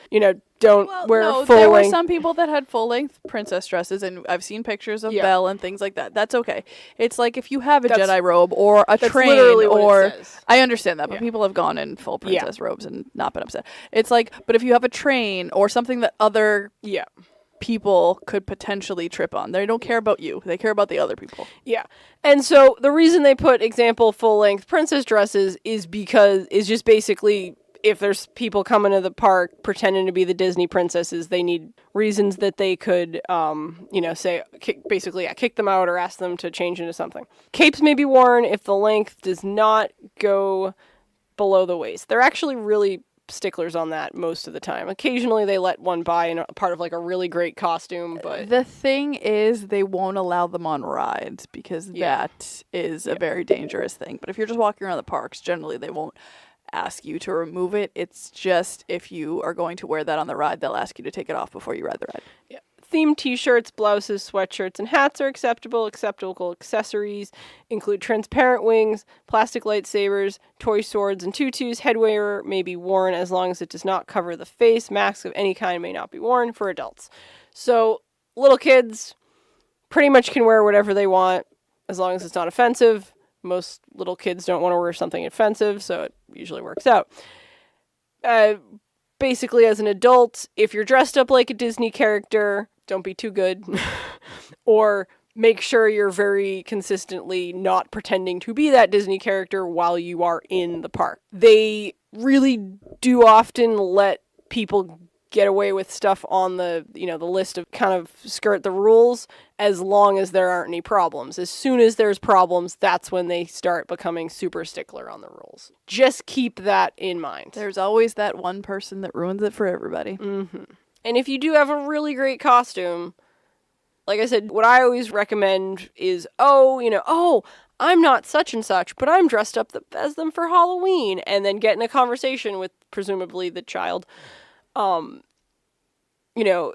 Don't wear full-length. There were some people that had full-length princess dresses, and I've seen pictures of Belle and things like that. That's okay. It's like if you have a Jedi robe or a train, literally what or it says. I understand that, but people have gone in full princess robes and not been upset. It's like, but if you have a train or something that other people could potentially trip on, they don't care about you. They care about the other people. Yeah. And so the reason they put example full-length princess dresses is just basically if there's people coming to the park pretending to be the Disney princesses, they need reasons that they could, say, kick them out or ask them to change into something. Capes may be worn if the length does not go below the waist. They're actually really sticklers on that most of the time. Occasionally they let one by in a part of like a really great costume, but the thing is they won't allow them on rides because that is a very dangerous thing. But if you're just walking around the parks, generally they won't ask you to remove it. It's just if you are going to wear that on the ride, they'll ask you to take it off before you ride the ride. Yeah. Themed t-shirts, blouses, sweatshirts, and hats are acceptable. Acceptable accessories include transparent wings, plastic lightsabers, toy swords, and tutus. Headwear may be worn as long as it does not cover the face. Masks of any kind may not be worn for adults. So little kids pretty much can wear whatever they want as long as it's not offensive. Most little kids don't want to wear something offensive, so it usually works out. Basically, as an adult, if you're dressed up like a Disney character, don't be too good. Or make sure you're very consistently not pretending to be that Disney character while you are in the park. They really do often let people get away with stuff on the, the list of kind of skirt the rules as long as there aren't any problems. As soon as there's problems, that's when they start becoming super stickler on the rules. Just keep that in mind. There's always that one person that ruins it for everybody. Mm-hmm. And if you do have a really great costume, like I said, what I always recommend is, I'm not such and such, but I'm dressed up as them for Halloween. And then get in a conversation with presumably the child,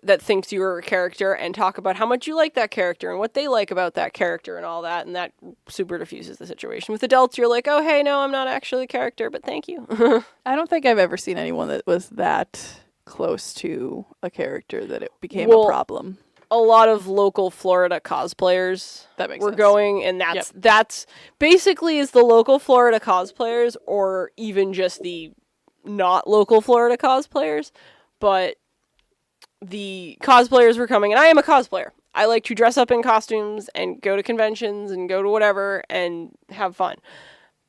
that thinks you are a character, and talk about how much you like that character and what they like about that character and all that. And that super diffuses the situation. With adults, you're like, oh, hey, no, I'm not actually a character, but thank you. I don't think I've ever seen anyone that was that close to a character that it became a problem. A lot of local Florida cosplayers That makes were sense. going, and that's basically is the local Florida cosplayers, or even just the not local Florida cosplayers, but the cosplayers were coming, and I am a cosplayer. I like to dress up in costumes and go to conventions and go to whatever and have fun.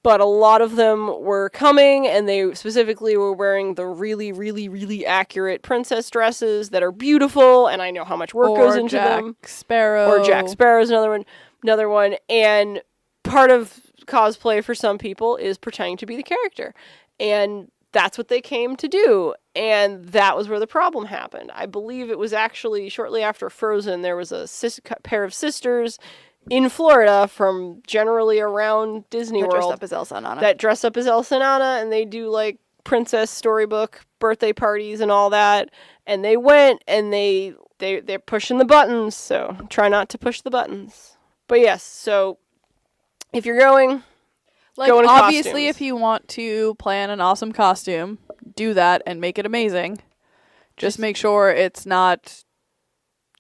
But a lot of them were coming, and they specifically were wearing the really, really, really accurate princess dresses that are beautiful, and I know how much work goes into them. Sparrow. Or Jack Sparrow's another one. And part of cosplay for some people is pretending to be the character. And that's what they came to do. And that was where the problem happened. I believe it was actually shortly after Frozen, there was a pair of sisters in Florida from generally around Disney World Dressed up as Elsa and Anna. that dress up as Elsa and Anna, and they do like princess storybook birthday parties and all that. And they went, and they're pushing the buttons, so try not to push the buttons. But yes, so if you're going, like, go in obviously, costumes. if you want to plan an awesome costume, do that and make it amazing. Just make sure it's not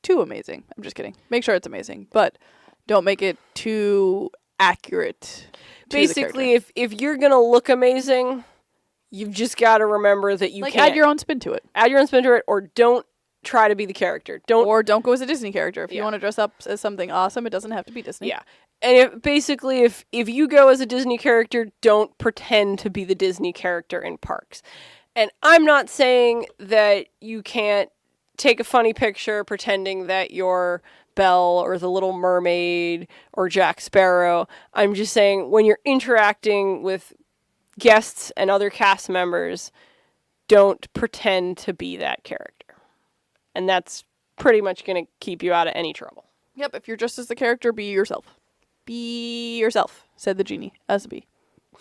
too amazing. I'm just kidding. Make sure it's amazing, but don't make it too accurate. Basically, if you're gonna look amazing, you've just got to remember that you can't add your own spin to it. Add your own spin to it, or don't try to be the character. Don't go as a Disney character. If you Yeah. want to dress up as something awesome, it doesn't have to be Disney. Yeah. And if you go as a Disney character, don't pretend to be the Disney character in parks. And I'm not saying that you can't take a funny picture pretending that you're Belle or the Little Mermaid or Jack Sparrow. I'm just saying when you're interacting with guests and other cast members, don't pretend to be that character. And that's pretty much going to keep you out of any trouble. Yep, if you're dressed as the character, be yourself. Be yourself, said the genie, as a bee.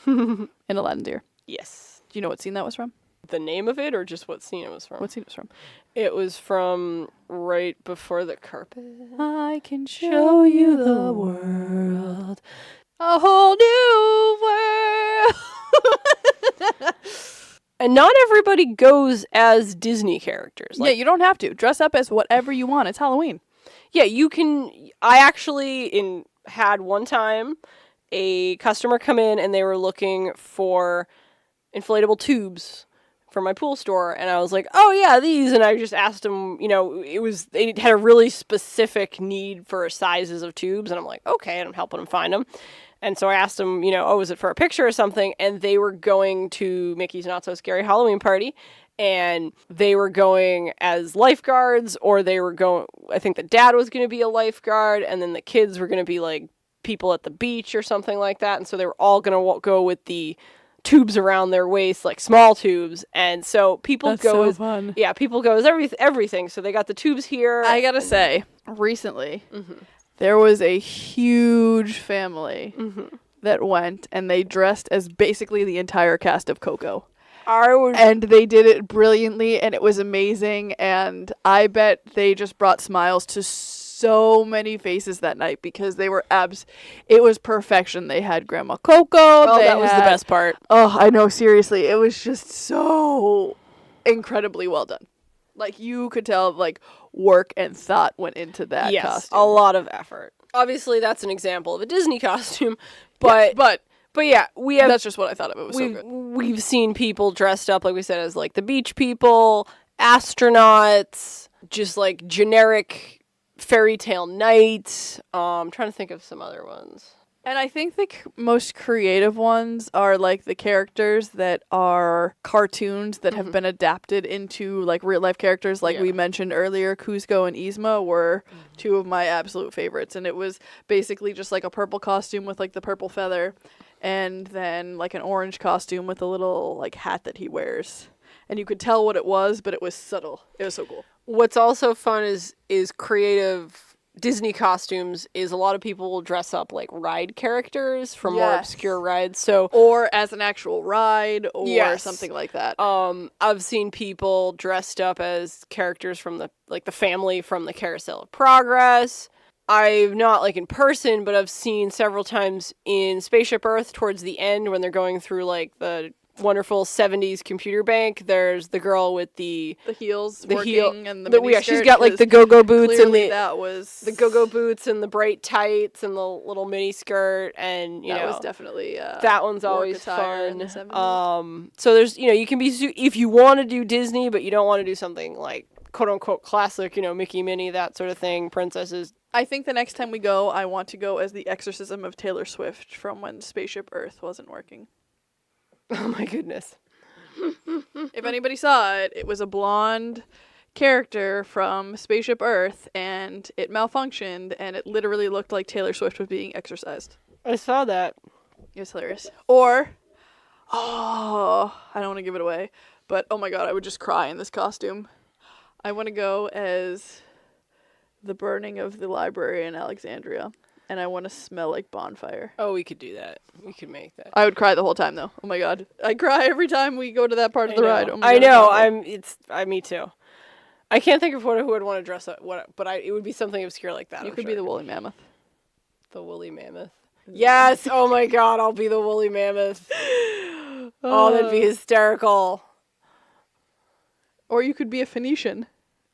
In Aladdin's ear. Yes. Do you know what scene that was from? The name of it, or just what scene it was from? What scene it was from? It was from right before the carpet. I can show you the world. A whole new world. And not everybody goes as Disney characters. Yeah, you don't have to. Dress up as whatever you want. It's Halloween. Yeah, you can. I actually had one time a customer come in, and they were looking for inflatable tubes for my pool store, and I was like, oh yeah, these, and I just asked them, they had a really specific need for sizes of tubes, and I'm like, okay, and I'm helping them find them. And so I asked them, is it for a picture or something? And they were going to Mickey's Not So Scary Halloween Party, and they were going as lifeguards, or they were going, I think the dad was going to be a lifeguard, and then the kids were going to be like people at the beach or something like that. And so they were all going to go with the tubes around their waist, like small tubes. And so people go as fun. Yeah, people go as everything. So they got the tubes here. I gotta say, recently, there was a huge family that went, and they dressed as basically the entire cast of Coco. And they did it brilliantly, and it was amazing, and I bet they just brought smiles to so many faces that night, because they were it was perfection. They had Grandma Coco. Oh, that was the best part. Oh, I know, seriously. It was just so incredibly well done. Like, you could tell, like, work and thought went into that costume. A lot of effort. Obviously, that's an example of a Disney costume, but yeah, we have. That's just what I thought of. It was so good. We've seen people dressed up, like we said, as like the beach people, astronauts, just like generic fairy tale knights. I'm trying to think of some other ones. And I think the most creative ones are like the characters that are cartoons that have been adapted into like real life characters. Like we mentioned earlier, Kuzco and Yzma were two of my absolute favorites. And it was basically just like a purple costume with like the purple feather and then like an orange costume with a little like hat that he wears. And you could tell what it was, but it was subtle. It was so cool. What's also fun is creative Disney costumes is a lot of people will dress up like ride characters from more obscure rides. So or as an actual ride or something like that. I've seen people dressed up as characters from the family from the Carousel of Progress. I've not like in person, but I've seen several times in Spaceship Earth towards the end when they're going through like the wonderful 70s computer bank. There's the girl with the heels working heel, and the mini she's got like the go-go boots and the go-go boots and the bright tights and the little mini skirt, and that was definitely that one's always fun. So there's you can be if you want to do Disney but you don't want to do something like quote unquote classic, Mickey, Minnie, that sort of thing, princesses. I think the next time we go, I want to go as the exorcism of Taylor Swift from when Spaceship Earth wasn't working. Oh my goodness. If anybody saw it, it was a blonde character from Spaceship Earth, and it malfunctioned, and it literally looked like Taylor Swift was being exorcised. I saw that. It was hilarious. Or, I don't want to give it away, but oh my god, I would just cry in this costume. I want to go as the burning of the library in Alexandria. And I want to smell like bonfire. Oh, we could do that. We could make that. I would cry the whole time, though. Oh my god, I cry every time we go to that part of the ride. Oh my god, me too. I can't think of who would want to dress up. It would be something obscure like that. You could be the woolly mammoth. The woolly mammoth. Yes. Oh my god, I'll be the woolly mammoth. Oh, that'd be hysterical. Or you could be a Phoenician.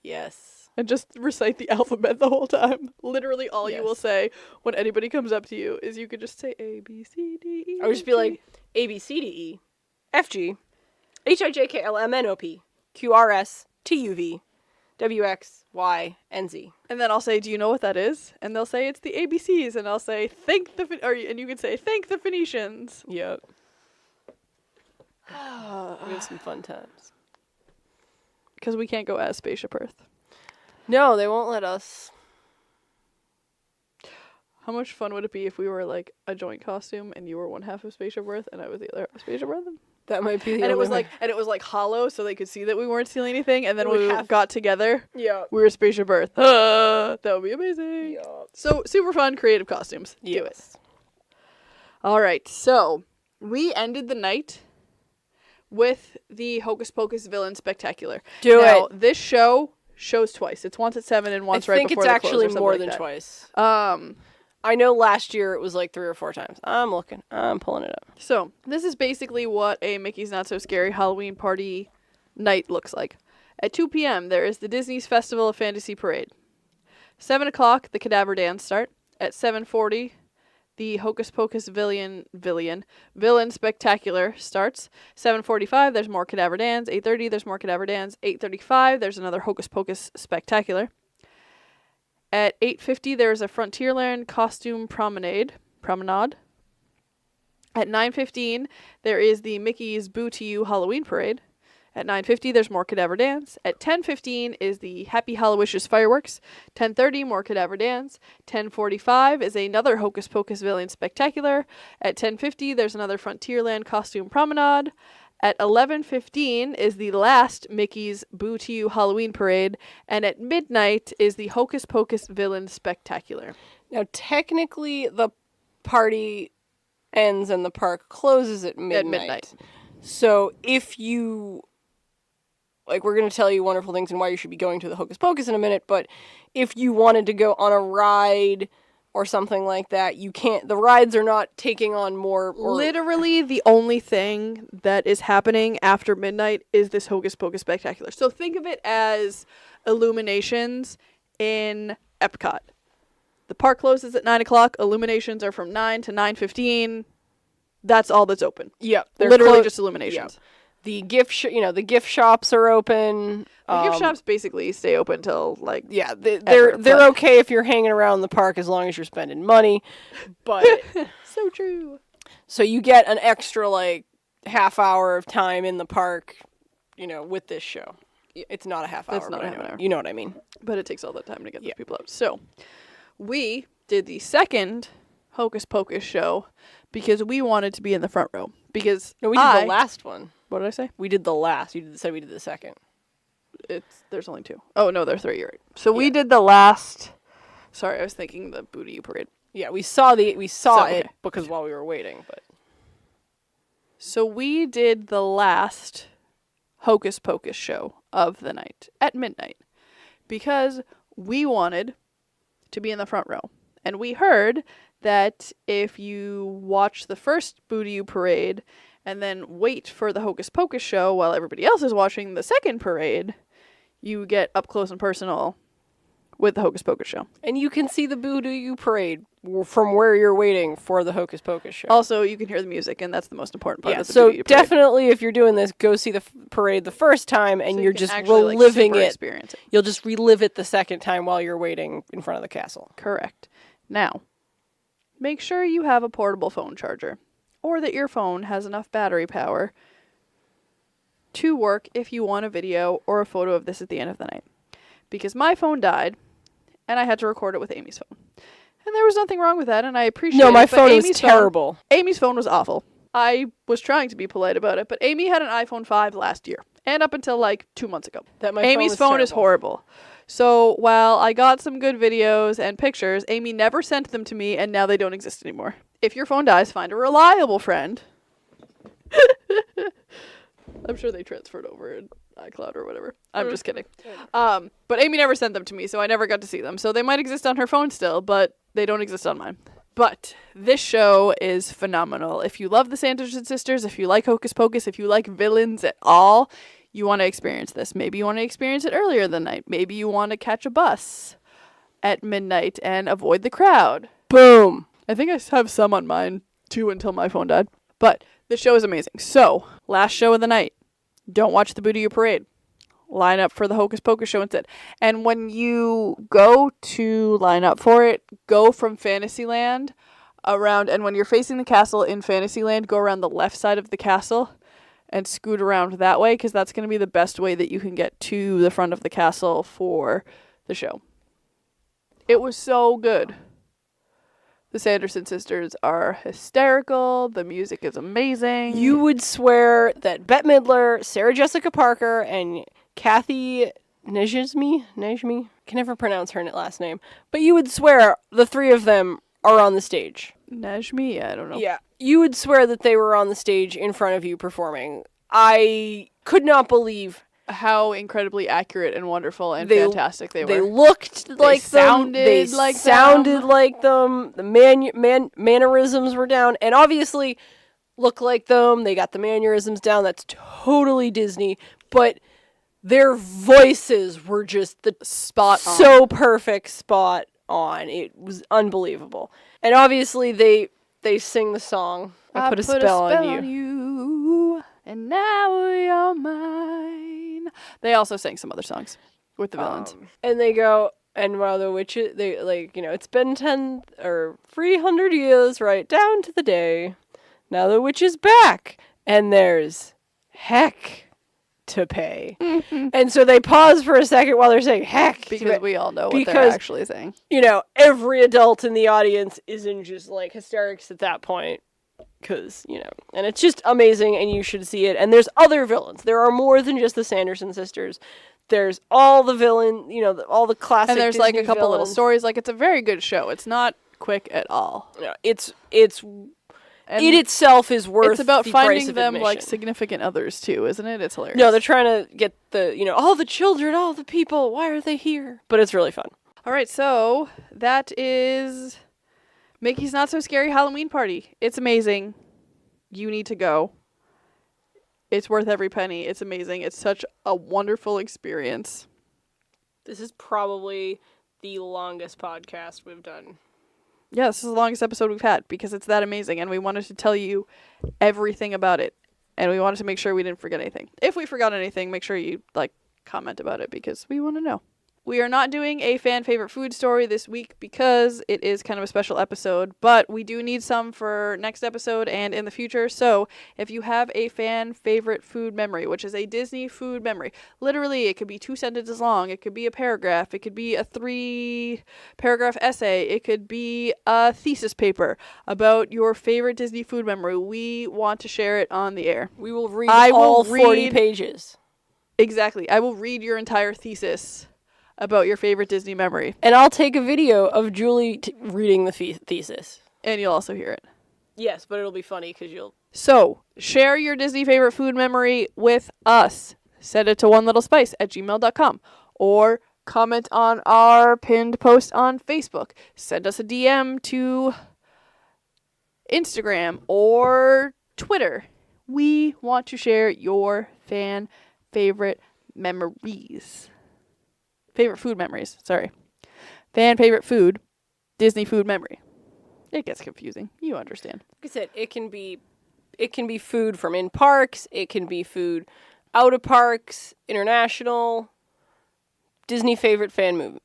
Yes. And just recite the alphabet the whole time. Literally all you will say when anybody comes up to you is you could just say A, B, C, D, E, I would just be like, A, B, C, D, E, F, G, H, I, J, K, L, M, N, O, P, Q, R, S, T, U, V, W, X, Y, and Z. And then I'll say, do you know what that is? And they'll say, it's the ABCs. And I'll say, and you can say, thank the Phoenicians. Yep. We have some fun times. Because we can't go as Spaceship Earth. No, they won't let us. How much fun would it be if we were like a joint costume and you were one half of Spaceship Earth and I was the other half of Spaceship Earth? That might be the and it was like hollow so they could see that we weren't stealing anything, and then when we got together, we were Spaceship Earth. That would be amazing. Yeah. So super fun, creative costumes. Yes. Do it. All right, so we ended the night with the Hocus Pocus Villain Spectacular. Now, this shows twice. It's once at 7 and once right before the close. I think it's actually more than that. Twice. I know last year it was like 3 or 4 times. I'm looking. I'm pulling it up. So, this is basically what a Mickey's Not So Scary Halloween party night looks like. At 2 p.m., there is the Disney's Festival of Fantasy Parade. 7 o'clock, the Cadaver Dance start. At 7:40, the Hocus Pocus Villain Spectacular starts. 7:45, there's more Cadaver Dance. 8:30, there's more Cadaver Dance. 8:35, there's another Hocus Pocus Spectacular. At 8:50, there's a Frontierland Costume Promenade. At 9:15, there is the Mickey's Boo to You Halloween Parade. At 9:50, there's more Cadaver Dance. At 10:15 is the Happy Hallowishes Fireworks. 10:30, more Cadaver Dance. 10:45 is another Hocus Pocus Villain Spectacular. At 10:50, there's another Frontierland Costume Promenade. At 11:15 is the last Mickey's Boo to You Halloween Parade. And at midnight is the Hocus Pocus Villain Spectacular. Now, technically, the party ends and the park closes at midnight. So if you... Like, we're going to tell you wonderful things and why you should be going to the Hocus Pocus in a minute, but if you wanted to go on a ride or something like that, you can't. The rides are not taking on more... Literally, the only thing that is happening after midnight is this Hocus Pocus Spectacular. So think of it as Illuminations in Epcot. The park closes at 9 o'clock. Illuminations are from 9 to 9:15. That's all that's open. Yeah. They're literally just Illuminations. The gift shops are open. The gift shops basically stay open till like Yeah, they're but- okay if you're hanging around the park as long as you're spending money. But so true. so you get an extra like half hour of time in the park, with this show. It's not a half hour. It's not but a half an hour. You know what I mean? But it takes all that time to get those Yeah. people out. So we did the second Hocus Pocus show because we wanted to be in the front row. Because No, we did the last one. What did I say? We did the last. You said we did the second. There's only 2. Oh no, there's 3. You're right. So we Yeah. did the last. Sorry, I was thinking the Booty You parade. Yeah, we saw it okay. because while we were waiting, but So we did the last Hocus Pocus show of the night at midnight because we wanted to be in the front row. And we heard that if you watch the first Booty You parade and then wait for the Hocus Pocus show while everybody else is watching the second parade, you get up close and personal with the Hocus Pocus show. and you can see the Boo Do You parade from where you're waiting for the Hocus Pocus show. Also, you can hear the music, and that's the most important part Yeah, of the so Booty You parade. definitely if you're doing this, go see the parade the first time, and So you you're can just actually, like, reliving super it. experience it. You'll just relive it the second time while you're waiting in front of the castle. Correct. Now, make sure you have a portable phone charger or that your phone has enough battery power to work if you want a video or a photo of this at the end of the night. Because my phone died and I had to record it with Amy's phone. And there was nothing wrong with that and I appreciate No, it. my but phone was Amy's terrible. Amy's phone was awful. I was trying to be polite about it, but Amy had an iPhone 5 last year and up until like 2 months ago. Amy's phone is horrible. So while I got some good videos and pictures, Amy never sent them to me and now they don't exist anymore. If your phone dies, find a reliable friend. I'm sure they transferred over in iCloud or whatever. I'm just kidding. But Amy never sent them to me, so I never got to see them. So they might exist on her phone still, but they don't exist on mine. But this show is phenomenal. If you love the Sanderson sisters, if you like Hocus Pocus, if you like villains at all, you want to experience this. Maybe you want to experience it earlier in the night. Maybe you want to catch a bus at midnight and avoid the crowd. Boom. I think I have some on mine too until my phone died. But the show is amazing. So, last show of the night. Don't watch the Booty You parade. Line up for the Hocus Pocus show instead. And when you go to line up for it, go from Fantasyland around, and when you're facing the castle in Fantasyland, go around the left side of the castle and scoot around that way, because that's going to be the best way that you can get to the front of the castle for the show. It was so good. The Sanderson sisters are hysterical. The music is amazing. You would swear that Bette Midler, Sarah Jessica Parker, and Kathy Najimy, can never pronounce her last name, but you would swear the 3 of them are on the stage. Najmi? Yeah, I don't know. Yeah, you would swear that they were on the stage in front of you performing. I could not believe How incredibly accurate and wonderful and They- fantastic they were. they looked like them. sounded They like sounded them. like them. The mannerisms were down, and obviously look like them. They got the mannerisms down. That's totally Disney, but their voices were just the Spot on. so perfect, spot on. It was unbelievable, and obviously they sing the song. I put a spell on you. and now you're mine. They also sang some other songs with the villains. And they go, and while the witches, they it's been 300 years, right down to the day. Now the witch is back, and there's heck to pay. And so they pause for a second while they're saying heck. Because we all know what they're because- actually saying. Every adult in the audience is in just like hysterics at that point. Because, and it's just amazing and you should see it. And there's other villains. There are more than just the Sanderson sisters. There's all the all the classic And there's like a Disney couple little villains. stories. Like, it's a very good show. It's not quick at all. Yeah, it's And it itself is worth it's about the price finding of them like admission. significant others too, isn't it? It's hilarious. No, they're trying to get all the children, all the people. Why are they here? But it's really fun. All right, so that is Mickey's Not So Scary Halloween Party. It's amazing. You need to go. It's worth every penny. It's amazing. It's such a wonderful experience. This is probably the longest podcast we've done. Yeah, this is the longest episode we've had because it's that amazing and we wanted to tell you everything about it. and we wanted to make sure we didn't forget anything. If we forgot anything, make sure you comment about it because we want to know. We are not doing a fan favorite food story this week because it is kind of a special episode, but we do need some for next episode and in the future. So if you have a fan favorite food memory, which is a Disney food memory, literally it could be 2 sentences long, it could be a paragraph, it could be a 3-paragraph essay, it could be a thesis paper about your favorite Disney food memory, we want to share it on the air. We will read all 40 pages. Exactly. I will read your entire thesis about your favorite Disney memory. And I'll take a video of Julie reading the thesis. And you'll also hear it. Yes, but it'll be funny because you'll... So, share your Disney favorite food memory with us. Send it to onelittlespice@gmail.com. Or comment on our pinned post on Facebook. Send us a DM to Instagram or Twitter. We want to share your fan favorite memories. Favorite food memories, sorry. Fan favorite food, Disney food memory. It gets confusing. You understand. Like I said, it can be food from in parks, it can be food out of parks, international, Disney favorite fan movie.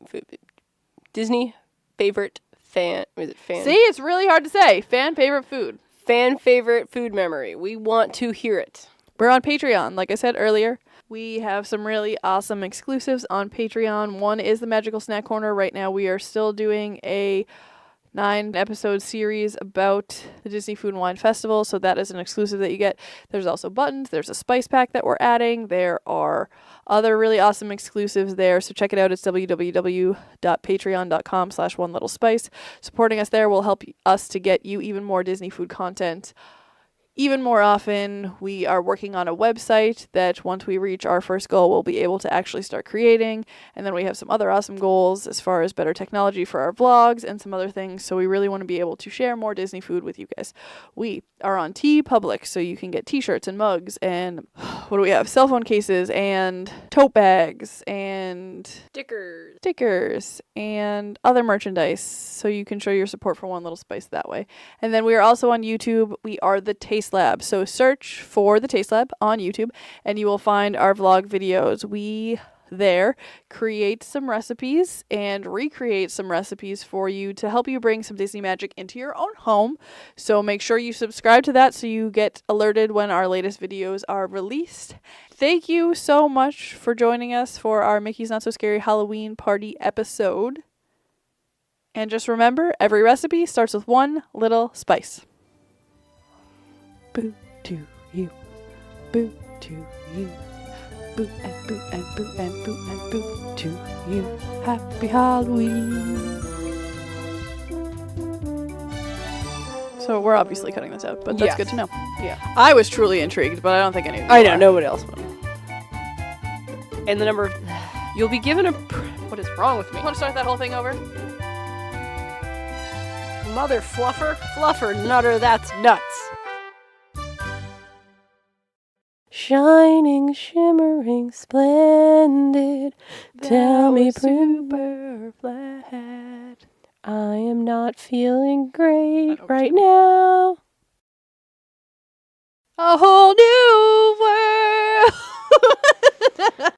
Disney favorite fan, is it fan? See, it's really hard to say. Fan favorite food. Fan favorite food memory. We want to hear it. We're on Patreon, like I said earlier. We have some really awesome exclusives on Patreon. One is the Magical Snack Corner. Right now we are still doing a 9-episode series about the Disney Food and Wine Festival, so that is an exclusive that you get. There's also buttons. There's a spice pack that we're adding. There are other really awesome exclusives there, so check it out. It's www.patreon.com/onelittlespice. Supporting us there will help us to get you even more Disney food content even more often. We are working on a website that once we reach our first goal, we'll be able to actually start creating. And then we have some other awesome goals as far as better technology for our vlogs and some other things. So we really want to be able to share more Disney food with you guys. We are on TeePublic, so you can get t-shirts and mugs and what do we have? Cell phone cases and tote bags and stickers and other merchandise. So you can show your support for One Little Spice that way. And then we are also on YouTube. We are the Taste Lab. So search for the Taste Lab on YouTube and you will find our vlog videos. We there create some recipes and recreate some recipes for you to help you bring some Disney magic into your own home. So make sure you subscribe to that so you get alerted when our latest videos are released. Thank you so much for joining us for our Mickey's Not So Scary Halloween Party episode. And just remember, every recipe starts with one little spice. Boo to you. Boo to you. Boo and boo and boo and boo and boo to you. Happy Halloween. So we're obviously cutting this out, but that's good to know. Yeah. I was truly intrigued, but I don't think any of you I know, are. nobody else will. And the number... You'll be given a... What is wrong with me? Want to start that whole thing over? Mother fluffer? Fluffer nutter, that's nuts. Shining, shimmering, splendid. Tell me, super flat. I am not feeling great right now. A whole new world.